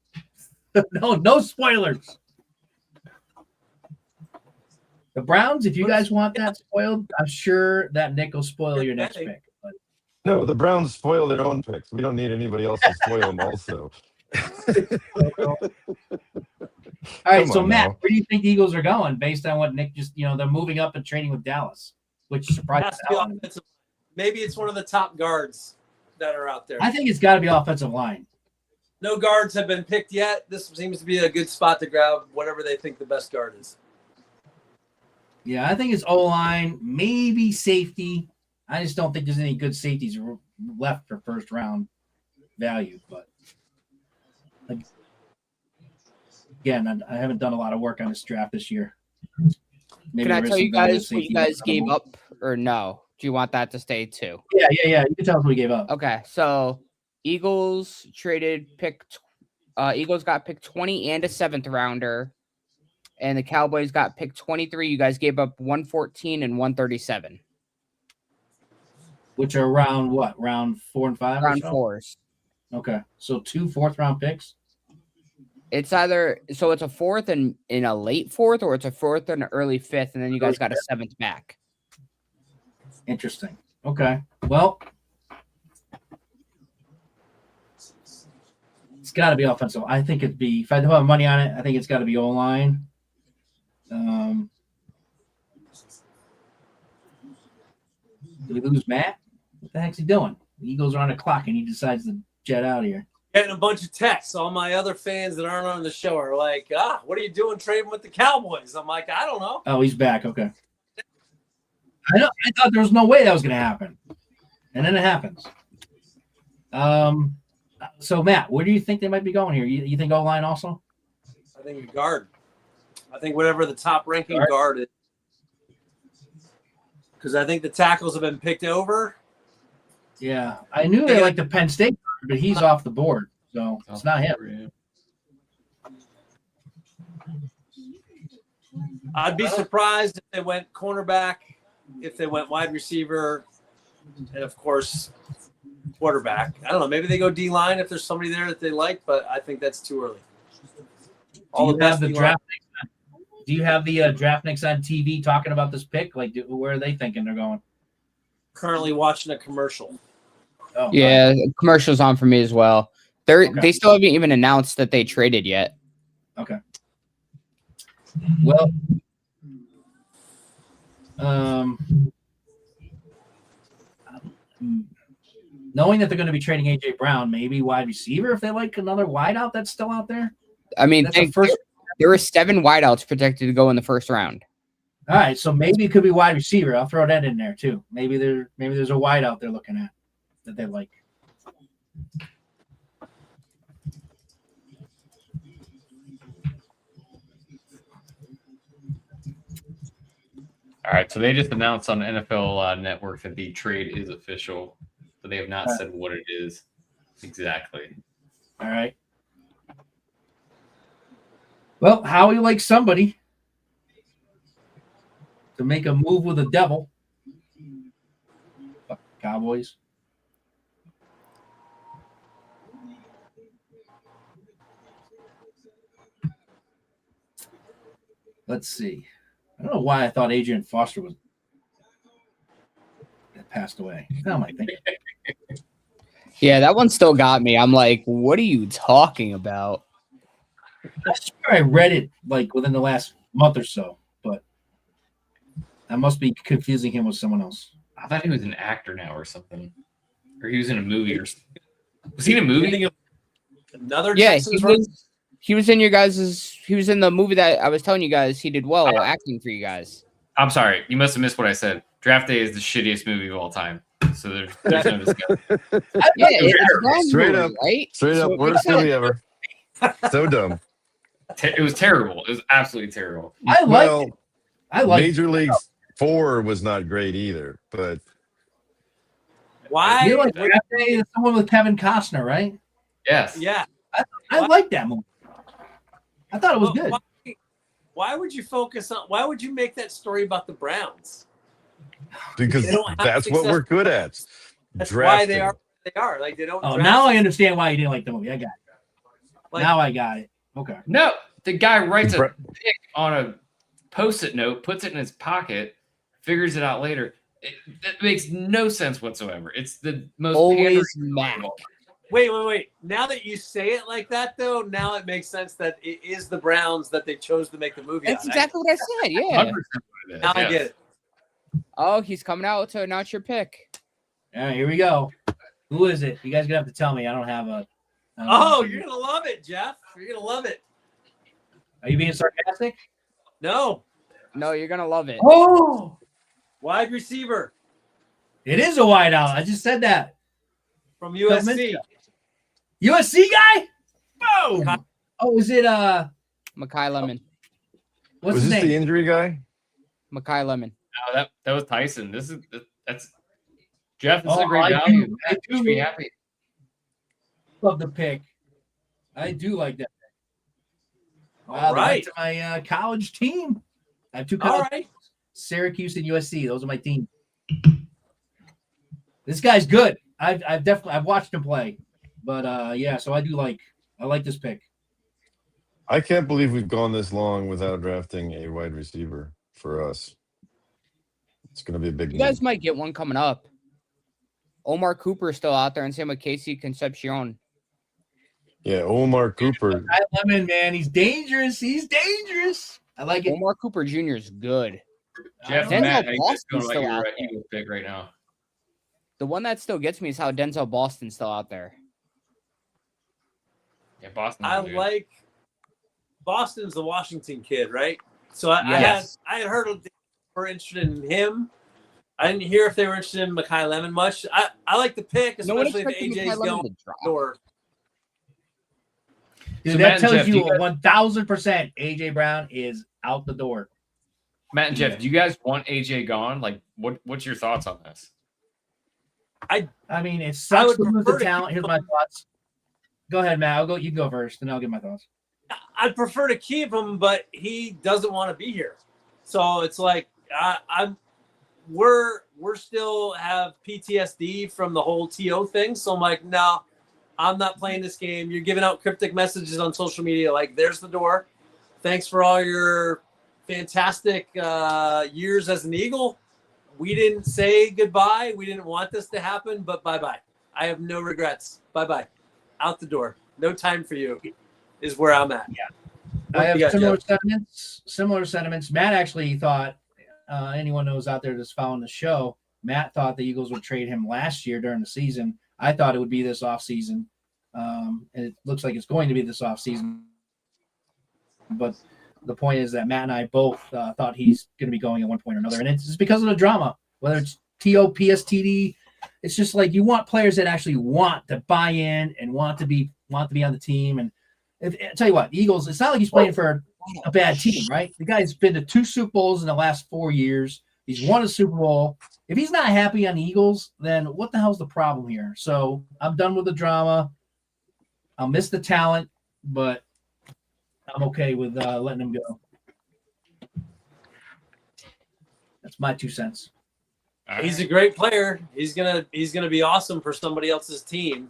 No spoilers. The Browns, if you guys want that spoiled, I'm sure that Nick will spoil your next pick. But No, the Browns spoil their own picks. We don't need anybody else to spoil them also. all right, Come so on Matt, now. where do you think the Eagles are going based on what Nick just, they're moving up and trading with Dallas, which surprised Has to be me. offensive. Maybe it's one of the top guards that are out there. I think it's got to be offensive line. No guards have been picked yet. This seems to be a good spot to grab whatever they think the best guard is. Yeah, I think it's O-line, maybe safety. I just don't think there's any good safeties left for first round value. But again, I haven't done a lot of work on this draft this year. Maybe Can I there is tell some you value guys at what you safety, guys but I gave don't know. up or no? Do you want that to stay too? Yeah. You can tell us what we gave up. Okay, so Eagles Eagles got picked 20 and a 7th rounder, and the Cowboys got picked 23. You guys gave up 114 and 137. Which are around what? Round 4 and 5? Round or so? 4s. Okay. So 2 4th-round picks. It's either it's a 4th and in a late 4th, or it's a 4th and an early 5th, and then you guys got a 7th back. Interesting. Okay. Well, it's got to be offensive. I think it'd be, if I do have money on it, I think it's got to be O-line. Do we lose Matt? What the heck's he doing? The Eagles are on the clock and he decides to jet out of here. Getting a bunch of texts. All my other fans that aren't on the show are like, what are you doing trading with the Cowboys? I'm like, I don't know. Oh, he's back. Okay. I thought there was no way that was going to happen. And then it happens. So, Matt, where do you think they might be going here? You think O-line also? I think the guard. I think whatever the top ranking guard is. Because I think the tackles have been picked over. Yeah. I knew they liked the Penn State guard, but he's off the board. So it's not him. I'd be surprised if they went cornerback, if they went wide receiver, and of course, quarterback. I don't know. Maybe they go D-line if there's somebody there that they like, but I think that's too early. Do Do you have the Draftniks on TV talking about this pick? Like, where are they thinking they're going? Currently watching a commercial. Oh, Yeah, commercials on for me as well. They still haven't even announced that they traded yet. Okay. Well, knowing that they're going to be trading AJ Brown, maybe wide receiver if they like another wideout that's still out there. I mean, That's the first. there were 7 wideouts projected to go in the first round. All right, so maybe it could be wide receiver. I'll throw that in there too. Maybe there's a wideout they're looking at that they like. All right, so they just announced on NFL Network that the trade is official, but they have not said what it is exactly. All right. Well, Howie likes somebody to make a move with the devil. Fuck Cowboys. Let's see. I don't know why I thought Adrian Foster had passed away. How am I thinking? Yeah, that one still got me. I'm like, what are you talking about? I swear I read it like within the last month or so, but I must be confusing him with someone else. I thought he was an actor now or something, or he was in a movie or something. Was he in a movie? Another Yeah, Texans he was in your guys's. He was in the movie that I was telling you guys he did well acting for you guys. I'm sorry, you must have missed what I said. Draft Day is the shittiest movie of all time. So there's no discussion. Yeah, it's a Browns Straight movie, up, right? straight So up, worst movie ever. So dumb. It was terrible. It was absolutely terrible. I like Major League 4 was not great either, but Why? You like Draft Day? That's the one with Kevin Costner, right? Yes. Yeah. I like that movie. I thought it was But good. Why would you focus on? Why would you make that story about the Browns? because They don't have that's what we're good at. That's Drafting. why they are. They are like they don't. Oh, draft now I understand why you didn't like the movie. I got it. Like- Now I got it. Okay. No, the guy writes a pick on a post-it note, puts it in his pocket, figures it out later. It makes no sense whatsoever. It's the most Always pandering Mac. of all. Wait. Now that you say it like that, though, now it makes sense that it is the Browns that they chose to make the movie. That's on. exactly what I said. Yeah. 100% what it is, Now I yes. get it. Oh, he's coming out to announce your pick. All right, here we go. Who is it? You guys gonna have to tell me. I don't have a. Oh, you're gonna love it, Jeff. You're gonna love it. Are you being sarcastic? No, No, you're gonna love it. Oh, wide receiver it is a wideout. I just said that. from USC. USC guy? Boom. Oh, is it Makai Lemon. what's was his this name? the injury guy? Makai Lemon. No, that was Tyson. That's Jeff. This is a Oh, great I value. do. Matt, you should be happy. Love the pick. I do like that. Wow, All they went right. to my college team. I have two All college right. Syracuse and USC. Those are my team. This guy's good. I've watched him play, but yeah. So I like this pick. I can't believe we've gone this long without drafting a wide receiver for us. It's going to be a big You guys need. might get one coming up. Omar Cooper is still out there, and same with Casey Concepcion. Yeah, Omar Cooper. Kyle Lemon, man, he's dangerous. He's dangerous. I like it. Omar Cooper Jr. is good. Jeff I and don't Matt, Denzel how you guys Boston's feeling still about out your there. Eagles pick right now? The one that still gets me is how Denzel Boston's still out there. Yeah, Boston. I like Boston's the Washington kid, right? So I had heard they were interested in him. I didn't hear if they were interested in Makai Lemon much. I like the pick, No one especially if expected AJ's Makai Lemon going to drop. or Dude, So that Matt and tells Jeff, do you you guys- 1,000% AJ Brown is out the door. Matt and Jeff, do you guys want AJ gone? Like, what's your thoughts on this? I mean, it sucks would to lose prefer the to talent. keep Here's my thoughts. Go ahead, Matt. You go first, and I'll give my thoughts. I'd prefer to keep him, but he doesn't want to be here. So it's like we're still have PTSD from the whole TO thing. So I'm like, no, I'm not playing this game. You're giving out cryptic messages on social media, like there's the door. Thanks for all your fantastic years as an Eagle. We didn't say goodbye. We didn't want this to happen, but bye-bye. I have no regrets. Bye-bye. Out the door. No time for you is where I'm at. Yeah. What I have you got, similar Jeff? sentiments. Similar sentiments. Matt actually thought, anyone knows out there that's following the show, Matt thought the Eagles would trade him last year during the season. I thought it would be this offseason. And it looks like it's going to be this offseason. But the point is that Matt and I both thought he's going to be going at one point or another. And it's just because of the drama, whether it's TO, PSTD. It's just like you want players that actually want to buy in and want to be on the team. And I tell you what, Eagles, it's not like he's playing for a bad team, right? The guy's been to 2 Super Bowls in the last 4 years. He's won a Super Bowl. If he's not happy on the Eagles, then what the hell's the problem here? So I'm done with the drama. I'll miss the talent, but I'm okay with letting him go. That's my 2 cents. He's a great player. He's gonna be awesome for somebody else's team,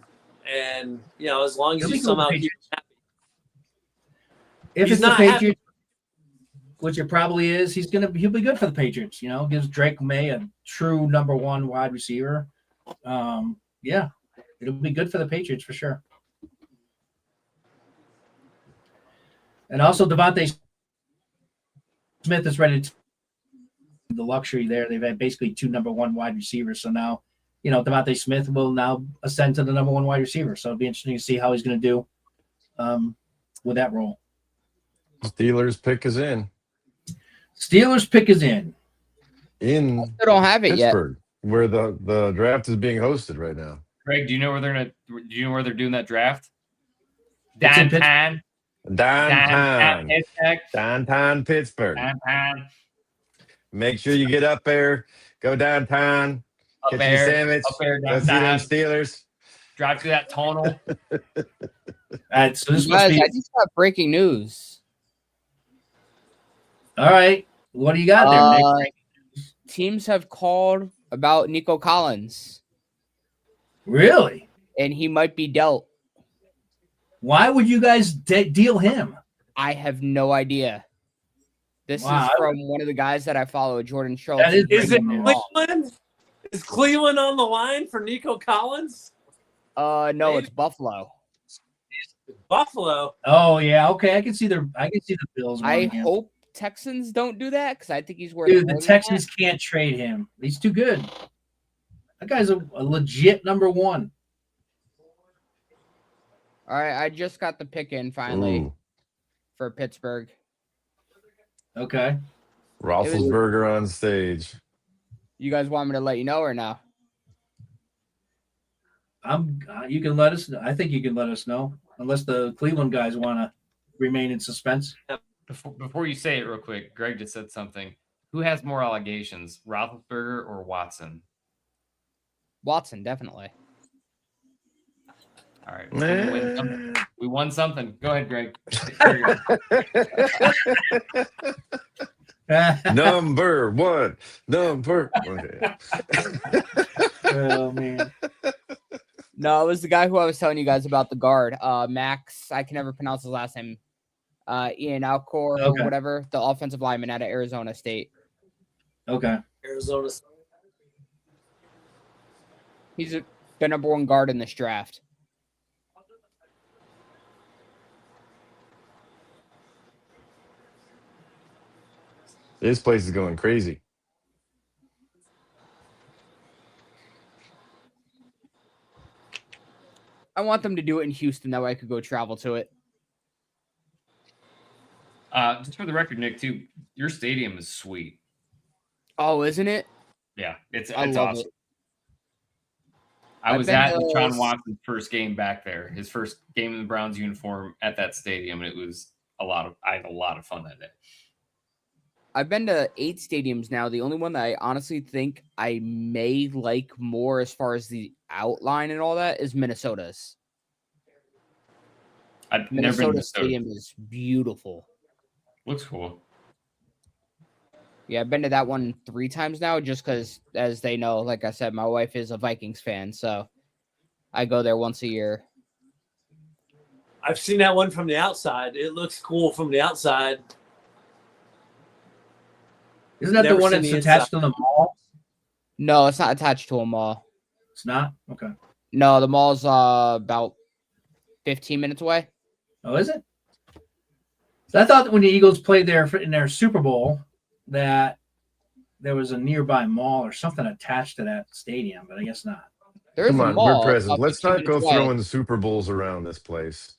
and as long as you somehow keep him happy. If it's the Patriots, which it probably is, he'll be good for the Patriots. Gives Drake May a true number 1 wide receiver. Yeah, it'll be good for the Patriots for sure. And also Devontae Smith is ready to the luxury there. They've had basically 2 number 1 wide receivers. So now, Devontae Smith will now ascend to the number 1 wide receiver. So it'll be interesting to see how he's going to do with that role. Steelers pick is in. Steelers pick is in. In They don't have it Pittsburgh, where the draft is being hosted right now. Greg, do you know where they're doing that draft? It's in Downtown. Downtown Pittsburgh. Downtown. Make sure you get up there, go downtown, Up get there, your sandwich. up there, Let's see them downtown. Steelers. Drive through that tunnel. So this must Guys, be I just got breaking news. all right. What do you got there, Nick? Teams have called about Nico Collins, Really? and he might be dealt. Why would you guys deal him? I have no idea. This Wow. is from one of the guys that I follow, Jordan Schultz. That is Is it breaking news. Cleveland? Is Cleveland on the line for Nico Collins? No, it's Buffalo. Buffalo. Oh yeah, okay. I can see the Bills. I wanting him. hope Texans don't do that because I think he's worth. Dude, the more than Texans that. can't trade him. He's too good. That guy's a legit number 1. All right, I just got the pick in finally Ooh, for Pittsburgh. Okay. Roethlisberger on stage. You guys want me to let you know or no? You can let us know. I think you can let us know, unless the Cleveland guys want to remain in suspense. Before you say it real quick, Greg just said something. Who has more allegations, Roethlisberger or Watson? Watson, definitely. All right. We won something. Go ahead, Greg. There you go. Number 1. Okay. Oh man. No, it was the guy who I was telling you guys about, the guard, Max. I can never pronounce his last name. Ian Alcor Okay. or whatever, the offensive lineman out of Arizona State. Okay. Arizona. He's the number 1 guard in this draft. This place is going crazy. I want them to do it in Houston. That way I could go travel to it. Just for the record, Nick, too, your stadium is sweet. Oh, isn't it? Yeah, it's I love awesome. it. I I've was been at to- Deshaun Watson's first game back there, his first game in the Browns uniform at that stadium, and it was I had a lot of fun that day. I've been to 8 stadiums now. The only one that I honestly think I may like more as far as the outline and all that is Minnesota's. I've never been to Minnesota Minnesota. Stadium is beautiful. Looks cool. Yeah, I've been to that one 3 times now just because, as they know, like I said, my wife is a Vikings fan, so I go there once a year. I've seen that one from the outside. It looks cool from the outside. Isn't that the Never one seen that's the attached to the mall? No, it's not attached to a mall. It's not? Okay. No, the mall's about 15 minutes away. Oh, is it? So I thought that when the Eagles played there in their Super Bowl that there was a nearby mall or something attached to that stadium, but I guess not. There's Come a on, mall. we're it's present. about Let's 15 not go minutes away. throwing Super Bowls around this place.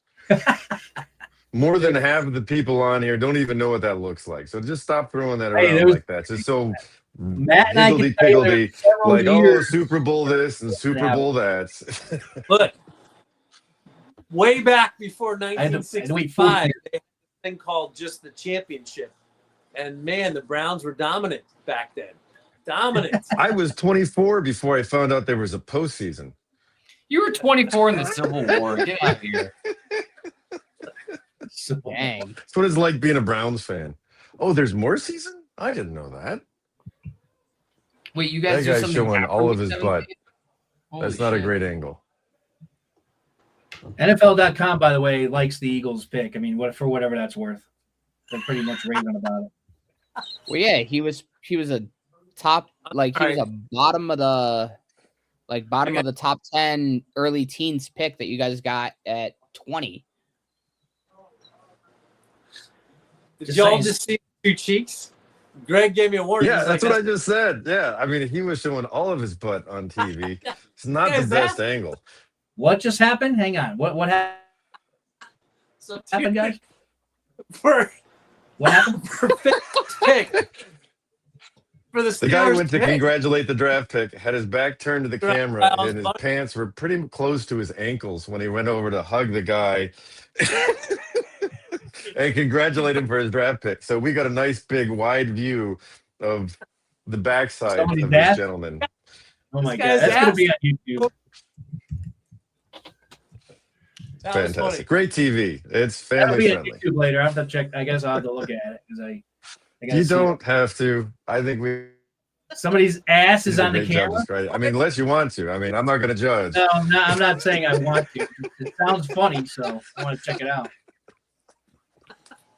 More than half of the people on here don't even know what that looks like. So just stop throwing that Hey, around like that. Just so Matt and I can tell you there were higgledy-piggledy, several like, oh, years. Super Bowl this and Super Bowl that. Look, way back before had to wait 1965, they had a thing called just the championship. And man, the Browns were dominant back then. Dominant. I was 24 before I found out there was a postseason. You were 24 in the Civil War. Get out of here. Dang. That's what it's like being a Browns fan. Oh, there's more season? I didn't know that. Wait, you That guys do guy's something showing after all of week his 17? butt. Holy That's not a shit. great angle. NFL.com, by the way, likes the Eagles pick. I mean, for whatever that's worth. They're pretty much raving about it. Well, yeah, he was a top, like he was a bottom of the top 10 early teens pick that you guys got at 20. Did y'all just see two cheeks? Greg gave me a warning. Yeah, He's that's like, what I just said. Yeah, I mean, he was showing all of his butt on TV. It's not the best angle. What just happened? Hang on. What happened, guys? What happened? For fifth pick. For the The guy Steelers went to pick. congratulate the draft pick, had his back turned to the Right, camera, I was and his funny. pants were pretty close to his ankles when he went over to hug the guy and congratulate him for his draft pick. So we got a nice big wide view of the backside Somebody's of dad? this gentleman. Oh my This god, guy's that's gonna ass. be on YouTube. That was Fantastic. funny. Great TV. It's That'll family be on friendly. YouTube later. I have to check. I guess I'll have to look at it because I gotta You see don't have to. I think we it. Somebody's ass is did a on the great job camera. describing it. I mean, unless you want to. I mean, I'm not going to judge. No, I'm not saying I want to. It sounds funny, so I want to check it out.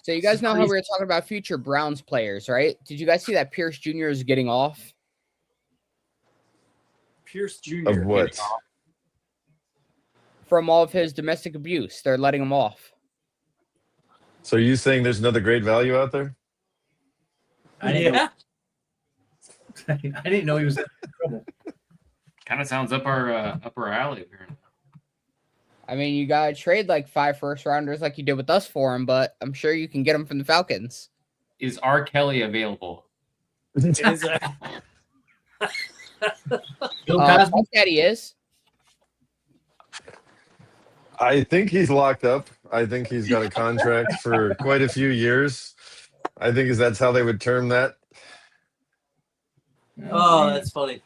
So you guys know how we were talking about future Browns players, right? Did you guys see that Pierce Jr. is getting off? Pierce Jr. Of what? From all of his domestic abuse. They're letting him off. So are you saying there's another great value out there? I didn't know. I didn't know he was in trouble. Kind of sounds up our alley, apparently. I mean, you gotta trade like 5 first rounders like you did with us for him, but I'm sure you can get him from the Falcons. Is R. Kelly available? It is Bill Cosby? Fuck that he is. I think he's locked up. I think he's got a contract for quite a few years. I think that's how they would term that. Oh, that's funny.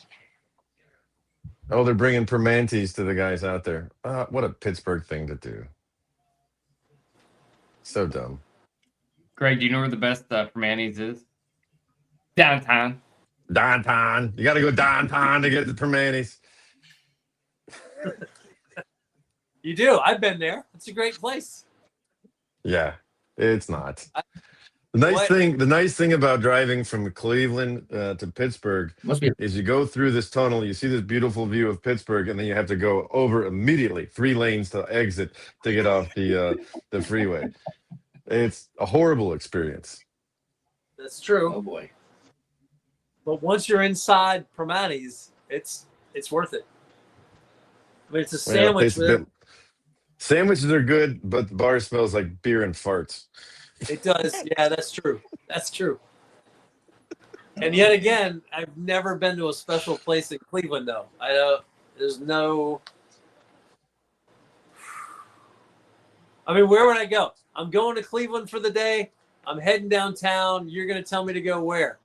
Oh, they're bringing Permantes to the guys out there. What a Pittsburgh thing to do. So dumb. Greg, do you know where the best for Manny's is? Downtown. Downtown. You got to go downtown to get the Permantes. You do. I've been there. It's a great place. Yeah, it's not. The nice thing about driving from Cleveland to Pittsburgh is you go through this tunnel, you see this beautiful view of Pittsburgh, and then you have to go over immediately 3 lanes to exit to get off the freeway. It's a horrible experience. That's true. Oh boy. But once you're inside Permani's, it's worth it. I mean, it's a sandwich. Sandwiches are good, but the bar smells like beer and farts. It does. Yeah, that's true. That's true. And yet again, I've never been to a special place in Cleveland, though. There's no. I mean, where would I go? I'm going to Cleveland for the day. I'm heading downtown. You're going to tell me to go where?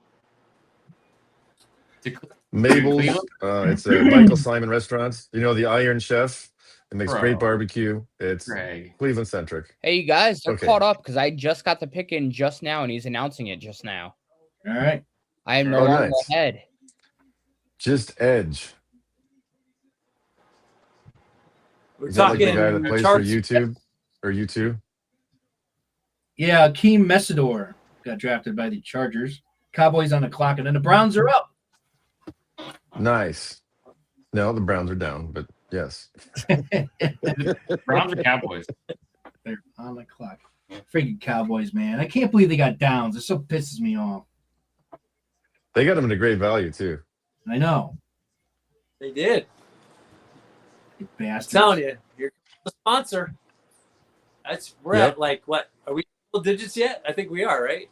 Mabel's. It's a Michael Simon restaurant. You know, the Iron Chef. It makes great barbecue. It's Cleveland centric. Hey, you guys, they're caught up because I just got the pick in just now, and he's announcing it just now. All right. I am no longer ahead. Just edge. We're talking talking like the guy that plays for YouTube or YouTube. Yeah, Akeem Messidor got drafted by the Chargers. Cowboys on the clock, and then the Browns are up. Nice. No, the Browns are down, but yes. Browns or Cowboys? They're on the clock. Freaking Cowboys, man. I can't believe they got downs. It so pisses me off. They got them at a great value too. I know. They did. You I'm bastards. telling you, you're the sponsor. We're Yep. at like what? Are we double digits yet? I think we are, right?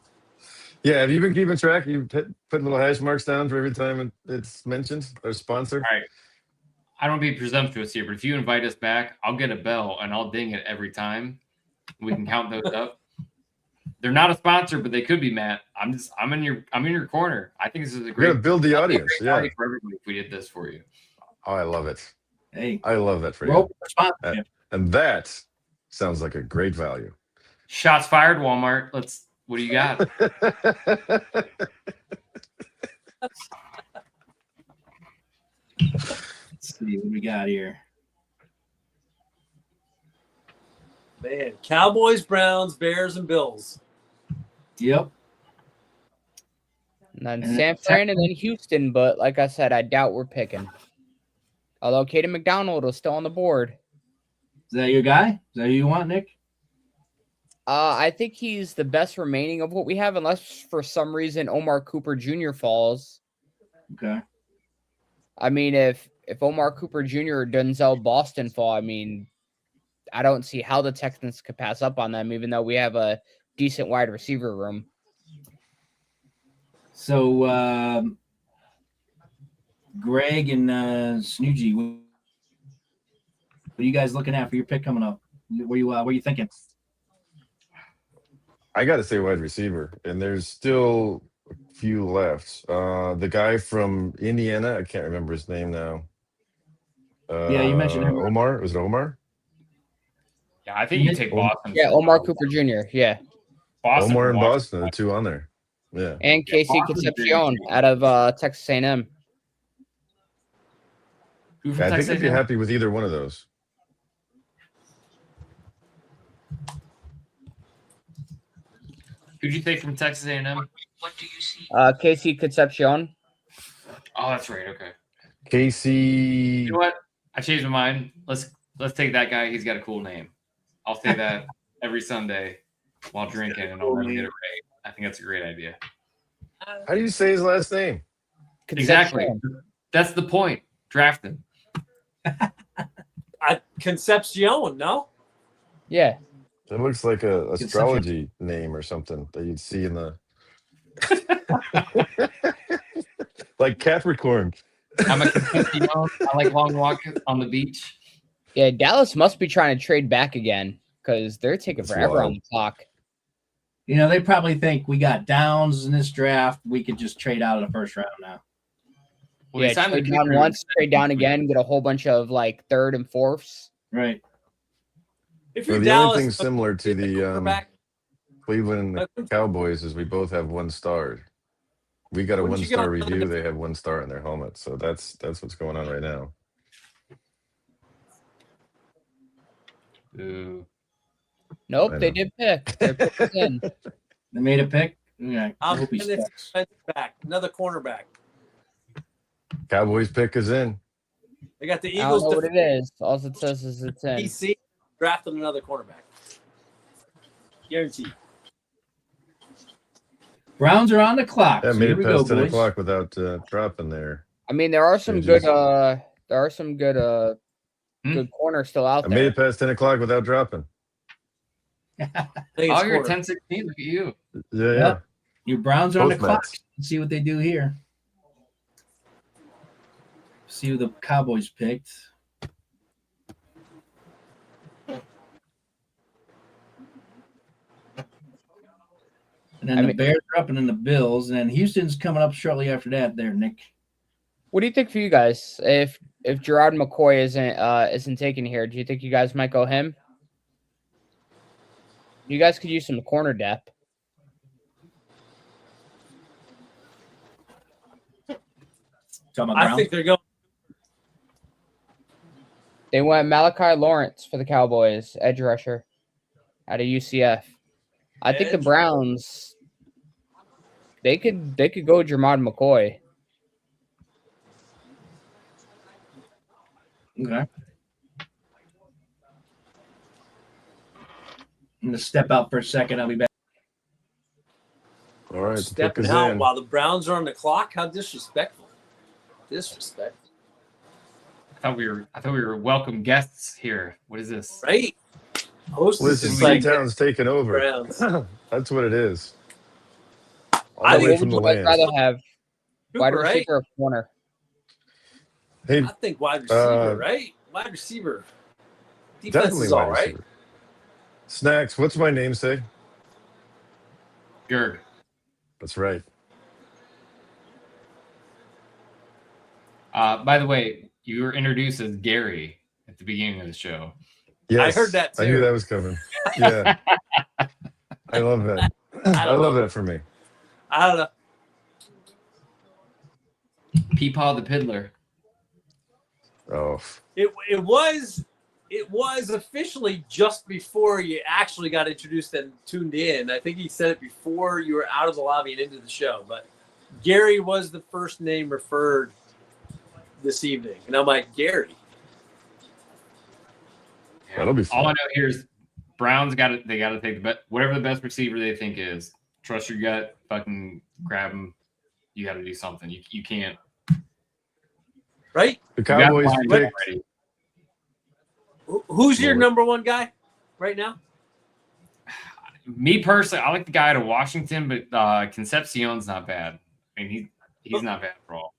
Yeah, have you been keeping track? You put little hash marks down for every time it's mentioned, our sponsor? All right. I don't want to be presumptuous here, but if you invite us back, I'll get a bell and I'll ding it every time. We can count those up. They're not a sponsor, but they could be, Matt. I'm in your corner. I think this is a We're great. gonna build the audience. Great value for everybody if we did this for you. Oh, I love it. Hey, I love that for you. rope for sponsorship. And that sounds like a great value. Shots fired, Walmart. What do you got? Let's see what we got here. Man, Cowboys, Browns, Bears, and Bills. Yep. And then And San Fran and then Houston, but like I said, I doubt we're picking. Although Caden McDonald is still on the board. Is that your guy? Is that who you want, Nick? I think he's the best remaining of what we have, unless for some reason Omar Cooper Jr. falls. Okay. I mean, if Omar Cooper Jr. or Denzel Boston fall, I mean, I don't see how the Texans could pass up on them, even though we have a decent wide receiver room. So, Greg and Snoogy, what are you guys looking at for your pick coming up? What are you thinking? I got to say wide receiver, and there's still a few left. The guy from Indiana, I can't remember his name now. Yeah, you mentioned him. Omar. Was it Omar? Yeah, I think you take Boston. Yeah, Omar Cooper Jr. Yeah, Boston Omar for and Washington. Boston, the two on there. Yeah. and Casey Boston's Concepcion very out of Texas A&M. Who from I think Texas I'd be A&M? happy with either one of those. Who'd you take from Texas A&M? Casey Concepcion. Oh, that's right. Okay. Casey. You know what? I changed my mind. Let's take that guy. He's got a cool name. I'll say that every Sunday while drinking, and I'll never get it right. I think that's a great idea. How do you say his last name? Exactly. Concepcion. That's the point. Draft him. Concepcion, no? Yeah. It looks like a astrology name or something that you'd see in the like Capricorn. I'm a Concepcion. I like long walks on the beach. Yeah, Dallas must be trying to trade back again because they're taking That's forever on wild. the clock. You know, they probably think we got downs in this draft. We could just trade out of the first round now. Well, they Yeah, signed the trade down kicker. once, trade down again, get a whole bunch of like third and fourths. Right. If Well, you're the Dallas, only thing similar to the quarterback, Cleveland and the Cowboys is we both have 1 star. We got a Wouldn't you get 1-star on review. They have 1 star in their helmet. So that's what's going on right now. Ooh. Nope, I they know. did pick. They're picked in. They made a pick. Yeah, I I'm hope he this sticks. defensive back, another cornerback. Cowboys pick is in. They got the I don't Eagles. know what it is. All it says is it's in. PC drafted another cornerback. Guaranteed. Browns are on the clock. Yeah, So made here it we go, past 10 boys. o'clock without dropping there. I mean, there are some Changes. good good corners still out I there. made it past 10 o'clock without dropping. I think it's Oh, you're corner. 10-16. Look at you. Yeah, Yep. Your Browns are on the Both clock. Mets. Let's see what they do here. See who the Cowboys picked. And then I the mean- Bears are up, and then the Bills, and then Houston's coming up shortly after that. There, Nick. What do you think for you guys? If Gerard McCoy isn't taken here, do you think you guys might go him? You guys could use some corner depth. Talking about I Browns. think they're going. They went Malachi Lawrence for the Cowboys, edge rusher, out of UCF. I think the Edge. Browns. They could go Jermod McCoy. Okay. I'm gonna step out for a second. I'll be back. All right, the pick Stepping is out in. while the Browns are on the clock. How disrespectful! Disrespectful, I thought we were welcome guests here. What is this? right? Hostess Listen, is like C-Town's taking over. Browns. That's what it is. All I the way think- from What the would you guys land. rather have? Wide Cooper, right? receiver or corner? Hey, I think wide receiver, right? Wide receiver. Defense definitely is all wide right. receiver. Snacks, what's my name say? Gerg. That's right. By the way, you were introduced as Gary at the beginning of the show. Yes, heard that I knew too. that was coming. Yeah. I love that. I love that for me. I don't know. Peepaw the Piddler. Oh, It was officially just before you actually got introduced and tuned in. I think he said it before you were out of the lobby and into the show. But Gary was the first name referred this evening, and I'm like, Gary. that'll be fun. All I know here is Browns got to take whatever the best receiver they think is. Trust your gut. Fucking grab him. You got to do something. You can't. Right? The you gotta Cowboys find it picked. already. Who's your Lord. number one guy right now? Me personally, I like the guy out of Washington, but Concepcion's not bad. I mean, he's not bad at all.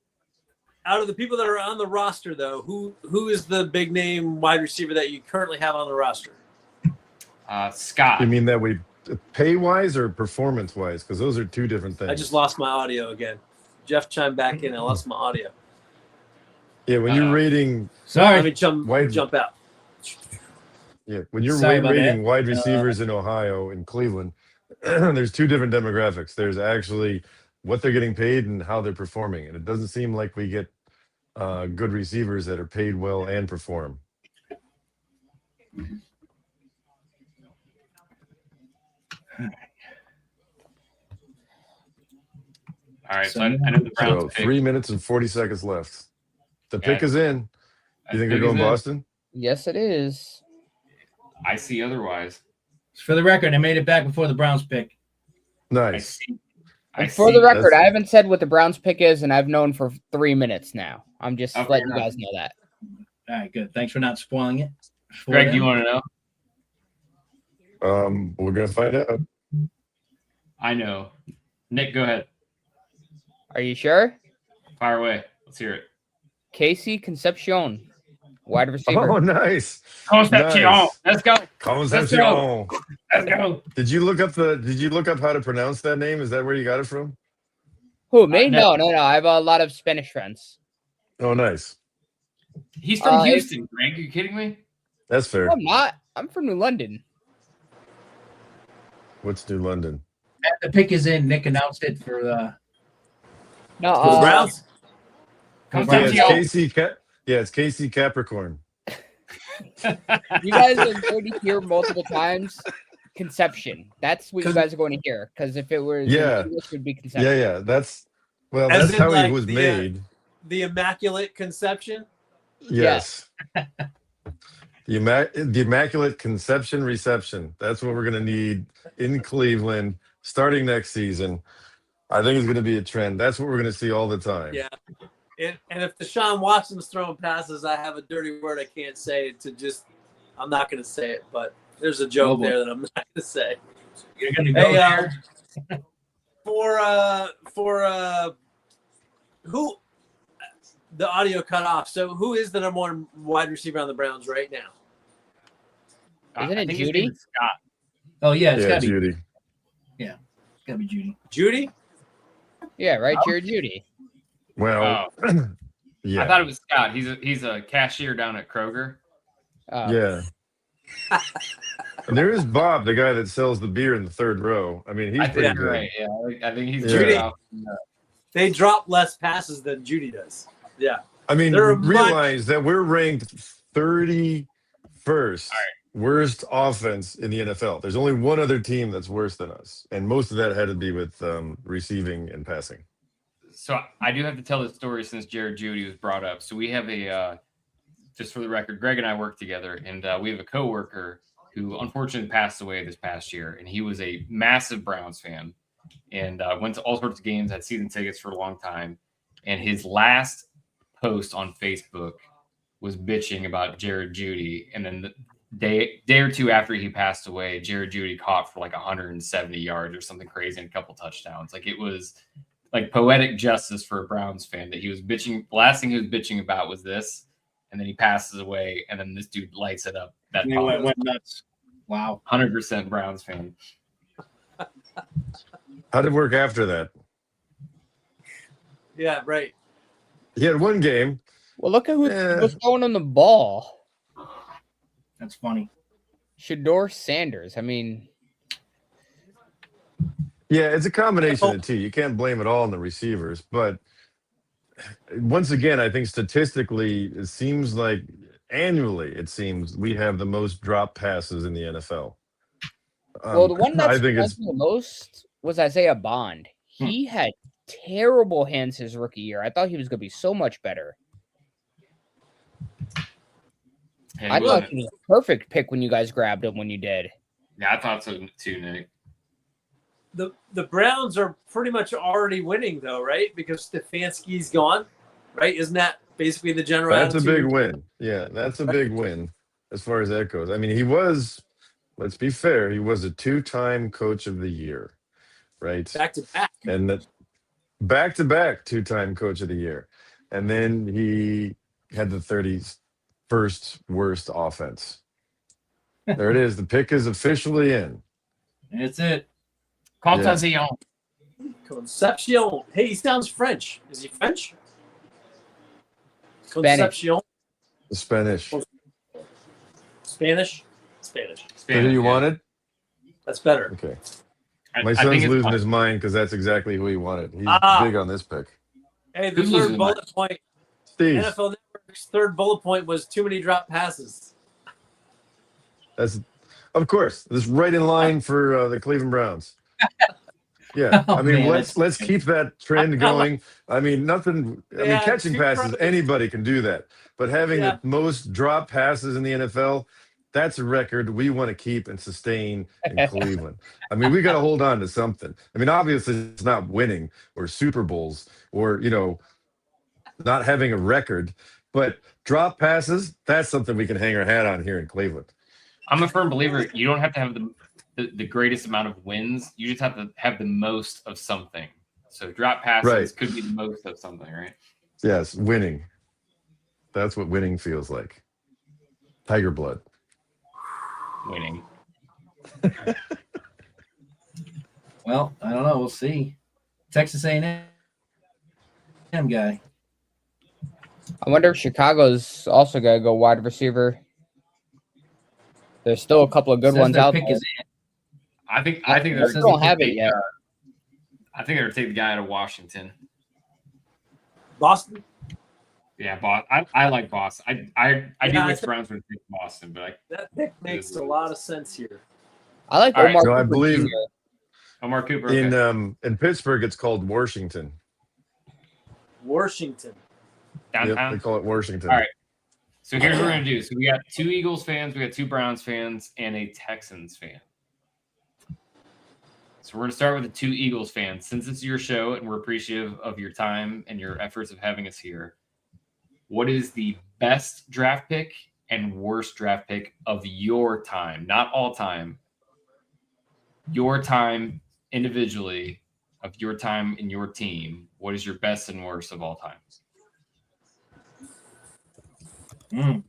Out of the people that are on the roster, though, who is the big name wide receiver that you currently have on the roster? Scott. You mean that we pay wise or performance wise? Because those are two different things. I just lost my audio again. Jeff chimed back in. I lost my audio. Yeah, when you're rating, Sorry. Let me jump out. yeah, when you're Sorry about rating that. wide receivers in Ohio and Cleveland, there's two different demographics. There's actually what they're getting paid and how they're performing, and it doesn't seem like we get good receivers that are paid well and perform. All right, so I know the Browns So pick. 3 minutes and 40 seconds left. The pick Okay. is in. You think they're Pick is going in. Boston? Yes, it is. I see otherwise. For the record, I made it back before the Browns pick. I Nice. see. And for the record, That's- I haven't said what the Browns pick is, and I've known for 3 minutes now. I'm just Oh, letting you fair guys know that. All right, good. Thanks for not spoiling it. for Greg, them. you want to know? We're gonna find out. I know. Nick, go ahead. Are you sure? Fire away. Let's hear it. Casey Concepcion, wide receiver. Oh, nice. Concepcion. Nice. Let's go. Concepcion. Let's go. Did you look up how to pronounce that name? Is that where you got it from? Who, me? No. No. I have a lot of Spanish friends. Oh, nice. He's from Uh, Houston, Greg. Are you kidding me? That's fair. No, I'm not. I'm from New London. What's New London? The pick is in. Nick announced it for the No, The Browns? Yeah, Concepcion. it's Casey Capricorn. you guys are going to hear multiple times conception. That's what you guys are going to hear. Because if it was Yeah. English, it would be conception. Yeah. That's As in, how like, he was made. The Immaculate Conception? Yes. The Immaculate Conception Reception. That's what we're going to need in Cleveland starting next season. I think it's going to be a trend. That's what we're going to see all the time. Yeah. And if Deshaun Watson's throwing passes, I have a dirty word I can't say I'm not going to say it, but there's a joke there that I'm not going to say. you're going to go there. For who the audio cut off. So who is the number one wide receiver on the Browns right now? Isn't I it think his Judy? name is Scott. Oh yeah, it's Yeah, gotta be. Judy. It's gotta be Judy. Judy? Yeah, right. Jared Judy. Well, yeah. I thought it was Scott. He's a cashier down at Kroger. Yeah. And there is Bob, the guy that sells the beer in the third row. I mean, he's I pretty think good. you're right. Yeah, I think he's Judy. They drop less passes than Judy does. Yeah. I mean, They're realize that we're ranked 31st worst offense in the NFL. There's only one other team that's worse than us, and most of that had to be with receiving and passing. So I do have to tell this story since Jared Judy was brought up. So we have just for the record, Greg and I work together, and we have a coworker who unfortunately passed away this past year, and he was a massive Browns fan and went to all sorts of games, had season tickets for a long time. And his last post on Facebook was bitching about Jared Judy. And then the day or two after he passed away, Jared Judy caught for like 170 yards or something crazy and a couple touchdowns. Like, it was like poetic justice for a Browns fan that he was bitching. The last thing he was bitching about was this. And then he passes away, and then this dude lights it up. That went nuts. Wow. 100% Browns fan. How did it work after that? Yeah, right. He had one game. Well, look at who was throwing on the ball. That's funny. Shador Sanders. I mean, Yeah, it's a combination of the two. You can't blame it all on the receivers, but once again, I think statistically, it seems like annually, we have the most drop passes in the NFL. well, the one that I think surprised me the most was Isaiah Bond. He had terrible hands his rookie year. I thought he was going to be so much better. I thought he was a perfect pick when you guys grabbed him when you did. Yeah, I thought so too, Nick. The Browns are pretty much already winning, though, right? Because Stefanski's gone, right? Isn't that basically the general That's attitude? a big win. Yeah, that's a big win as far as that goes. I mean, he was, let's be fair, he was a 2-time coach of the year, right? Back to back. And that back-to-back 2-time coach of the year. And then he had the 31st worst offense. There it is. The pick is officially in. That's it. Contagion. Concepcion. Hey, he sounds French. Is he French? Spanish. Concepcion. Spanish. Spanish? Is that who you wanted? That's better. Okay. I My think son's it's losing his mind because that's exactly who he wanted. He's big on this pick. Hey, the Who's third losing bullet point. Steve, NFL Network's third bullet point was too many drop passes. that's of course. This is right in line for the Cleveland Browns. Yeah, Oh, I mean, man, let's keep that trend going. I mean, nothing. I mean, Yeah, catching two passes, tries. anybody can do that. But having Yeah. the most drop passes in the NFL, that's a record we want to keep and sustain in Cleveland. I mean, we got to hold on to something. I mean, obviously, it's not winning or Super Bowls or not having a record, but drop passes, that's something we can hang our hat on here in Cleveland. I'm a firm believer you don't have to have the greatest amount of wins. You just have to have the most of something. So drop passes could be the most of something, right? Yes, winning. That's what winning feels like. Tiger blood. Winning. Well, I don't know. We'll see. Texas A&M guy. I wonder if Chicago's also going to go wide receiver. There's still a couple of good Says ones their out pick there. is in. I think I they're still don't have it yet. I think they're gonna take the guy out of Washington. Boston? Yeah, Boston. I like Boston. I do I wish think- Browns would pick Boston, but That pick makes a lot of sense here. I like All right, Omar so I Cooper believe- Jr. Omar Cooper. Okay. In Pittsburgh, it's called Washington. Washington. Yep, Downtown. they call it Washington. All right. So here's what we're gonna do. So we got 2 Eagles fans, we got 2 Browns fans, and a Texans fan. So we're gonna start with the 2 Eagles fans. Since it's your show and we're appreciative of your time and your efforts of having us here, what is the best draft pick and worst draft pick of your time? Not all time. Your time individually, of your time in your team. What is your best and worst of all time? And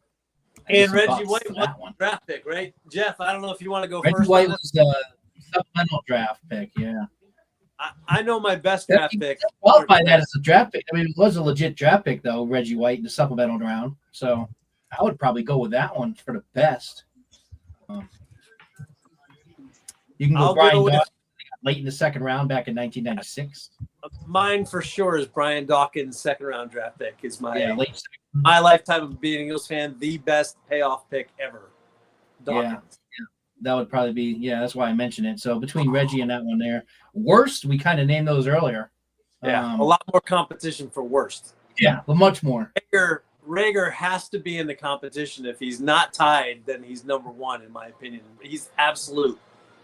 Reggie Thoughts White to won that one. draft pick, right? Jeff, I don't know if you want to go Reggie first. White on this. was supplemental draft pick. Yeah. I know my best draft pick. Qualify that as a draft pick. I mean, it was a legit draft pick though. Reggie White in the supplemental round. So I would probably go with that one for the best. You can go I'll Brian go with- Dawkins late in the second round back in 1996. Mine for sure is Brian Dawkins' second round draft pick. Is my Yeah, late second. my lifetime of being an Eagles fan, the best payoff pick ever. Dawkins. That would probably be, that's why I mentioned it. So between Reggie and that one there, worst, we kind of named those earlier. Yeah, a lot more competition for worst. Yeah, but much more. Rager has to be in the competition. If he's not tied, then he's number one, in my opinion. He's absolute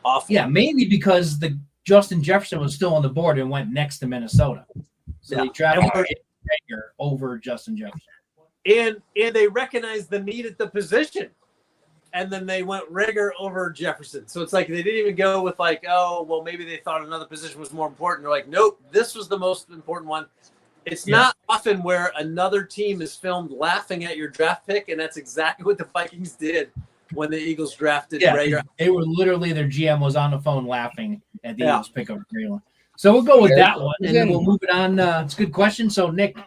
awful. Yeah, mainly because the Justin Jefferson was still on the board and went next to Minnesota. So they drafted Rager over Justin Jefferson. And they recognized the need at the position. And then they went Rager over Jefferson. So it's like they didn't even go with like, oh, well, maybe they thought another position was more important. They're like, nope, this was the most important one. It's not often where another team is filmed laughing at your draft pick, and that's exactly what the Vikings did when the Eagles drafted Rager. They were literally, their GM was on the phone laughing at the Eagles pick over Greenland. So we'll go with that one, and then we'll move it on. It's a good question. So, Nick,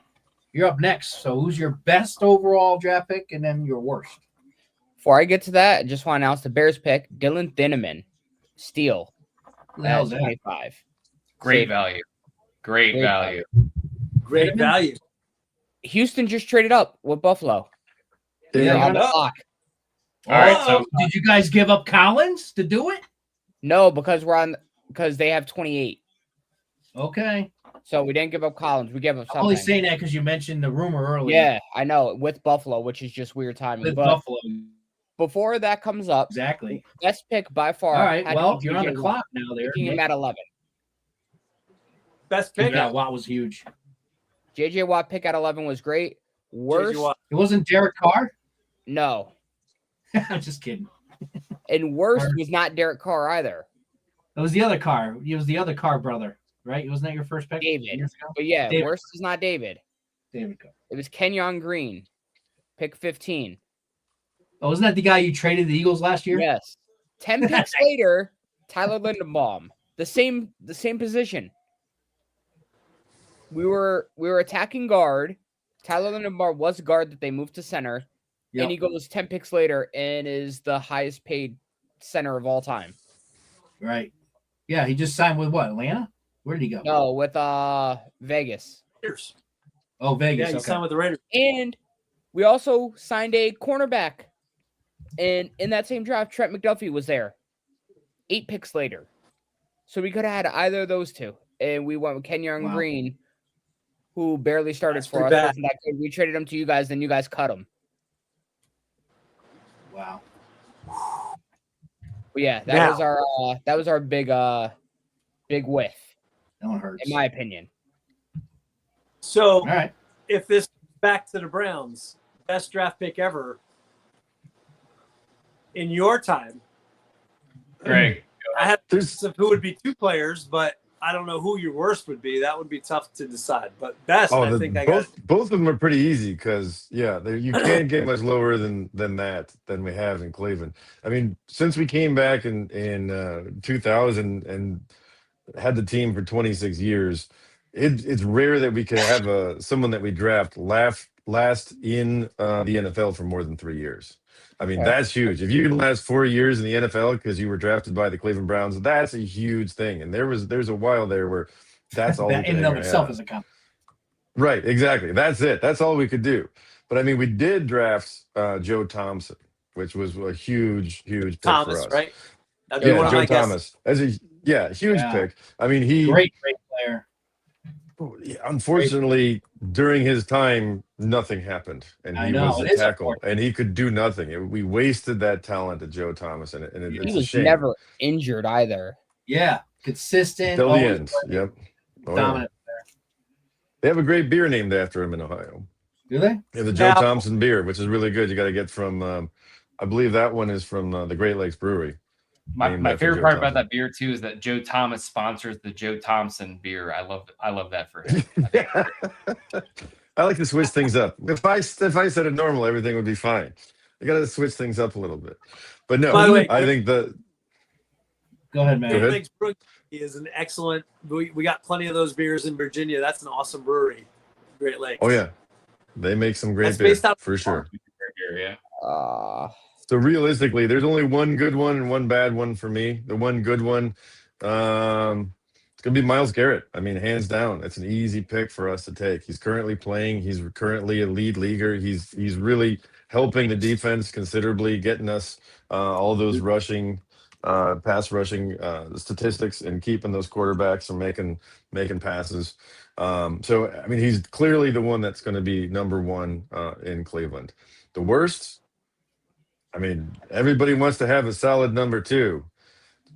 you're up next. So who's your best overall draft pick and then your worst? Before I get to that, I just want to announce the Bears pick, Dylan Thineman, steal. That 25. Great value. Great value. Great value. Houston just traded up with Buffalo. Yeah, on the clock. All right. So did you guys give up Collins to do it? No, because they have 28. Okay. So we didn't give up Collins. We gave up something. I'm only saying that because you mentioned the rumor earlier. Yeah, I know. With Buffalo, which is just weird timing. With but Buffalo. Before that comes up, Exactly. best pick by far. All right. Well, you're on the clock now there. Picking him at 11. Best pick? Yeah, Watt was huge. JJ Watt pick at 11 was great. Worst? It wasn't Derek Carr? No. I'm just kidding. And worst was not Derek Carr either. It was the other Carr. It was the other Carr brother, right? Wasn't that your first pick? David. But yeah, David. worst is not David. David Carr. It was Kenyon Green, pick 15. Oh, wasn't that the guy you traded the Eagles last year? Yes. 10 picks later, Tyler Lindenbaum. The same position. We were attacking guard. Tyler Lindenbaum was guard that they moved to center. Yep. And he goes 10 picks later and is the highest paid center of all time. Right. Yeah, he just signed with what? Atlanta? Where did he go? No, with Vegas. Raiders. Oh, Vegas. Yeah, he signed with the Raiders. And we also signed a cornerback. And in that same draft, Trent McDuffie was there. 8 picks later. So we could have had either of those two. And we went with Kenyon Green, who barely started for us. Wasn't that good. We traded him to you guys, then you guys cut him. Wow. But yeah, that was our big whiff. That one hurts. In my opinion. So all right. If this back to the Browns, best draft pick ever in your time. Greg. I had who would be 2 players, but I don't know who your worst would be. That would be tough to decide. But best, I think I got both of them are pretty easy because you can't get much lower than we have in Cleveland. I mean, since we came back in 2000 and had the team for 26 years, it's rare that we could have someone that we draft last in the NFL for more than 3 years. I mean, that's huge. If you can last 4 years in the NFL because you were drafted by the Cleveland Browns, that's a huge thing. And there's a while there where that's all that in and of itself is a compliment. Right, exactly. That's it. That's all we could do. But I mean, we did draft Joe Thompson, which was a huge pick for us. Right? Yeah, Joe Thomas. As a huge pick. I mean, great player. Unfortunately, during his time, nothing happened, and he was a tackle, and he could do nothing. We wasted that talent at Joe Thomas, and it's he was a shame. Never injured either. Yeah, consistent. Till the end. Yep. Dominant player. They have a great beer named after him in Ohio. Do they? Yeah, the Joe Thompson beer, which is really good. You got to get from, I believe that one is from the Great Lakes Brewery. My favorite part about that beer too is that Joe Thomas sponsors the Joe Thompson beer. I love that for him. I like to switch things up. If I said it normal, everything would be fine. I got to switch things up a little bit. But no, I think the. Go ahead, man. Great Lakes Brewery is an excellent. We got plenty of those beers in Virginia. That's an awesome brewery. Great Lakes. Oh yeah, they make some great beer for sure. Yeah. So realistically, there's only one good one and one bad one for me. The one good one, It's going to be Myles Garrett. I mean, hands down, it's an easy pick for us to take. He's currently playing. He's currently a lead leaguer. He's really helping the defense considerably, getting us all those rushing, pass rushing statistics, and keeping those quarterbacks from making passes. So, I mean, he's clearly the one that's going to be number one in Cleveland. The worst, I mean, everybody wants to have a solid number two.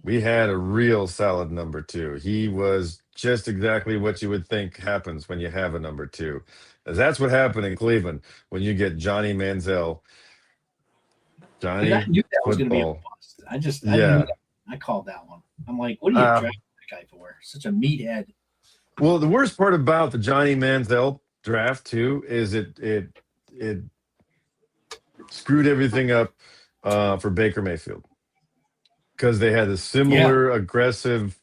We had a real solid number two. He was just exactly what you would think happens when you have a number two. That's what happened in Cleveland when you get Johnny Manziel. Johnny I knew that was going to be a football. bust. I knew Yeah. that. I called that one. I'm like, what are you drafting that guy for? Such a meathead. Well, the worst part about the Johnny Manziel draft too is it screwed everything up for Baker Mayfield, because they had a similar aggressive,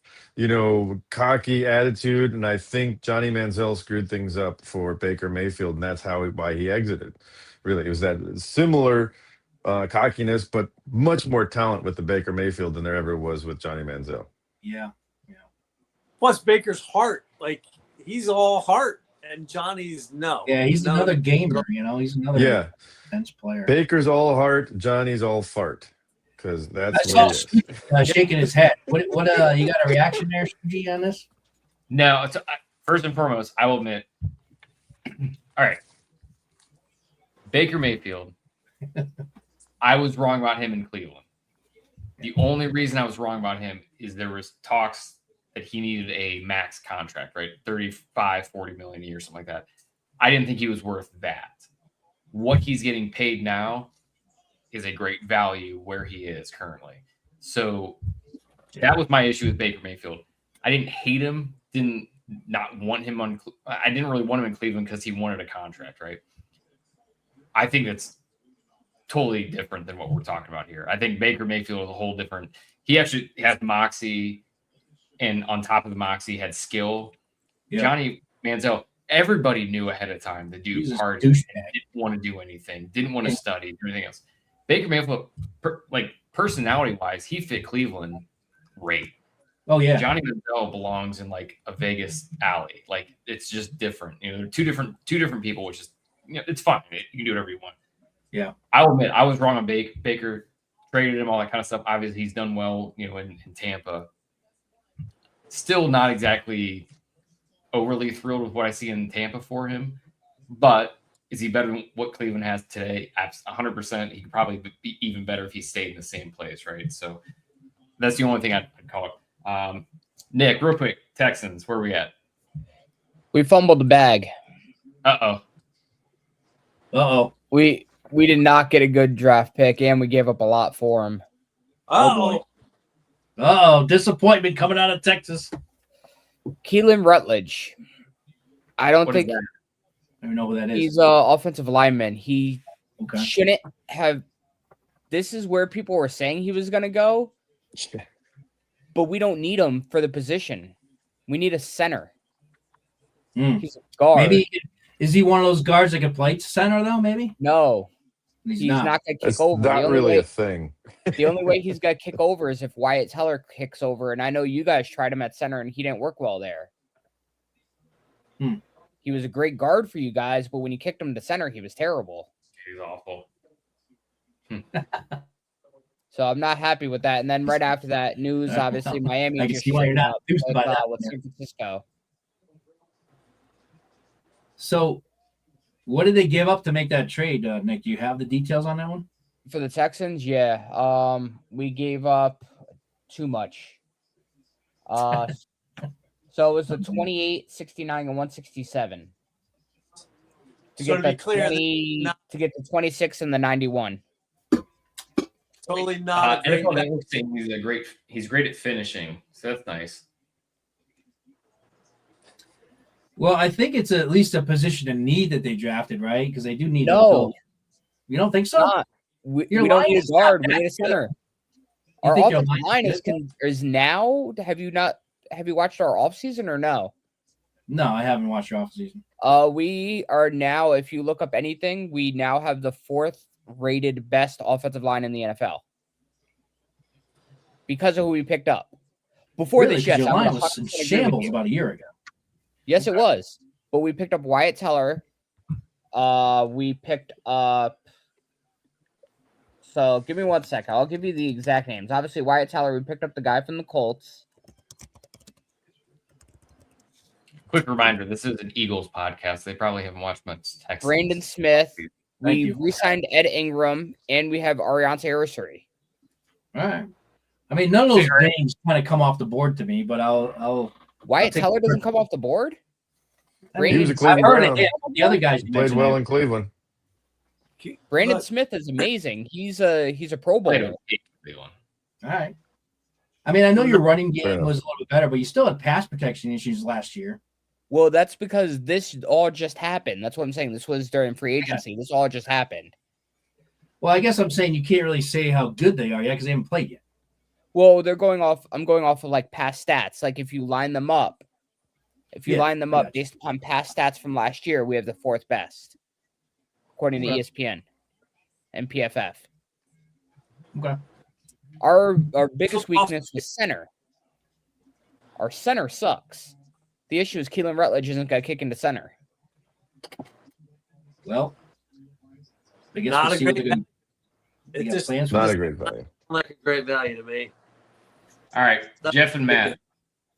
cocky attitude, and I think Johnny Manziel screwed things up for Baker Mayfield, and that's why he exited. Really, it was that similar cockiness, but much more talent with the Baker Mayfield than there ever was with Johnny Manziel. Yeah. Plus Baker's heart, like he's all heart, and Johnny's no. Yeah, he's another gamer. He's another bench player. Baker's all heart, Johnny's all fart, because that's I what saw he is. shaking his head. What you got a reaction there, G, on this? No, first and foremost, I will admit. All right, Baker Mayfield. I was wrong about him in Cleveland. The only reason I was wrong about him is there was talks that he needed a max contract, right? 35, 40 million a year, something like that. I didn't think he was worth that. What he's getting paid now is a great value where he is currently. So that was my issue with Baker Mayfield. I didn't hate him, I didn't really want him in Cleveland because he wanted a contract, right? I think that's totally different than what we're talking about here. I think Baker Mayfield is a whole different. He actually has moxie, and on top of the moxie, had skill. Yeah. Johnny Manziel, everybody knew ahead of time the dude was hard, didn't want to do anything, didn't want to study, or anything else. Baker Mayfield, personality-wise, he fit Cleveland great. Oh yeah, Johnny Manziel belongs in like a Vegas alley. Like it's just different. They're two different people, which is it's fine. You can do whatever you want. Yeah, I'll admit I was wrong on Baker. Traded him, all that kind of stuff. Obviously, he's done well, in Tampa. Still not exactly overly thrilled with what I see in Tampa for him, but is he better than what Cleveland has today? 100%. He could probably be even better if he stayed in the same place, right? So that's the only thing I'd call it. Nick, real quick, Texans, where are we at? We fumbled the bag. Uh-oh. We did not get a good draft pick, and we gave up a lot for him. Oh, boy. Disappointment coming out of Texas. Keelan Rutledge. I don't think I don't know who that is. He's an offensive lineman. He shouldn't have. This is where people were saying he was going to go, but we don't need him for the position. We need a center. He's a guard. Maybe is he one of those guards that can play center though? Maybe no. He's not going to kick over. Not really a thing. The only way he's going to kick over is if Wyatt Teller kicks over. And I know you guys tried him at center and he didn't work well there. He was a great guard for you guys, but when you kicked him to center, he was terrible. He's awful. So I'm not happy with that. And then right after that, news, obviously, Miami just with San Francisco. So what did they give up to make that trade, Nick? Do you have the details on that one? For the Texans, yeah. We gave up too much. So it was the 28, 69, and 167. To get the 20, to get the 26 and the 91. Totally not. He's great at finishing, so that's nice. Well, I think it's at least a position of need that they drafted, right? Because they do need to build. You don't think so? We don't need a guard. We need a center. Our offensive line is now. Have you watched our offseason or no? No, I haven't watched your offseason. We are now, if you look up anything, we now have the 4th rated best offensive line in the NFL. Because of who we picked up. Before Really? this, 'Cause yes, your I would line was in 100% agree with shambles you. about a year ago. Yes, it was. But we picked up Wyatt Teller. We picked up. So give me 1 second. I'll give you the exact names. Obviously, Wyatt Teller. We picked up the guy from the Colts. Quick reminder: this is an Eagles podcast. They probably haven't watched much Texans. Brandon Smith. Thank We you. re-signed Ed Ingram, and we have Ariante Ursary. All right. I mean, none of those names kind of come off the board to me, but I'll Wyatt take Teller the- doesn't come off the board. I mean, He was a I've Cleveland heard Brown. it. Yeah, the other guys you Played mentioned, well in Cleveland. Brandon But- Smith is amazing. He's a Pro Played Bowler. a big one. All right. I mean, I know your running Fair game enough. was a little bit better, but you still had pass protection issues last year. Well, that's because this all just happened. That's what I'm saying. This was during free agency. This all just happened. Well, I guess I'm saying you can't really say how good they are yet because they haven't played yet. Well, they're going off. I'm going off of like past stats. Like if you line them up, Yeah, I up gotcha. based upon past stats from last year, we have the 4th best, according to Okay. ESPN and PFF. Okay. Our biggest weakness was center. Our center sucks. The issue is Keelan Rutledge isn't going to kick into center. Well, I guess Not we'll a see what great they got It got just plans for Not this. a great value. like a great value to me. All right, Jeff and Matt,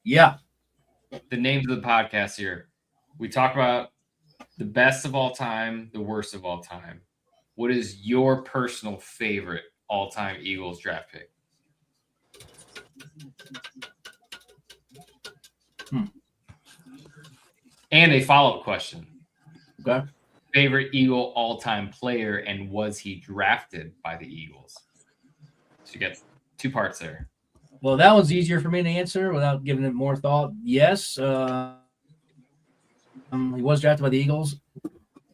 Yeah. the names of the podcast here. We talk about the best of all time, the worst of all time. What is your personal favorite all-time Eagles draft pick? And a follow-up question. Okay. Favorite Eagle all-time player, and was he drafted by the Eagles? So you get 2 parts there. Well, that one's easier for me to answer without giving it more thought. Yes. He was drafted by the Eagles,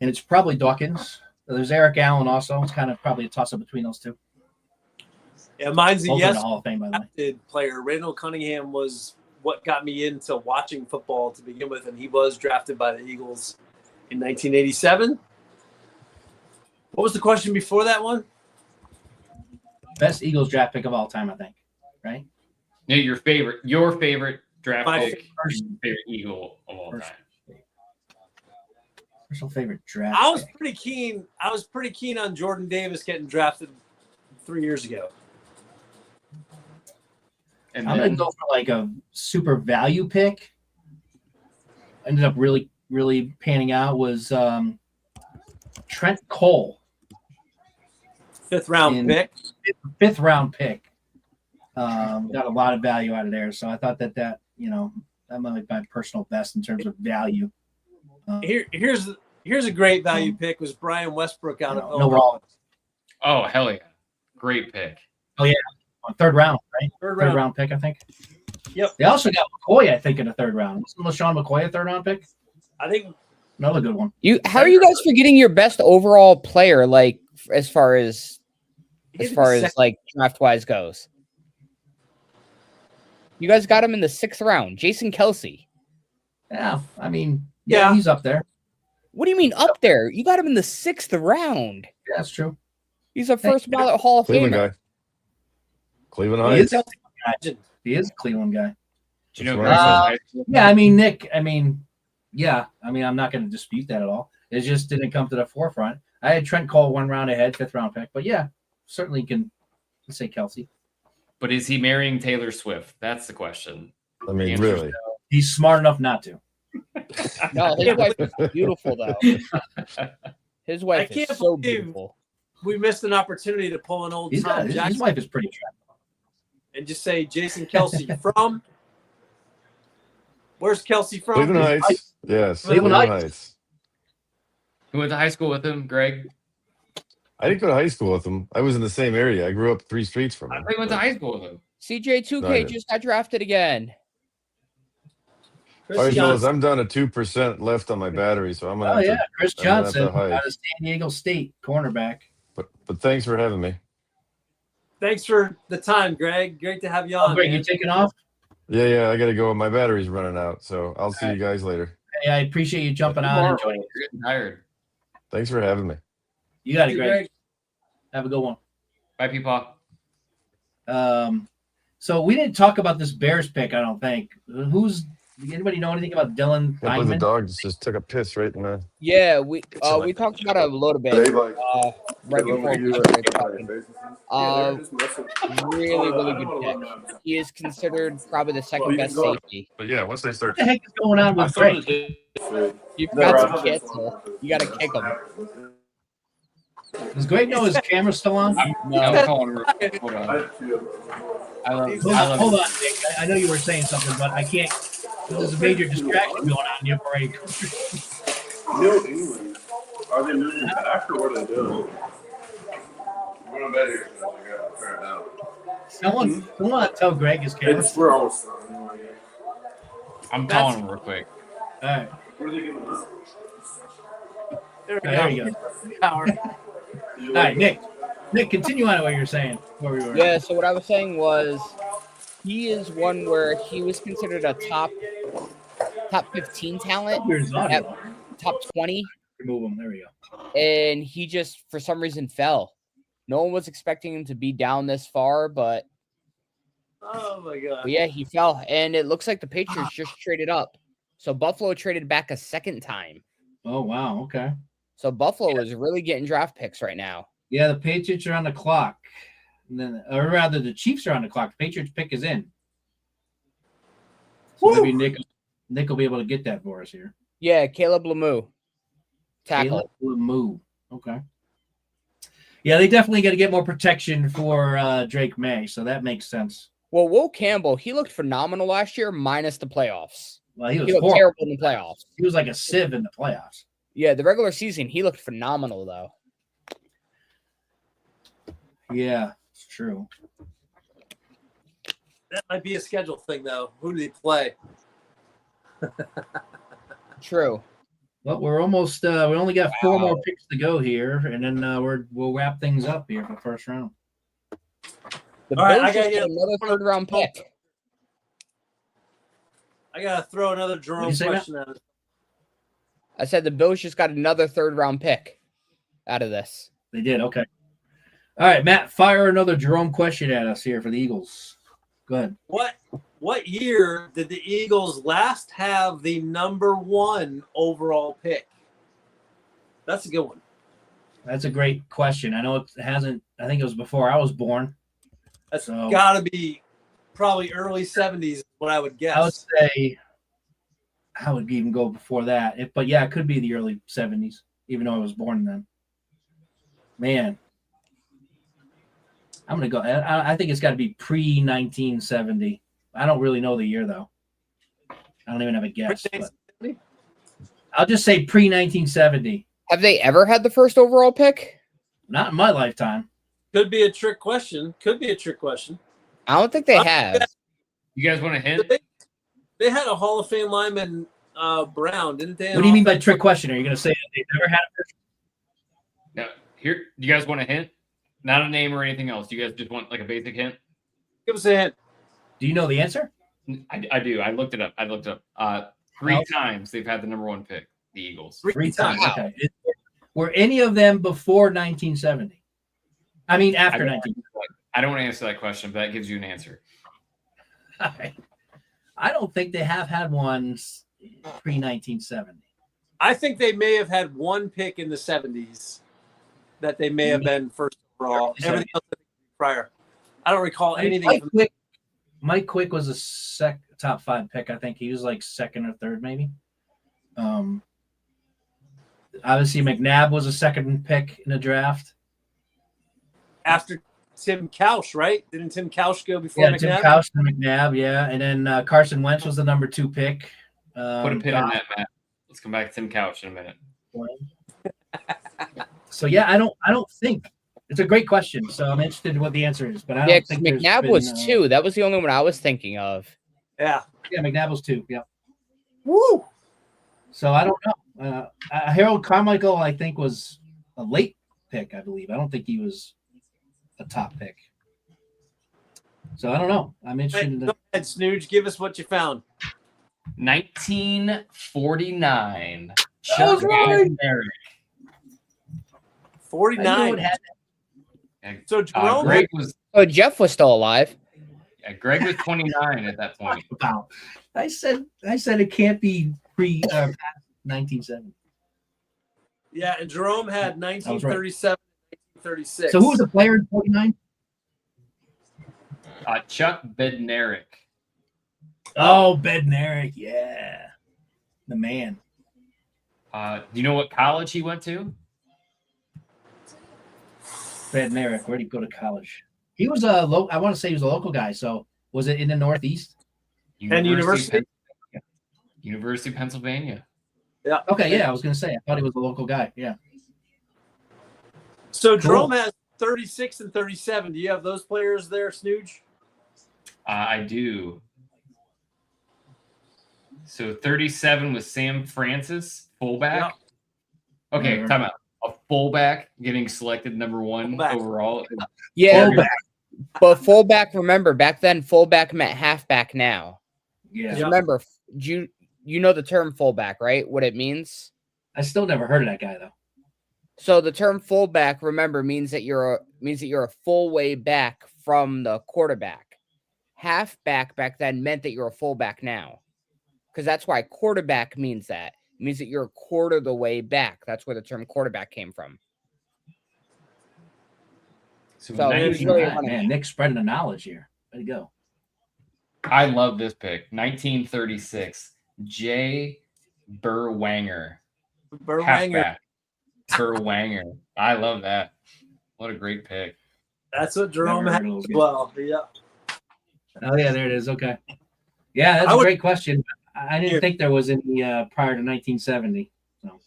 and it's probably Dawkins. There's Eric Allen also. It's kind of probably a toss-up between those two. Yeah, mine's a Both in yes the Hall of Fame, by the way. drafted player. Randall Cunningham was what got me into watching football to begin with, and he was drafted by the Eagles in 1987. What was the question before that one? Best Eagles draft pick of all time, I think. Right? Yeah, your favorite draft My pick, and favorite Eagle of all time. Personal favorite draft. I was pick. pretty keen. I was pretty keen on Jordan Davis getting drafted 3 years ago. And I'm gonna then, go for like a super value pick. Ended up really, really panning out was Trent Cole, 5th round pick. 5th round pick. Got a lot of value out of there, so I thought that that might be my personal best in terms of value. Here's a great value pick was Brian Westbrook out of No Illinois. wrong. oh, hell yeah. Great pick. On 3rd round, right? Third Third round. round pick, I think. Yep. They also got McCoy, I think, in the 3rd round. Wasn't LaShawn McCoy a 3rd round pick? I think Another good one. How are you guys forgetting your best overall player? Like as far as like draft wise goes, you guys got him in the 6th round. Jason Kelsey. Yeah, I mean, Yeah. he's up there. What do you mean up there? You got him in the 6th round. Yeah, that's true. He's a first ballot Hall of Cleveland Famer. guy. Cleveland He is, Heights. he is a Cleveland guy. Do you know That's Greg's right. high school? Yeah, I mean, Nick, I'm not going to dispute that at all. It just didn't come to the forefront. I had Trent Cole 1 round ahead, 5th round pick, but yeah, certainly can say Kelsey. But is he marrying Taylor Swift? That's the question. I mean, Answer's really. He's smart enough not to. No, his wife is beautiful though. His wife can't is so believe- beautiful. we missed an opportunity to pull an old He's got, Tom his Jackson wife is pretty attractive. and just say Jason Kelsey from. Where's Kelsey from? Cleveland Heights. Yes. Cleveland Cleveland Heights. Heights. Who went to high school with him? Greg? I didn't go to high school with him. I was in the same area. I grew up 3 streets from I him. thought he went to high school with him. CJ2K Right. just got drafted again. Chris All right, fellas, Johnson. I'm down to 2% left on my battery, so I'm gonna Oh, have yeah. to. Chris I'm gonna have Johnson to hide. out of San Diego State, cornerback. But thanks for having me. Thanks for the time, Greg. Great to have you Oh, on. Greg, man. you taking off? Yeah, I gotta go. My battery's running out, so I'll see you guys later. Hey, I appreciate you jumping on Tomorrow, and joining. you're getting tired. Thanks for having me. You got it, Thank you, Greg. Have a good one. Bye, Peepaw. So we didn't talk about this Bears pick, I don't think. Anybody know anything about Dylan Can't believe the Heinman? dog just took a piss right in the. Yeah, we talked about it a little bit right before we started talking. Really good pick. He is considered probably the second best safety. But yeah, once they start. What the heck is going on with Greg? You forgot to cancel. You got to kick him. Does Greg know his camera's still on? I'm calling her. Hold on. Hold on, Nick. I know you were saying something, but I can't. There's a major distraction going on in your break. New England. Are they moving back or what are they doing? We're going to bet here. Fair enough. Someone tell Greg his camera. We're almost done. I'm calling him real quick. All right. What are they giving us? There you go. All right, Nick. Nick, continue on what you're saying. Where we were. Yeah, so what I was saying was he is one where he was considered a top 15 talent, at top 20. Remove him. There we go. And he just, for some reason, fell. No one was expecting him to be down this far, but Oh my god. yeah, he fell. And it looks like the Patriots just traded up. So Buffalo traded back a second time. Oh, wow. Okay. So Buffalo is really getting draft picks right now. Yeah, the Patriots are on the clock. And then, or rather, the Chiefs are on the clock. The Patriots pick is in. So maybe Nick will be able to get that for us here. Yeah, Caleb Lemieux. Tackle. Caleb Lemieux. Okay. Yeah, they definitely got to get more protection for Drake May, so that makes sense. Well, Will Campbell, he looked phenomenal last year, minus the playoffs. Well, he He was looked terrible in the playoffs. He was like a sieve in the playoffs. Yeah, the regular season, he looked phenomenal, though. Yeah, it's true. That might be a schedule thing, though. Who do they play? True. Well, we're almost. We only got 4 more picks to go here, and then we'll wrap things up here for the first round. The All right, Bills I gotta just get got another third-round pick. I gotta throw another Jerome say, question at it. I said the Bills just got another third-round pick out of this. They did. Okay. All right, Matt, fire another Jerome question at us here for the Eagles. Go ahead. What year did the Eagles last have the number 1 overall pick? That's a good one. That's a great question. I know it hasn't. I think it was before I was born. That's So- got to be probably early 70s, is what I would guess. I would say I would even go before that. But yeah, it could be the early 70s, even though I was born then. Man. I'm going to go. I think it's got to be pre-1970. I don't really know the year, though. I don't even have a guess. But I'll just say pre-1970. Have they ever had the first overall pick? Not in my lifetime. Could be a trick question. I don't think they have. You guys want a hint? They had a Hall of Fame lineman, Brown, didn't they? What do you mean by trick question? Are you going to say that they've never had a first? No. Here, you guys want a hint? Not a name or anything else. You guys just want like a basic hint? Give us a hint. Do you know the answer? I do. I looked it up. 3 times they've had the number 1 pick, the Eagles. 3 times. Wow. Okay. Were any of them before 1970? I mean, after 1970. I don't want to answer that question, but that gives you an answer. I don't think they have had ones pre-1970. I think they may have had 1 pick in the 70s that they may have been first overall. Everything else prior. I don't recall anything. Mike Quick was a top 5 pick. I think he was like 2nd or 3rd, maybe. Obviously, McNabb was a 2nd pick in the draft. After Tim Couch, right? Didn't Tim Couch go before Yeah, McNabb? Tim Couch and McNabb, yeah. And then Carson Wentz was the number 2 pick. Put a pin in that, Matt. Let's come back to Tim Couch in a minute. So yeah, I don't think it's a great question. So I'm interested in what the answer is, but I don't Yeah, think McNabb was 2. That was the only one I was thinking of. Yeah. Yeah, McNabb was 2. Yeah. Woo! So I don't know. Harold Carmichael, I think, was a late pick. I believe. I don't think he was a top pick. So I don't know. I'm interested in Go ahead, Snooge. Give us what you found. 1949. That was right. 49. So Jerome Greg was. Oh, Jeff was still alive. Yeah, Greg was 29 at that point. Wow. I said it can't be pre 1970. Yeah, and Jerome had 1937, 1936. So who was the player in 49? Chuck Bednarik. Oh, Bednarik, yeah, the man. Do you know what college he went to? Bednarik, where did he go to college? He was a I want to say he was a local guy. So was it in the Northeast? University of Pennsylvania. Yeah. Okay, yeah, I was gonna say I thought he was a local guy. Yeah. So Cool. Jerome has 36 and 37. Do you have those players there, Snooge? I do. So 37 was Sam Francis, fullback. Yeah. Okay, time out. A fullback getting selected number 1 Fullback. overall. Yeah, Fullback. but fullback. Remember, back then, fullback meant halfback. Now, Yeah. 'cause remember, you know the term fullback, right? What it means. I still never heard of that guy though. So the term fullback, remember, means that you're a full way back from the quarterback. Halfback back then meant that you're a fullback now, because that's why quarterback means that. It means that you're a quarter of the way back. That's where the term quarterback came from. So So he's 19 really Man, running. Nick's spreading the knowledge here. Way to go. I love this pick. 1936, Jay Burwanger. Burwanger. Halfback. Burwanger. I love that. What a great pick. That's what Jerome Never had heard of those as guys. well. Yeah. Oh yeah, there it is. Okay. Yeah, that's I a would- great question. I didn't Here. think there was any prior to 1970. So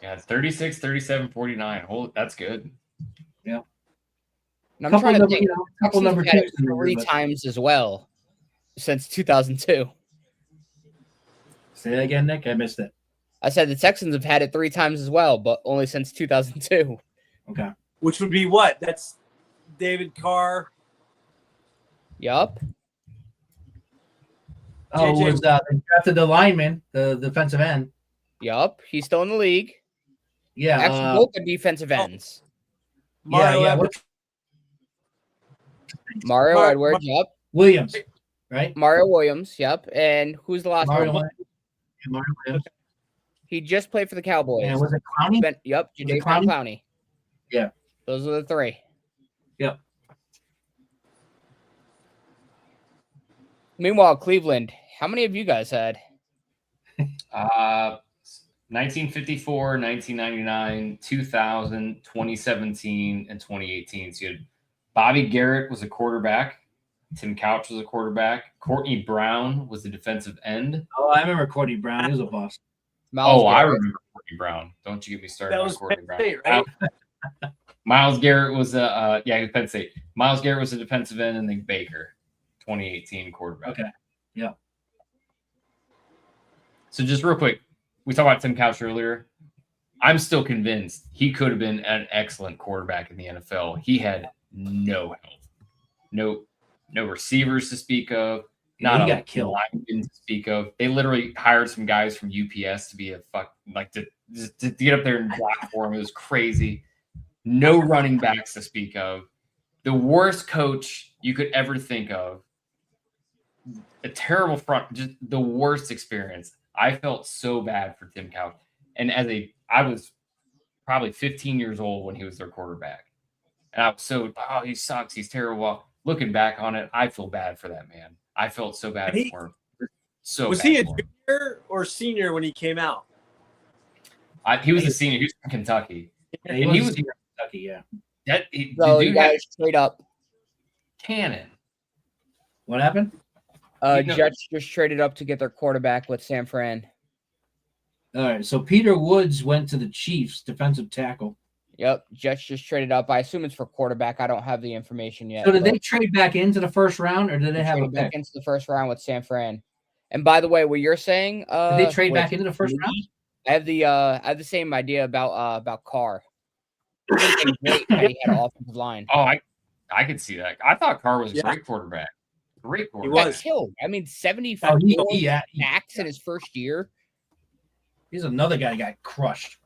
Yeah, 36, 37, 49. Oh, that's good. And I'm couple trying to number, think. couple Texans number have had twos it in there, 3 but- times as well since 2002. Say that again, Nick. I missed it. I said the Texans have had it 3 times as well, but only since 2002. Okay. Which would be what? That's David Carr. Yup. Oh, it JJ was they drafted the lineman, the defensive end. Yup. He's still in the league. Yeah. Actually, both are defensive ends. Mario yeah. Edwards. Mario Mar- Edwards. Yup. Williams, right? Mario Williams. Yup. And who's the last Mario one? Williams. Yeah, Mario Williams. He just played for the Cowboys. And was it Clowney? Yup. Was it Jadavion Clowney? Clowney. Yeah. Those are the 3. Yep. Meanwhile, Cleveland. How many of you guys had? 1954, 1999, 2000, 2017, and 2018. So you had Bobby Garrett was a quarterback. Tim Couch was a quarterback. Courtney Brown was the defensive end. Oh, I remember Courtney Brown. He was a boss. Miles I Garrett. remember Courtney Brown. Don't you get me started That on was Courtney Penn Brown. State, right? Miles Garrett was he was Penn State. Miles Garrett was a defensive end, and then Baker, 2018 quarterback. Okay. Yeah. So just real quick, we talked about Tim Couch earlier. I'm still convinced he could have been an excellent quarterback in the NFL. He had no help, no receivers to speak of, not he a got killed. lineman to speak of. They literally hired some guys from UPS to be to get up there and block for him. It was crazy. No running backs to speak of. The worst coach you could ever think of. A terrible front, just the worst experience. I felt so bad for Tim Couch. And I was probably 15 years old when he was their quarterback. And I was he sucks. He's terrible. Looking back on it, I feel bad for that man. I felt so bad for him. So Was bad he a for him. junior or senior when he came out? He was a senior. He was from Kentucky. Yeah, And he was here in Kentucky. Yeah. So the you dude had guys straight up. cannon. What happened? Jets just traded up to get their quarterback with San Fran. All right. So Peter Woods went to the Chiefs, defensive tackle. Yep, Jets just traded up. I assume it's for quarterback. I don't have the information yet. So did but they trade back into the first round, or did they have a traded back pick? into the first round with San Fran? And by the way, what you're saying, Did they trade back into the first round? I have the same idea about Carr. It would have been great had he had an offensive line. Oh, I could see that. I thought Carr was a Yeah. great quarterback. Great He quarterback. was. Got killed. I mean, 75 Oh, he sacks in his first year. he's another guy who got crushed.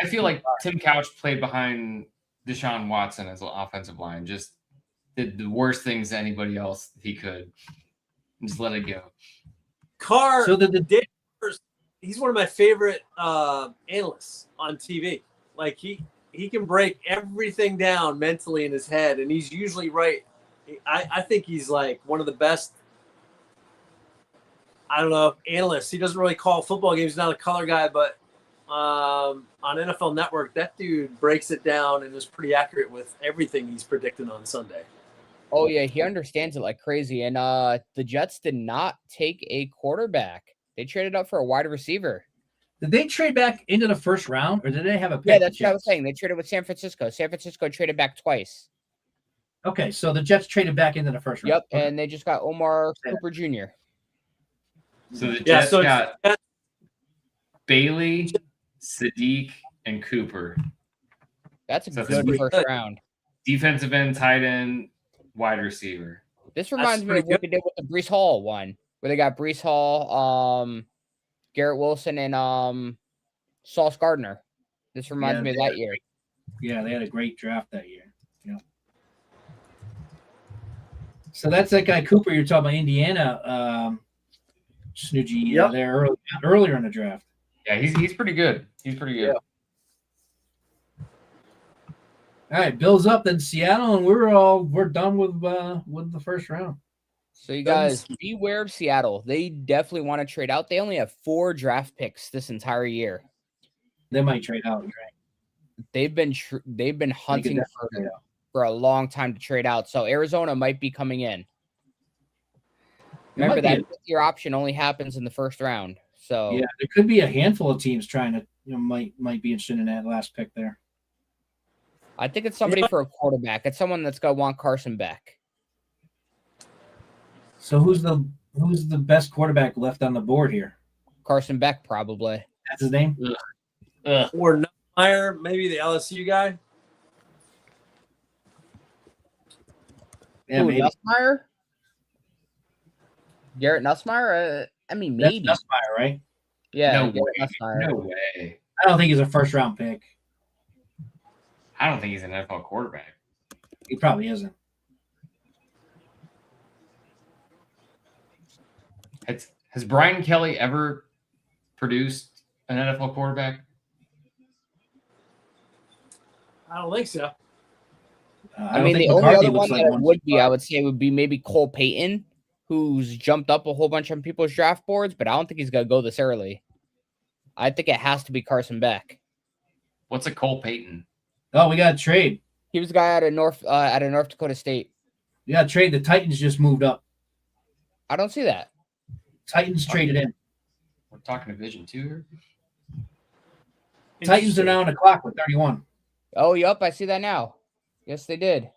I feel like Tim Couch played behind Deshaun Watson as an offensive line. Just did the worst things to anybody else he could. Just let it go. Carr, So he's one of my favorite analysts on TV. Like he can break everything down mentally in his head, and he's usually right. I think he's like one of the best. I don't know, analysts. He doesn't really call football games. He's not a color guy, but on NFL Network, that dude breaks it down and is pretty accurate with everything he's predicting on Sunday. Oh yeah, he understands it like crazy. And the Jets did not take a quarterback. They traded up for a wide receiver. Did they trade back into the first round, or did they have a pick? Yeah, that's what I was saying. They traded with San Francisco. San Francisco traded back twice. Okay, so the Jets traded back into the first round. Yep, Okay. and they just got Omar Cooper Jr. So the Jets got Bailey, Sadiq, and Cooper. That's a So good pretty first good. round. Defensive end, tight end, wide receiver. This reminds me of what they did with the Brees Hall one, where they got Brees Hall, Garrett Wilson, and Sauce Gardner. This reminds me of that year. Yeah, they had a great draft that year. Yeah. So that's that guy Cooper you're talking about, Indiana. Snoogy there earlier in the draft. Yeah, he's pretty good. He's pretty good. Yeah. All right, Bills up, then Seattle, and we're done with the first round. So you guys beware of Seattle. They definitely want to trade out. They only have 4 draft picks this entire year. They might trade out, right? They've been hunting for a long time to trade out. So Arizona might be coming in. Remember that your option only happens in the first round. So yeah, there could be a handful of teams trying to might be interested in that last pick there. I think it's somebody for a quarterback. It's someone that's gonna want Carson Beck. So who's the best quarterback left on the board here? Carson Beck, probably. That's his name. Or Nussmeier, maybe the LSU guy. Yeah, maybe. Nussmeier? Garrett Nussmeier? I mean, maybe. That's Nussmeier, right? Yeah, No Garrett way. Nussmeier. No way. I don't think he's a first round pick. I don't think he's an NFL quarterback. He probably isn't. Has Brian Kelly ever produced an NFL quarterback? I don't think so. I mean, the only other one that would be, I would say, would be maybe Cole Payton, who's jumped up a whole bunch on people's draft boards, but I don't think he's going to go this early. I think it has to be Carson Beck. What's a Cole Payton? Oh, we got to trade. He was a guy out of North Dakota State. We got to trade. The Titans just moved up. I don't see that. Titans traded in. We're talking Division 2 here. Titans are now on the clock with 31. Oh, yep, I see that now. Yes, they did.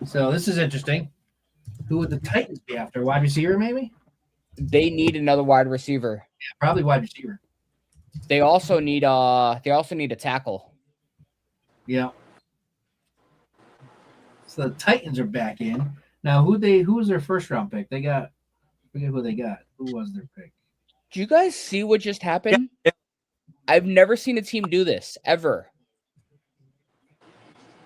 So this is interesting. Who would the Titans be after? Wide receiver, maybe? They need another wide receiver. Yeah, probably wide receiver. They also need a tackle. Yeah. So the Titans are back in. Now who was their first round pick? They got, I forget who they got. Who was their pick? Do you guys see what just happened? Yeah. I've never seen a team do this ever.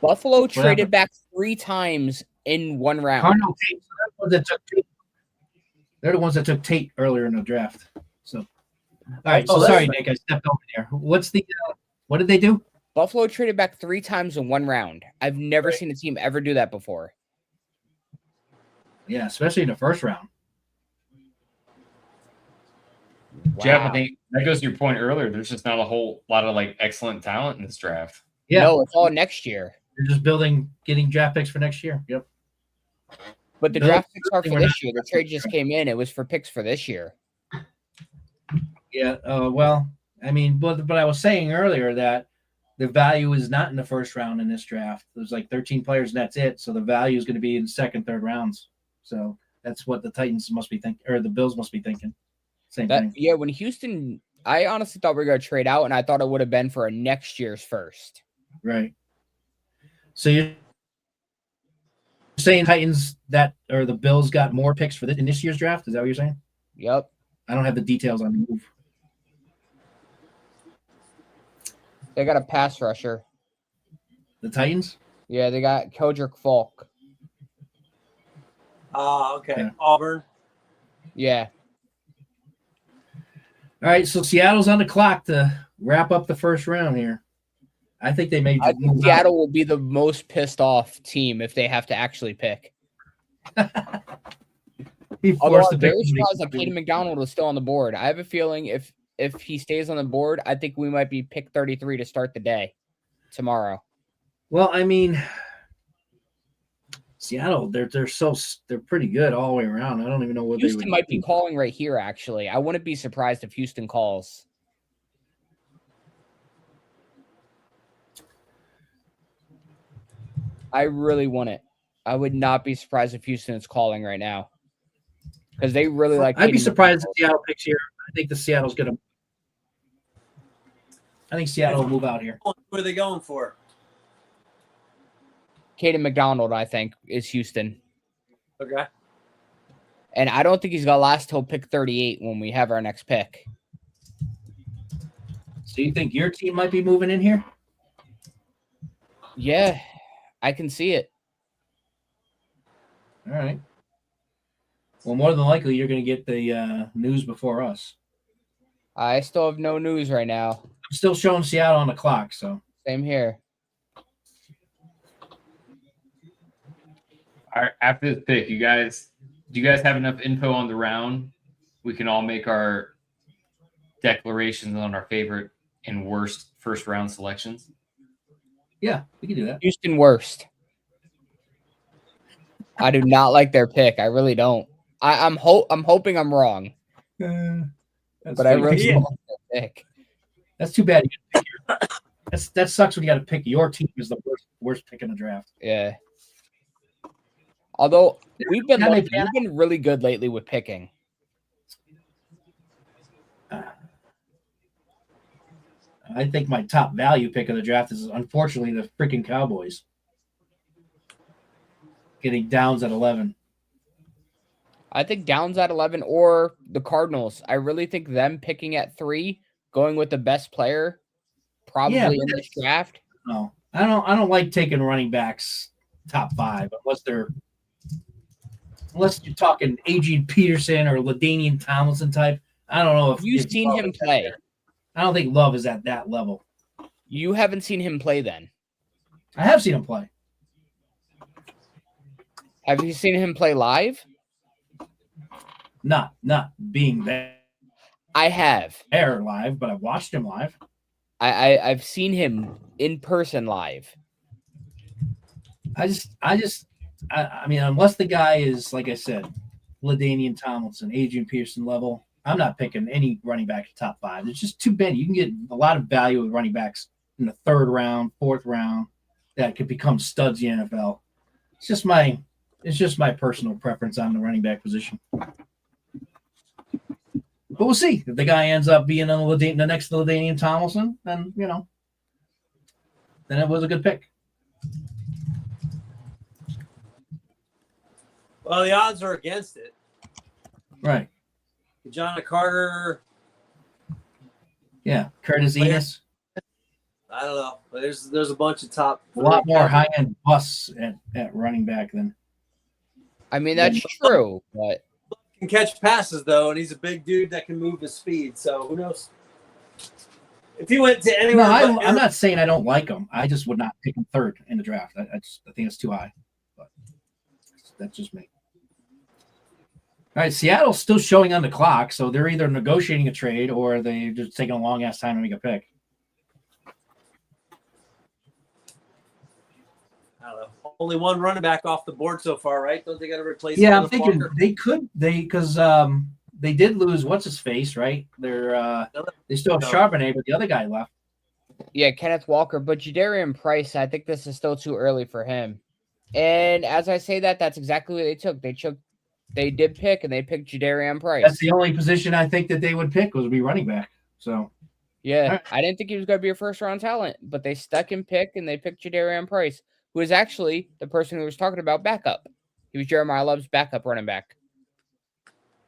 Buffalo traded back 3 times in one round. Cardinal Tate. So they're the ones that took Tate earlier in the draft. So, all right. So sorry, Nick, I stepped over there. What's the? What did they do? Buffalo traded back 3 times in one round. I've never seen a team ever do that before. Yeah, especially in the first round. Wow. Jeff, I think that goes to your point earlier. There's just not a whole lot of excellent talent in this draft. Yeah, No, it's all next year. they're just getting draft picks for next year. Yep. But the No, draft picks are for we're this not- year. The trade just came in. It was for picks for this year. Yeah. Well, I mean, but I was saying earlier that the value is not in the first round in this draft. There's like 13 players, and that's it. So the value is going to be in second, third rounds. So that's what the Titans must be thinking, or the Bills must be thinking. Same thing. Yeah, when Houston, I honestly thought we were going to trade out, and I thought it would have been for a next year's first. Right. So you're saying Titans or the Bills got more picks in this year's draft? Is that what you're saying? Yep. I don't have the details on the move. They got a pass rusher. The Titans? Yeah, they got Keldrick Falk. Okay. Yeah. Auburn. Yeah. All right, so Seattle's on the clock to wrap up the first round here. I think they may I think move out. Seattle will be the most pissed off team if they have to actually pick. Be Although forced to I'm pick very somebody. surprised that Caden McDonald is still on the board. I have a feeling if he stays on the board, I think we might be pick 33 to start the day tomorrow. Well, I mean, Seattle, they're pretty good all the way around. I don't even know what Houston they would might be do. calling right here, actually. I wouldn't be surprised if Houston calls. I really want it. I would not be surprised if Houston is calling right now. Because they really like I'd be Caden surprised if McDonald. Seattle picks here. I think Seattle will move out here. Who are they going for? Caden McDonald, I think, is Houston. Okay. And I don't think he's going to last till pick 38 when we have our next pick. So you think your team might be moving in here? Yeah, I can see it. All right. Well, more than likely, you're going to get the news before us. I still have no news right now. I'm still showing Seattle on the clock, so. Same here. All right, after this pick, do you guys have enough info on the round? We can all make our declarations on our favorite and worst first round selections. Yeah, we can do that. Houston worst. I do not like their pick. I really don't. I'm hoping I'm wrong, but I really don't like their pick. That's too bad. That sucks when you got to pick your team as the worst pick in the draft. Yeah. Although we've been Yeah, we've been really good lately with picking. I think my top value pick of the draft is unfortunately the freaking Cowboys. Getting Downs at 11. I think Downs at 11 or the Cardinals. I really think them picking at 3, going with the best player, probably in this draft. No, I don't like taking running backs top 5 unless you're talking Adrian Peterson or LaDainian Tomlinson type. I don't know if You've seen Love him is play. there. I don't think Love is at that level. You haven't seen him play then. I have seen him play. Have you seen him play live? Not being there I have. live, but I watched him live. I've seen him in person live. I mean, unless the guy is, like I said, LaDainian Tomlinson, Adrian Peterson level, I'm not picking any running back top 5. It's just too many. You can get a lot of value with running backs in the 3rd round, 4th round that could become studs in the NFL. It's just my personal preference on the running back position. But we'll see. If the guy ends up being the next LaDainian Tomlinson, then, then it was a good pick. Well, the odds are against it. Right. John Carter. Yeah. Curtis Enos. I don't know. There's a bunch of top. A lot more high-end busts at running back than. I mean, that's true, but can catch passes though, and he's a big dude that can move his speed. So who knows? If he went to anywhere, I'm not saying I don't like him. I just would not pick him 3rd in the draft. I think it's too high. But that's just me. All right, Seattle's still showing on the clock, so they're either negotiating a trade or they're just taking a long ass time to make a pick. I don't know. Only one running back off the board so far, right? Don't they got to replace? Yeah, I'm thinking Walker? because they did lose what's his face, right? They still have Charbonnet, but the other guy left. yeah, Kenneth Walker. But Jadarian Price, I think this is still too early for him. And as I say that, that's exactly what they took. They did pick, and they picked Jadarian Price. That's the only position I think that they would pick was be running back. So yeah, right. I didn't think he was going to be a first-round talent, but they stuck him pick, and they picked Jadarian Price, who is actually the person who was talking about backup. He was Jeremiah Love's backup running back.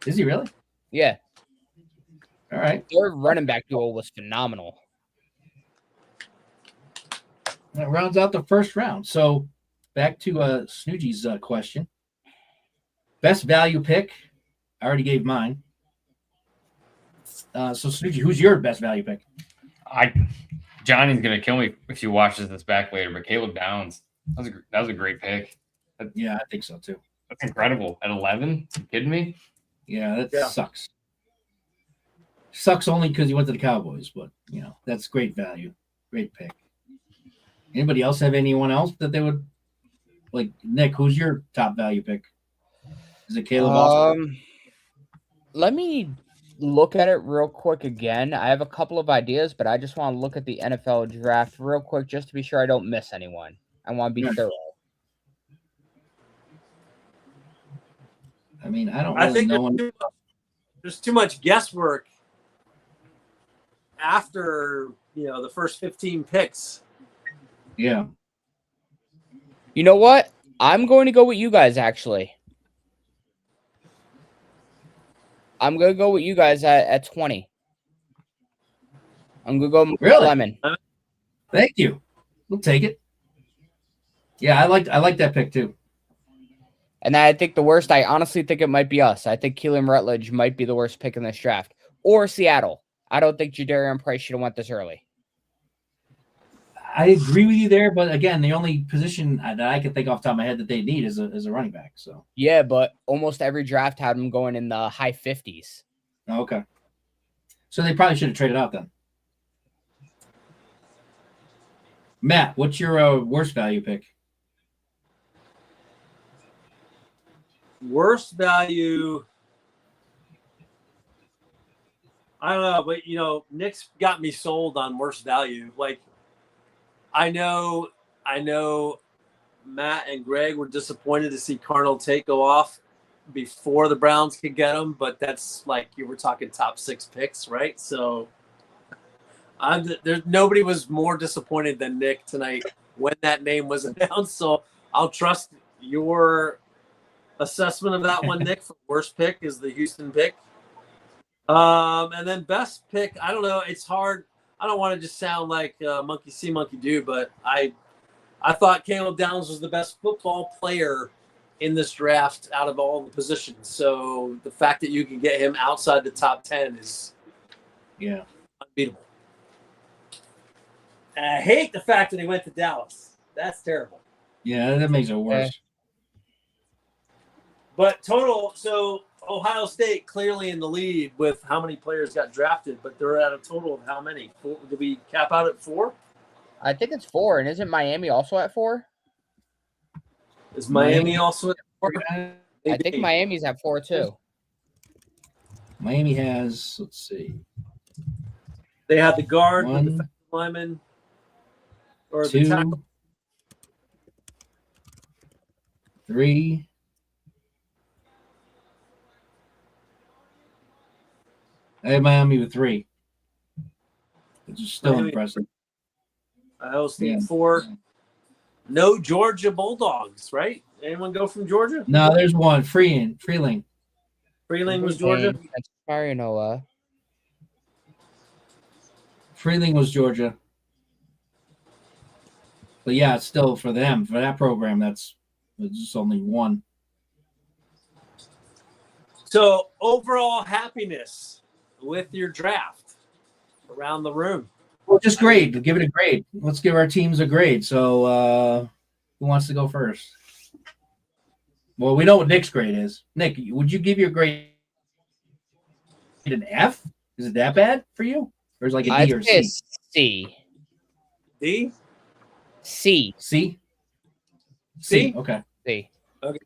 Is he really? Yeah. All right. Their running back duo was phenomenal. That rounds out the first round. So back to Snoogie's question. best value pick. I already gave mine. So Suji, who's your best value pick? Johnny's gonna kill me if he watches this back later, but Caleb Downs. That was a great pick. Yeah, I think so too. That's incredible. At 11? You kidding me? Yeah, that sucks. Sucks only because he went to the Cowboys, but that's great value. Great pick. Anybody else have anyone else that they would like? Nick, who's your top value pick? Is it Caleb Austin? Let me look at it real quick again. I have a couple of ideas, but I just want to look at the NFL draft real quick just to be sure I don't miss anyone. I want to be thorough. I mean, I don't I really think know. there's too much guesswork after the first 15 picks. Yeah. You know what? I'm going to go with you guys, actually. I'm going to go with you guys at 20. I'm going to go Really? Lemon. Thank you. We'll take it. Yeah, I like that pick too. And I think the worst, I honestly think it might be us. I think Keelan Rutledge might be the worst pick in this draft. Or Seattle. I don't think Jadarian Price should have went this early. I agree with you there, but again, the only position that I can think off the top of my head that they need is a running back. So yeah, but almost every draft had him going in the high 50s. Okay. So they probably should have traded out then. Matt, what's your worst value pick? Worst value, I don't know, but Nick's got me sold on worst value. Like, I know Matt and Greg were disappointed to see Carnell Tate go off before the Browns could get him, but that's like you were talking top 6 picks, right? So nobody was more disappointed than Nick tonight when that name was announced. So I'll trust your assessment of that one, Nick. For worst pick is the Houston pick. And then best pick, I don't know. It's hard. I don't want to just sound like monkey see, monkey do, but I thought Caleb Downs was the best football player in this draft out of all the positions. So the fact that you can get him outside the top 10 is unbeatable. And I hate the fact that he went to Dallas. That's terrible. Yeah, that makes it worse. But total, so Ohio State clearly in the lead with how many players got drafted, but they're at a total of how many? 4? Did we cap out at 4? I think it's 4, and isn't Miami also at 4? Is Miami also at 4? I think Miami's at 4 too. Miami has, let's see. They have the guard, 1, the defensive lineman, or 2, the tackle. 3. I have Miami with 3. Which is still Miami. impressive. Ohio State 4. No Georgia Bulldogs, right? Anyone go from Georgia? No, there's one. Freeling. Freeling was Georgia. That's Noah. Freeling was Georgia. But yeah, it's still for them, for that program, it's just only 1. So overall happiness with your draft around the room. Well, just grade. Give it a grade. Let's give our teams a grade. So who wants to go first? Well, we know what Nick's grade is. Nick, would you give your grade an F? Is it that bad for you? Or is it like a D or C? C. D? C. C? C? Okay. C. Okay.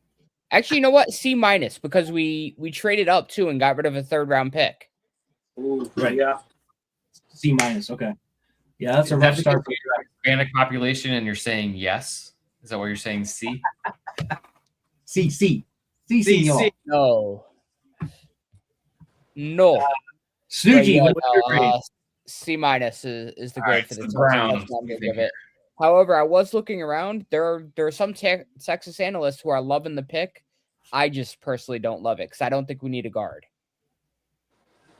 Actually, you know what? C minus, because we traded up too and got rid of a 3rd round pick. Ooh, Right. Yeah. C minus. Okay. Yeah, that's a Is rough that start. because you're Hispanic population and you're saying yes? Is that what you're saying? C? C. C. No. No. Suji, But what's your grade? C minus is the grade for the Browns. That's what I'm gonna give it. However, I was looking around. There are some Texas analysts who are loving the pick. I just personally don't love it because I don't think we need a guard.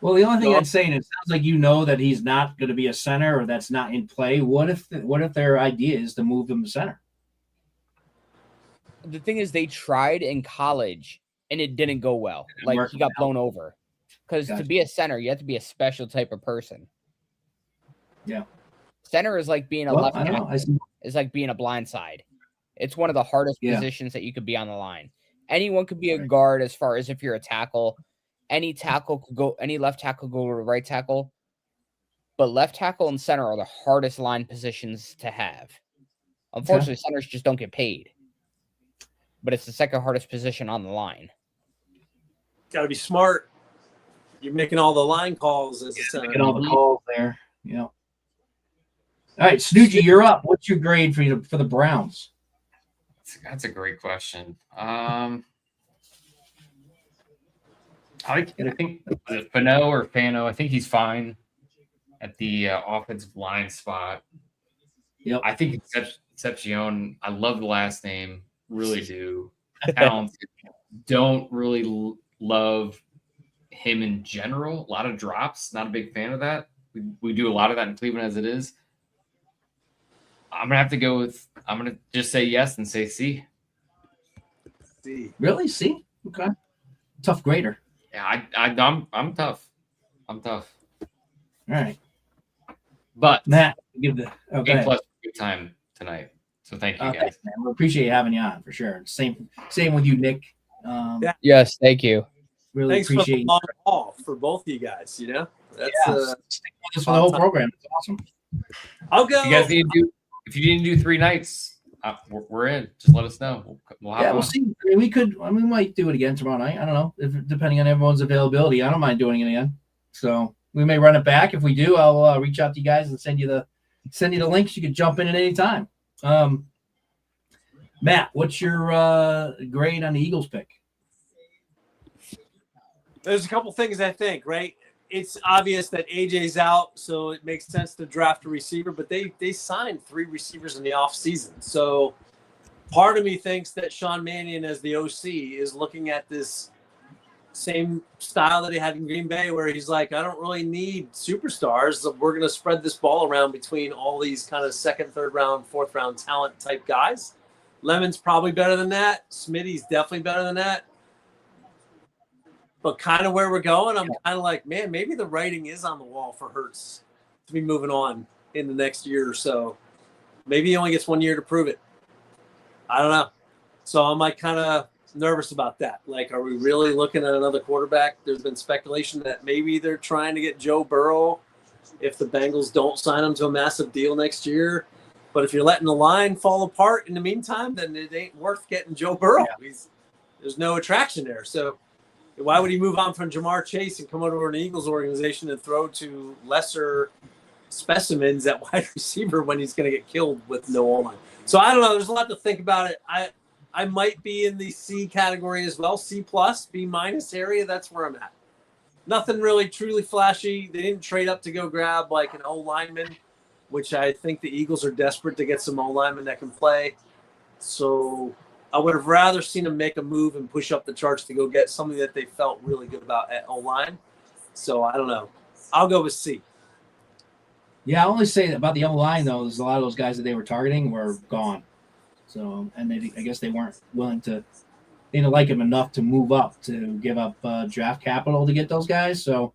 Well, the only thing I'd say, and it sounds like you know that he's not going to be a center or that's not in play. What if their idea is to move him to center? The thing is, they tried in college and it didn't go well. Didn't Like work he got out. blown over. Because Gotcha. to be a center, you have to be a special type of person. Yeah. Center is like being a Well, left I don't know. tackle. I see. It's like being a blind side. It's one of the hardest Yeah. positions that you could be on the line. Anyone could be a Right. guard as far as if you're a tackle. Any tackle could go, any left tackle could go to right tackle. But left tackle and center are the hardest line positions to have. Unfortunately, centers just don't get paid. But it's the second hardest position on the line. Got to be smart. You're making all the line calls as a center. Making all the calls there. Yeah. All right, Snoogy, you're up. What's your grade for the Browns? That's a great question. I think Fano or Fano, I think he's fine at the offensive line spot. Yep. I think Concepcion, I love the last name, really do. Talented. Don't really love him in general. A lot of drops. Not a big fan of that. We do a lot of that in Cleveland as it is. I'm gonna have to go with. I'm gonna just say yes and say C. C. Really? C? Okay. Tough grader. Yeah, I'm tough. I'm tough. All right. But Matt, give the A plus good time tonight. So thank you guys. Man. We appreciate having you on for sure. Same with you, Nick. Yeah. Yes, thank you. Really Thanks for appreciate the long haul for both of you guys. You know, that's stick with us for the whole program. It's awesome. I'll go. If you guys need to do, if you need to do 3 nights, we're in. Just let us know. We'll hop Yeah, on. we'll see. I mean, we might do it again tomorrow night. I don't know, depending on everyone's availability. I don't mind doing it again. So we may run it back. If we do, I'll reach out to you guys and send you the links. You can jump in at any time. Matt, what's your grade on the Eagles pick? There's a couple things I think, right? It's obvious that AJ's out, so it makes sense to draft a receiver, but they signed 3 receivers in the offseason. So part of me thinks that Sean Mannion as the OC is looking at this same style that he had in Green Bay, where he's like, I don't really need superstars. We're going to spread this ball around between all these kind of 2nd, 3rd round, 4th round talent type guys. Lemon's probably better than that. Smitty's definitely better than that. But kind of where we're going, I'm kind of like, man, maybe the writing is on the wall for Hurts to be moving on in the next year or so. Maybe he only gets 1 year to prove it. I don't know. So I'm like kind of nervous about that. Like, are we really looking at another quarterback? There's been speculation that maybe they're trying to get Joe Burrow if the Bengals don't sign him to a massive deal next year. But if you're letting the line fall apart in the meantime, then it ain't worth getting Joe Burrow. Yeah. There's no attraction there. So why would he move on from Jamar Chase and come over to an Eagles organization and throw to lesser specimens at wide receiver when he's going to get killed with no O-line? So I don't know. There's a lot to think about it. I might be in the C category as well, C+, B- area. That's where I'm at. Nothing really truly flashy. They didn't trade up to go grab like an O-lineman, which I think the Eagles are desperate to get some O-linemen that can play. So I would have rather seen them make a move and push up the charts to go get something that they felt really good about at O-line. So I don't know. I'll go with C. Yeah, I only say about the O-line, though, is a lot of those guys that they were targeting were gone. So, and I guess they weren't willing to – they didn't like him enough to move up, to give up draft capital to get those guys. So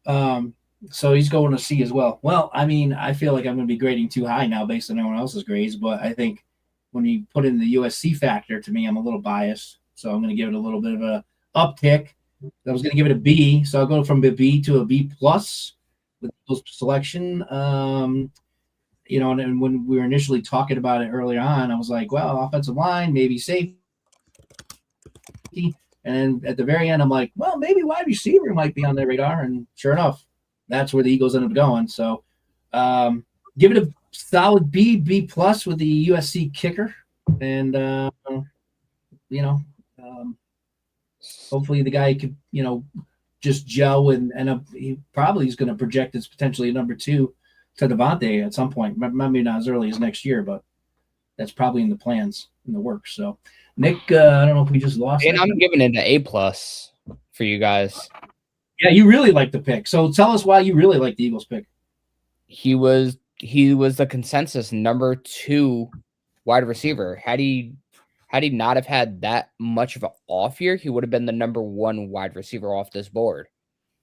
he's going to C as well. Well, I mean, I feel like I'm going to be grading too high now based on everyone else's grades, but I think when you put in the USC factor, to me, I'm a little biased. So I'm going to give it a little bit of a uptick. I was going to give it a B, so I'll go from a B to a B plus with those selection. And when we were initially talking about it earlier on, I was like, well, offensive line, maybe safety. And then at the very end, I'm like, well, maybe wide receiver might be on their radar. And sure enough, that's where the Eagles ended up going. So give it a solid B, B plus with the USC kicker. And, hopefully the guy could, just gel and end up, he probably is going to project as potentially a number 2 to Devontae at some point. Maybe not as early as next year, but that's probably in the plans, in the works. So, Nick, I don't know if we just lost. And I'm giving it an A+ for you guys. Yeah, you really like the pick. So tell us why you really like the Eagles pick. He was the consensus number 2 wide receiver. Had he Had he not have had that much of an off year, he would have been the number 1 wide receiver off this board.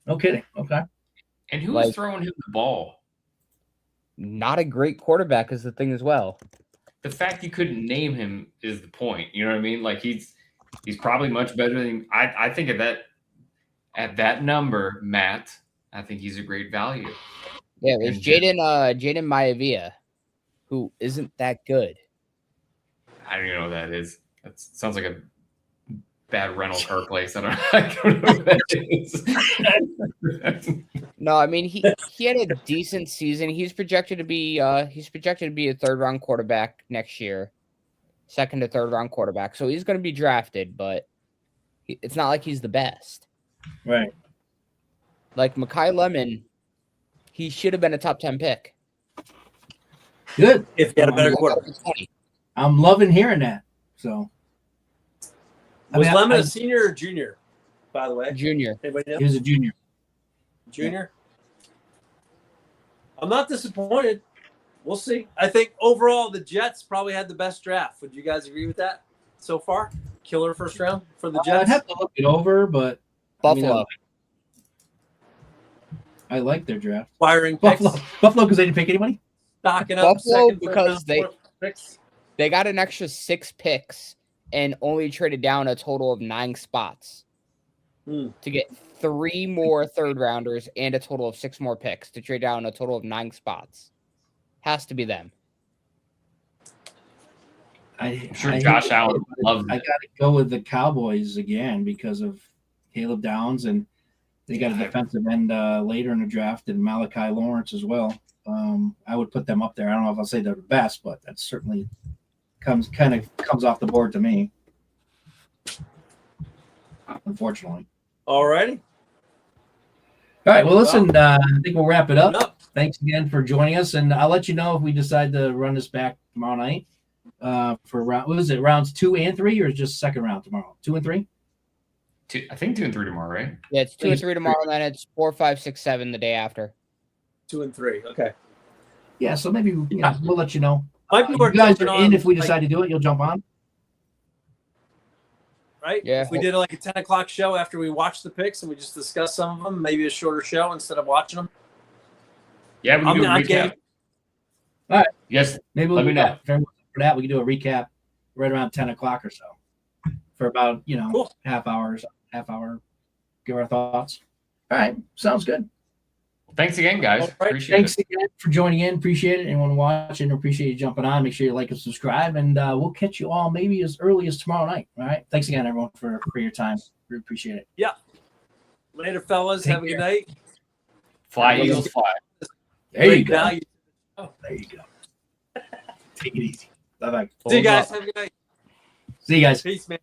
No kidding. Okay. And who was throwing him the ball? Not a great quarterback is the thing as well. The fact you couldn't name him is the point. You know what I mean? Like he's probably much better than I think at that number, Matt. I think he's a great value. Yeah, there's Jaden Maivia, who isn't that good. I don't even know what that is. That sounds like a bad rental car place. I don't know what that is. No, I mean he had a decent season. He's projected to be a 3rd round quarterback next year, 2nd to 3rd round quarterback. So he's going to be drafted, but it's not like he's the best. Right. Like Mekhi Lemon, he should have been a top 10 pick. Good. If he had a better quarterback. I'm loving hearing that. So Was Lemon a senior or junior, by the way? Junior. Anybody know? He was a junior. Junior? I'm not disappointed. We'll see. I think overall the Jets probably had the best draft. Would you guys agree with that so far? Killer first round for the Jets? I'd have to look it over, but Buffalo. I like their draft. Firing picks. Buffalo because they didn't pick anybody? Stocking up Buffalo second, because third round, picks. they got an extra 6 picks and only traded down a total of 9 spots to get 3 more 3rd rounders and a total of 6 more picks to trade down a total of 9 spots. Has to be them. I'm sure Josh Allen loves it. I got to go with the Cowboys again because of Caleb Downs, and they got a defensive end later in the draft, and Malachi Lawrence as well. I would put them up there. I don't know if I'll say they're the best, but that certainly comes off the board to me. Unfortunately. All righty. All right. Well, listen, I think we'll wrap it up. Thanks again for joining us, and I'll let you know if we decide to run this back tomorrow night for rounds 2 and 3, or just 2nd round tomorrow? 2 and 3? I think 2 and 3 tomorrow, right? Yeah, it's 2 and 3 tomorrow, and then it's 4, 5, 6, 7 the day after. 2 and 3. Okay. Yeah, so maybe we'll let you know. Might be worth you guys are jumping in on, if we decide to do it. You'll jump on. Right? Yeah. If we did like a 10 o'clock show after we watched the picks and we just discussed some of them, maybe a shorter show instead of watching them. Yeah, we can do a recap. All right. Yes. Maybe let me know. For that, we can do a recap right around 10 o'clock or so for about, cool. half hour, give our thoughts. All right. Sounds good. Thanks again, guys. Right. Appreciate Thanks it. again for joining in. Appreciate it. Anyone watching, appreciate you jumping on. Make sure you like and subscribe, and we'll catch you all maybe as early as tomorrow night. All right. Thanks again, everyone, for your time. We appreciate it. Yeah. Later, fellas. Have a good night. Fly, Eagles, fly. There you go. Value. There you go. Take it easy. Bye-bye. See you guys. Have a good night. See you guys. Peace, man.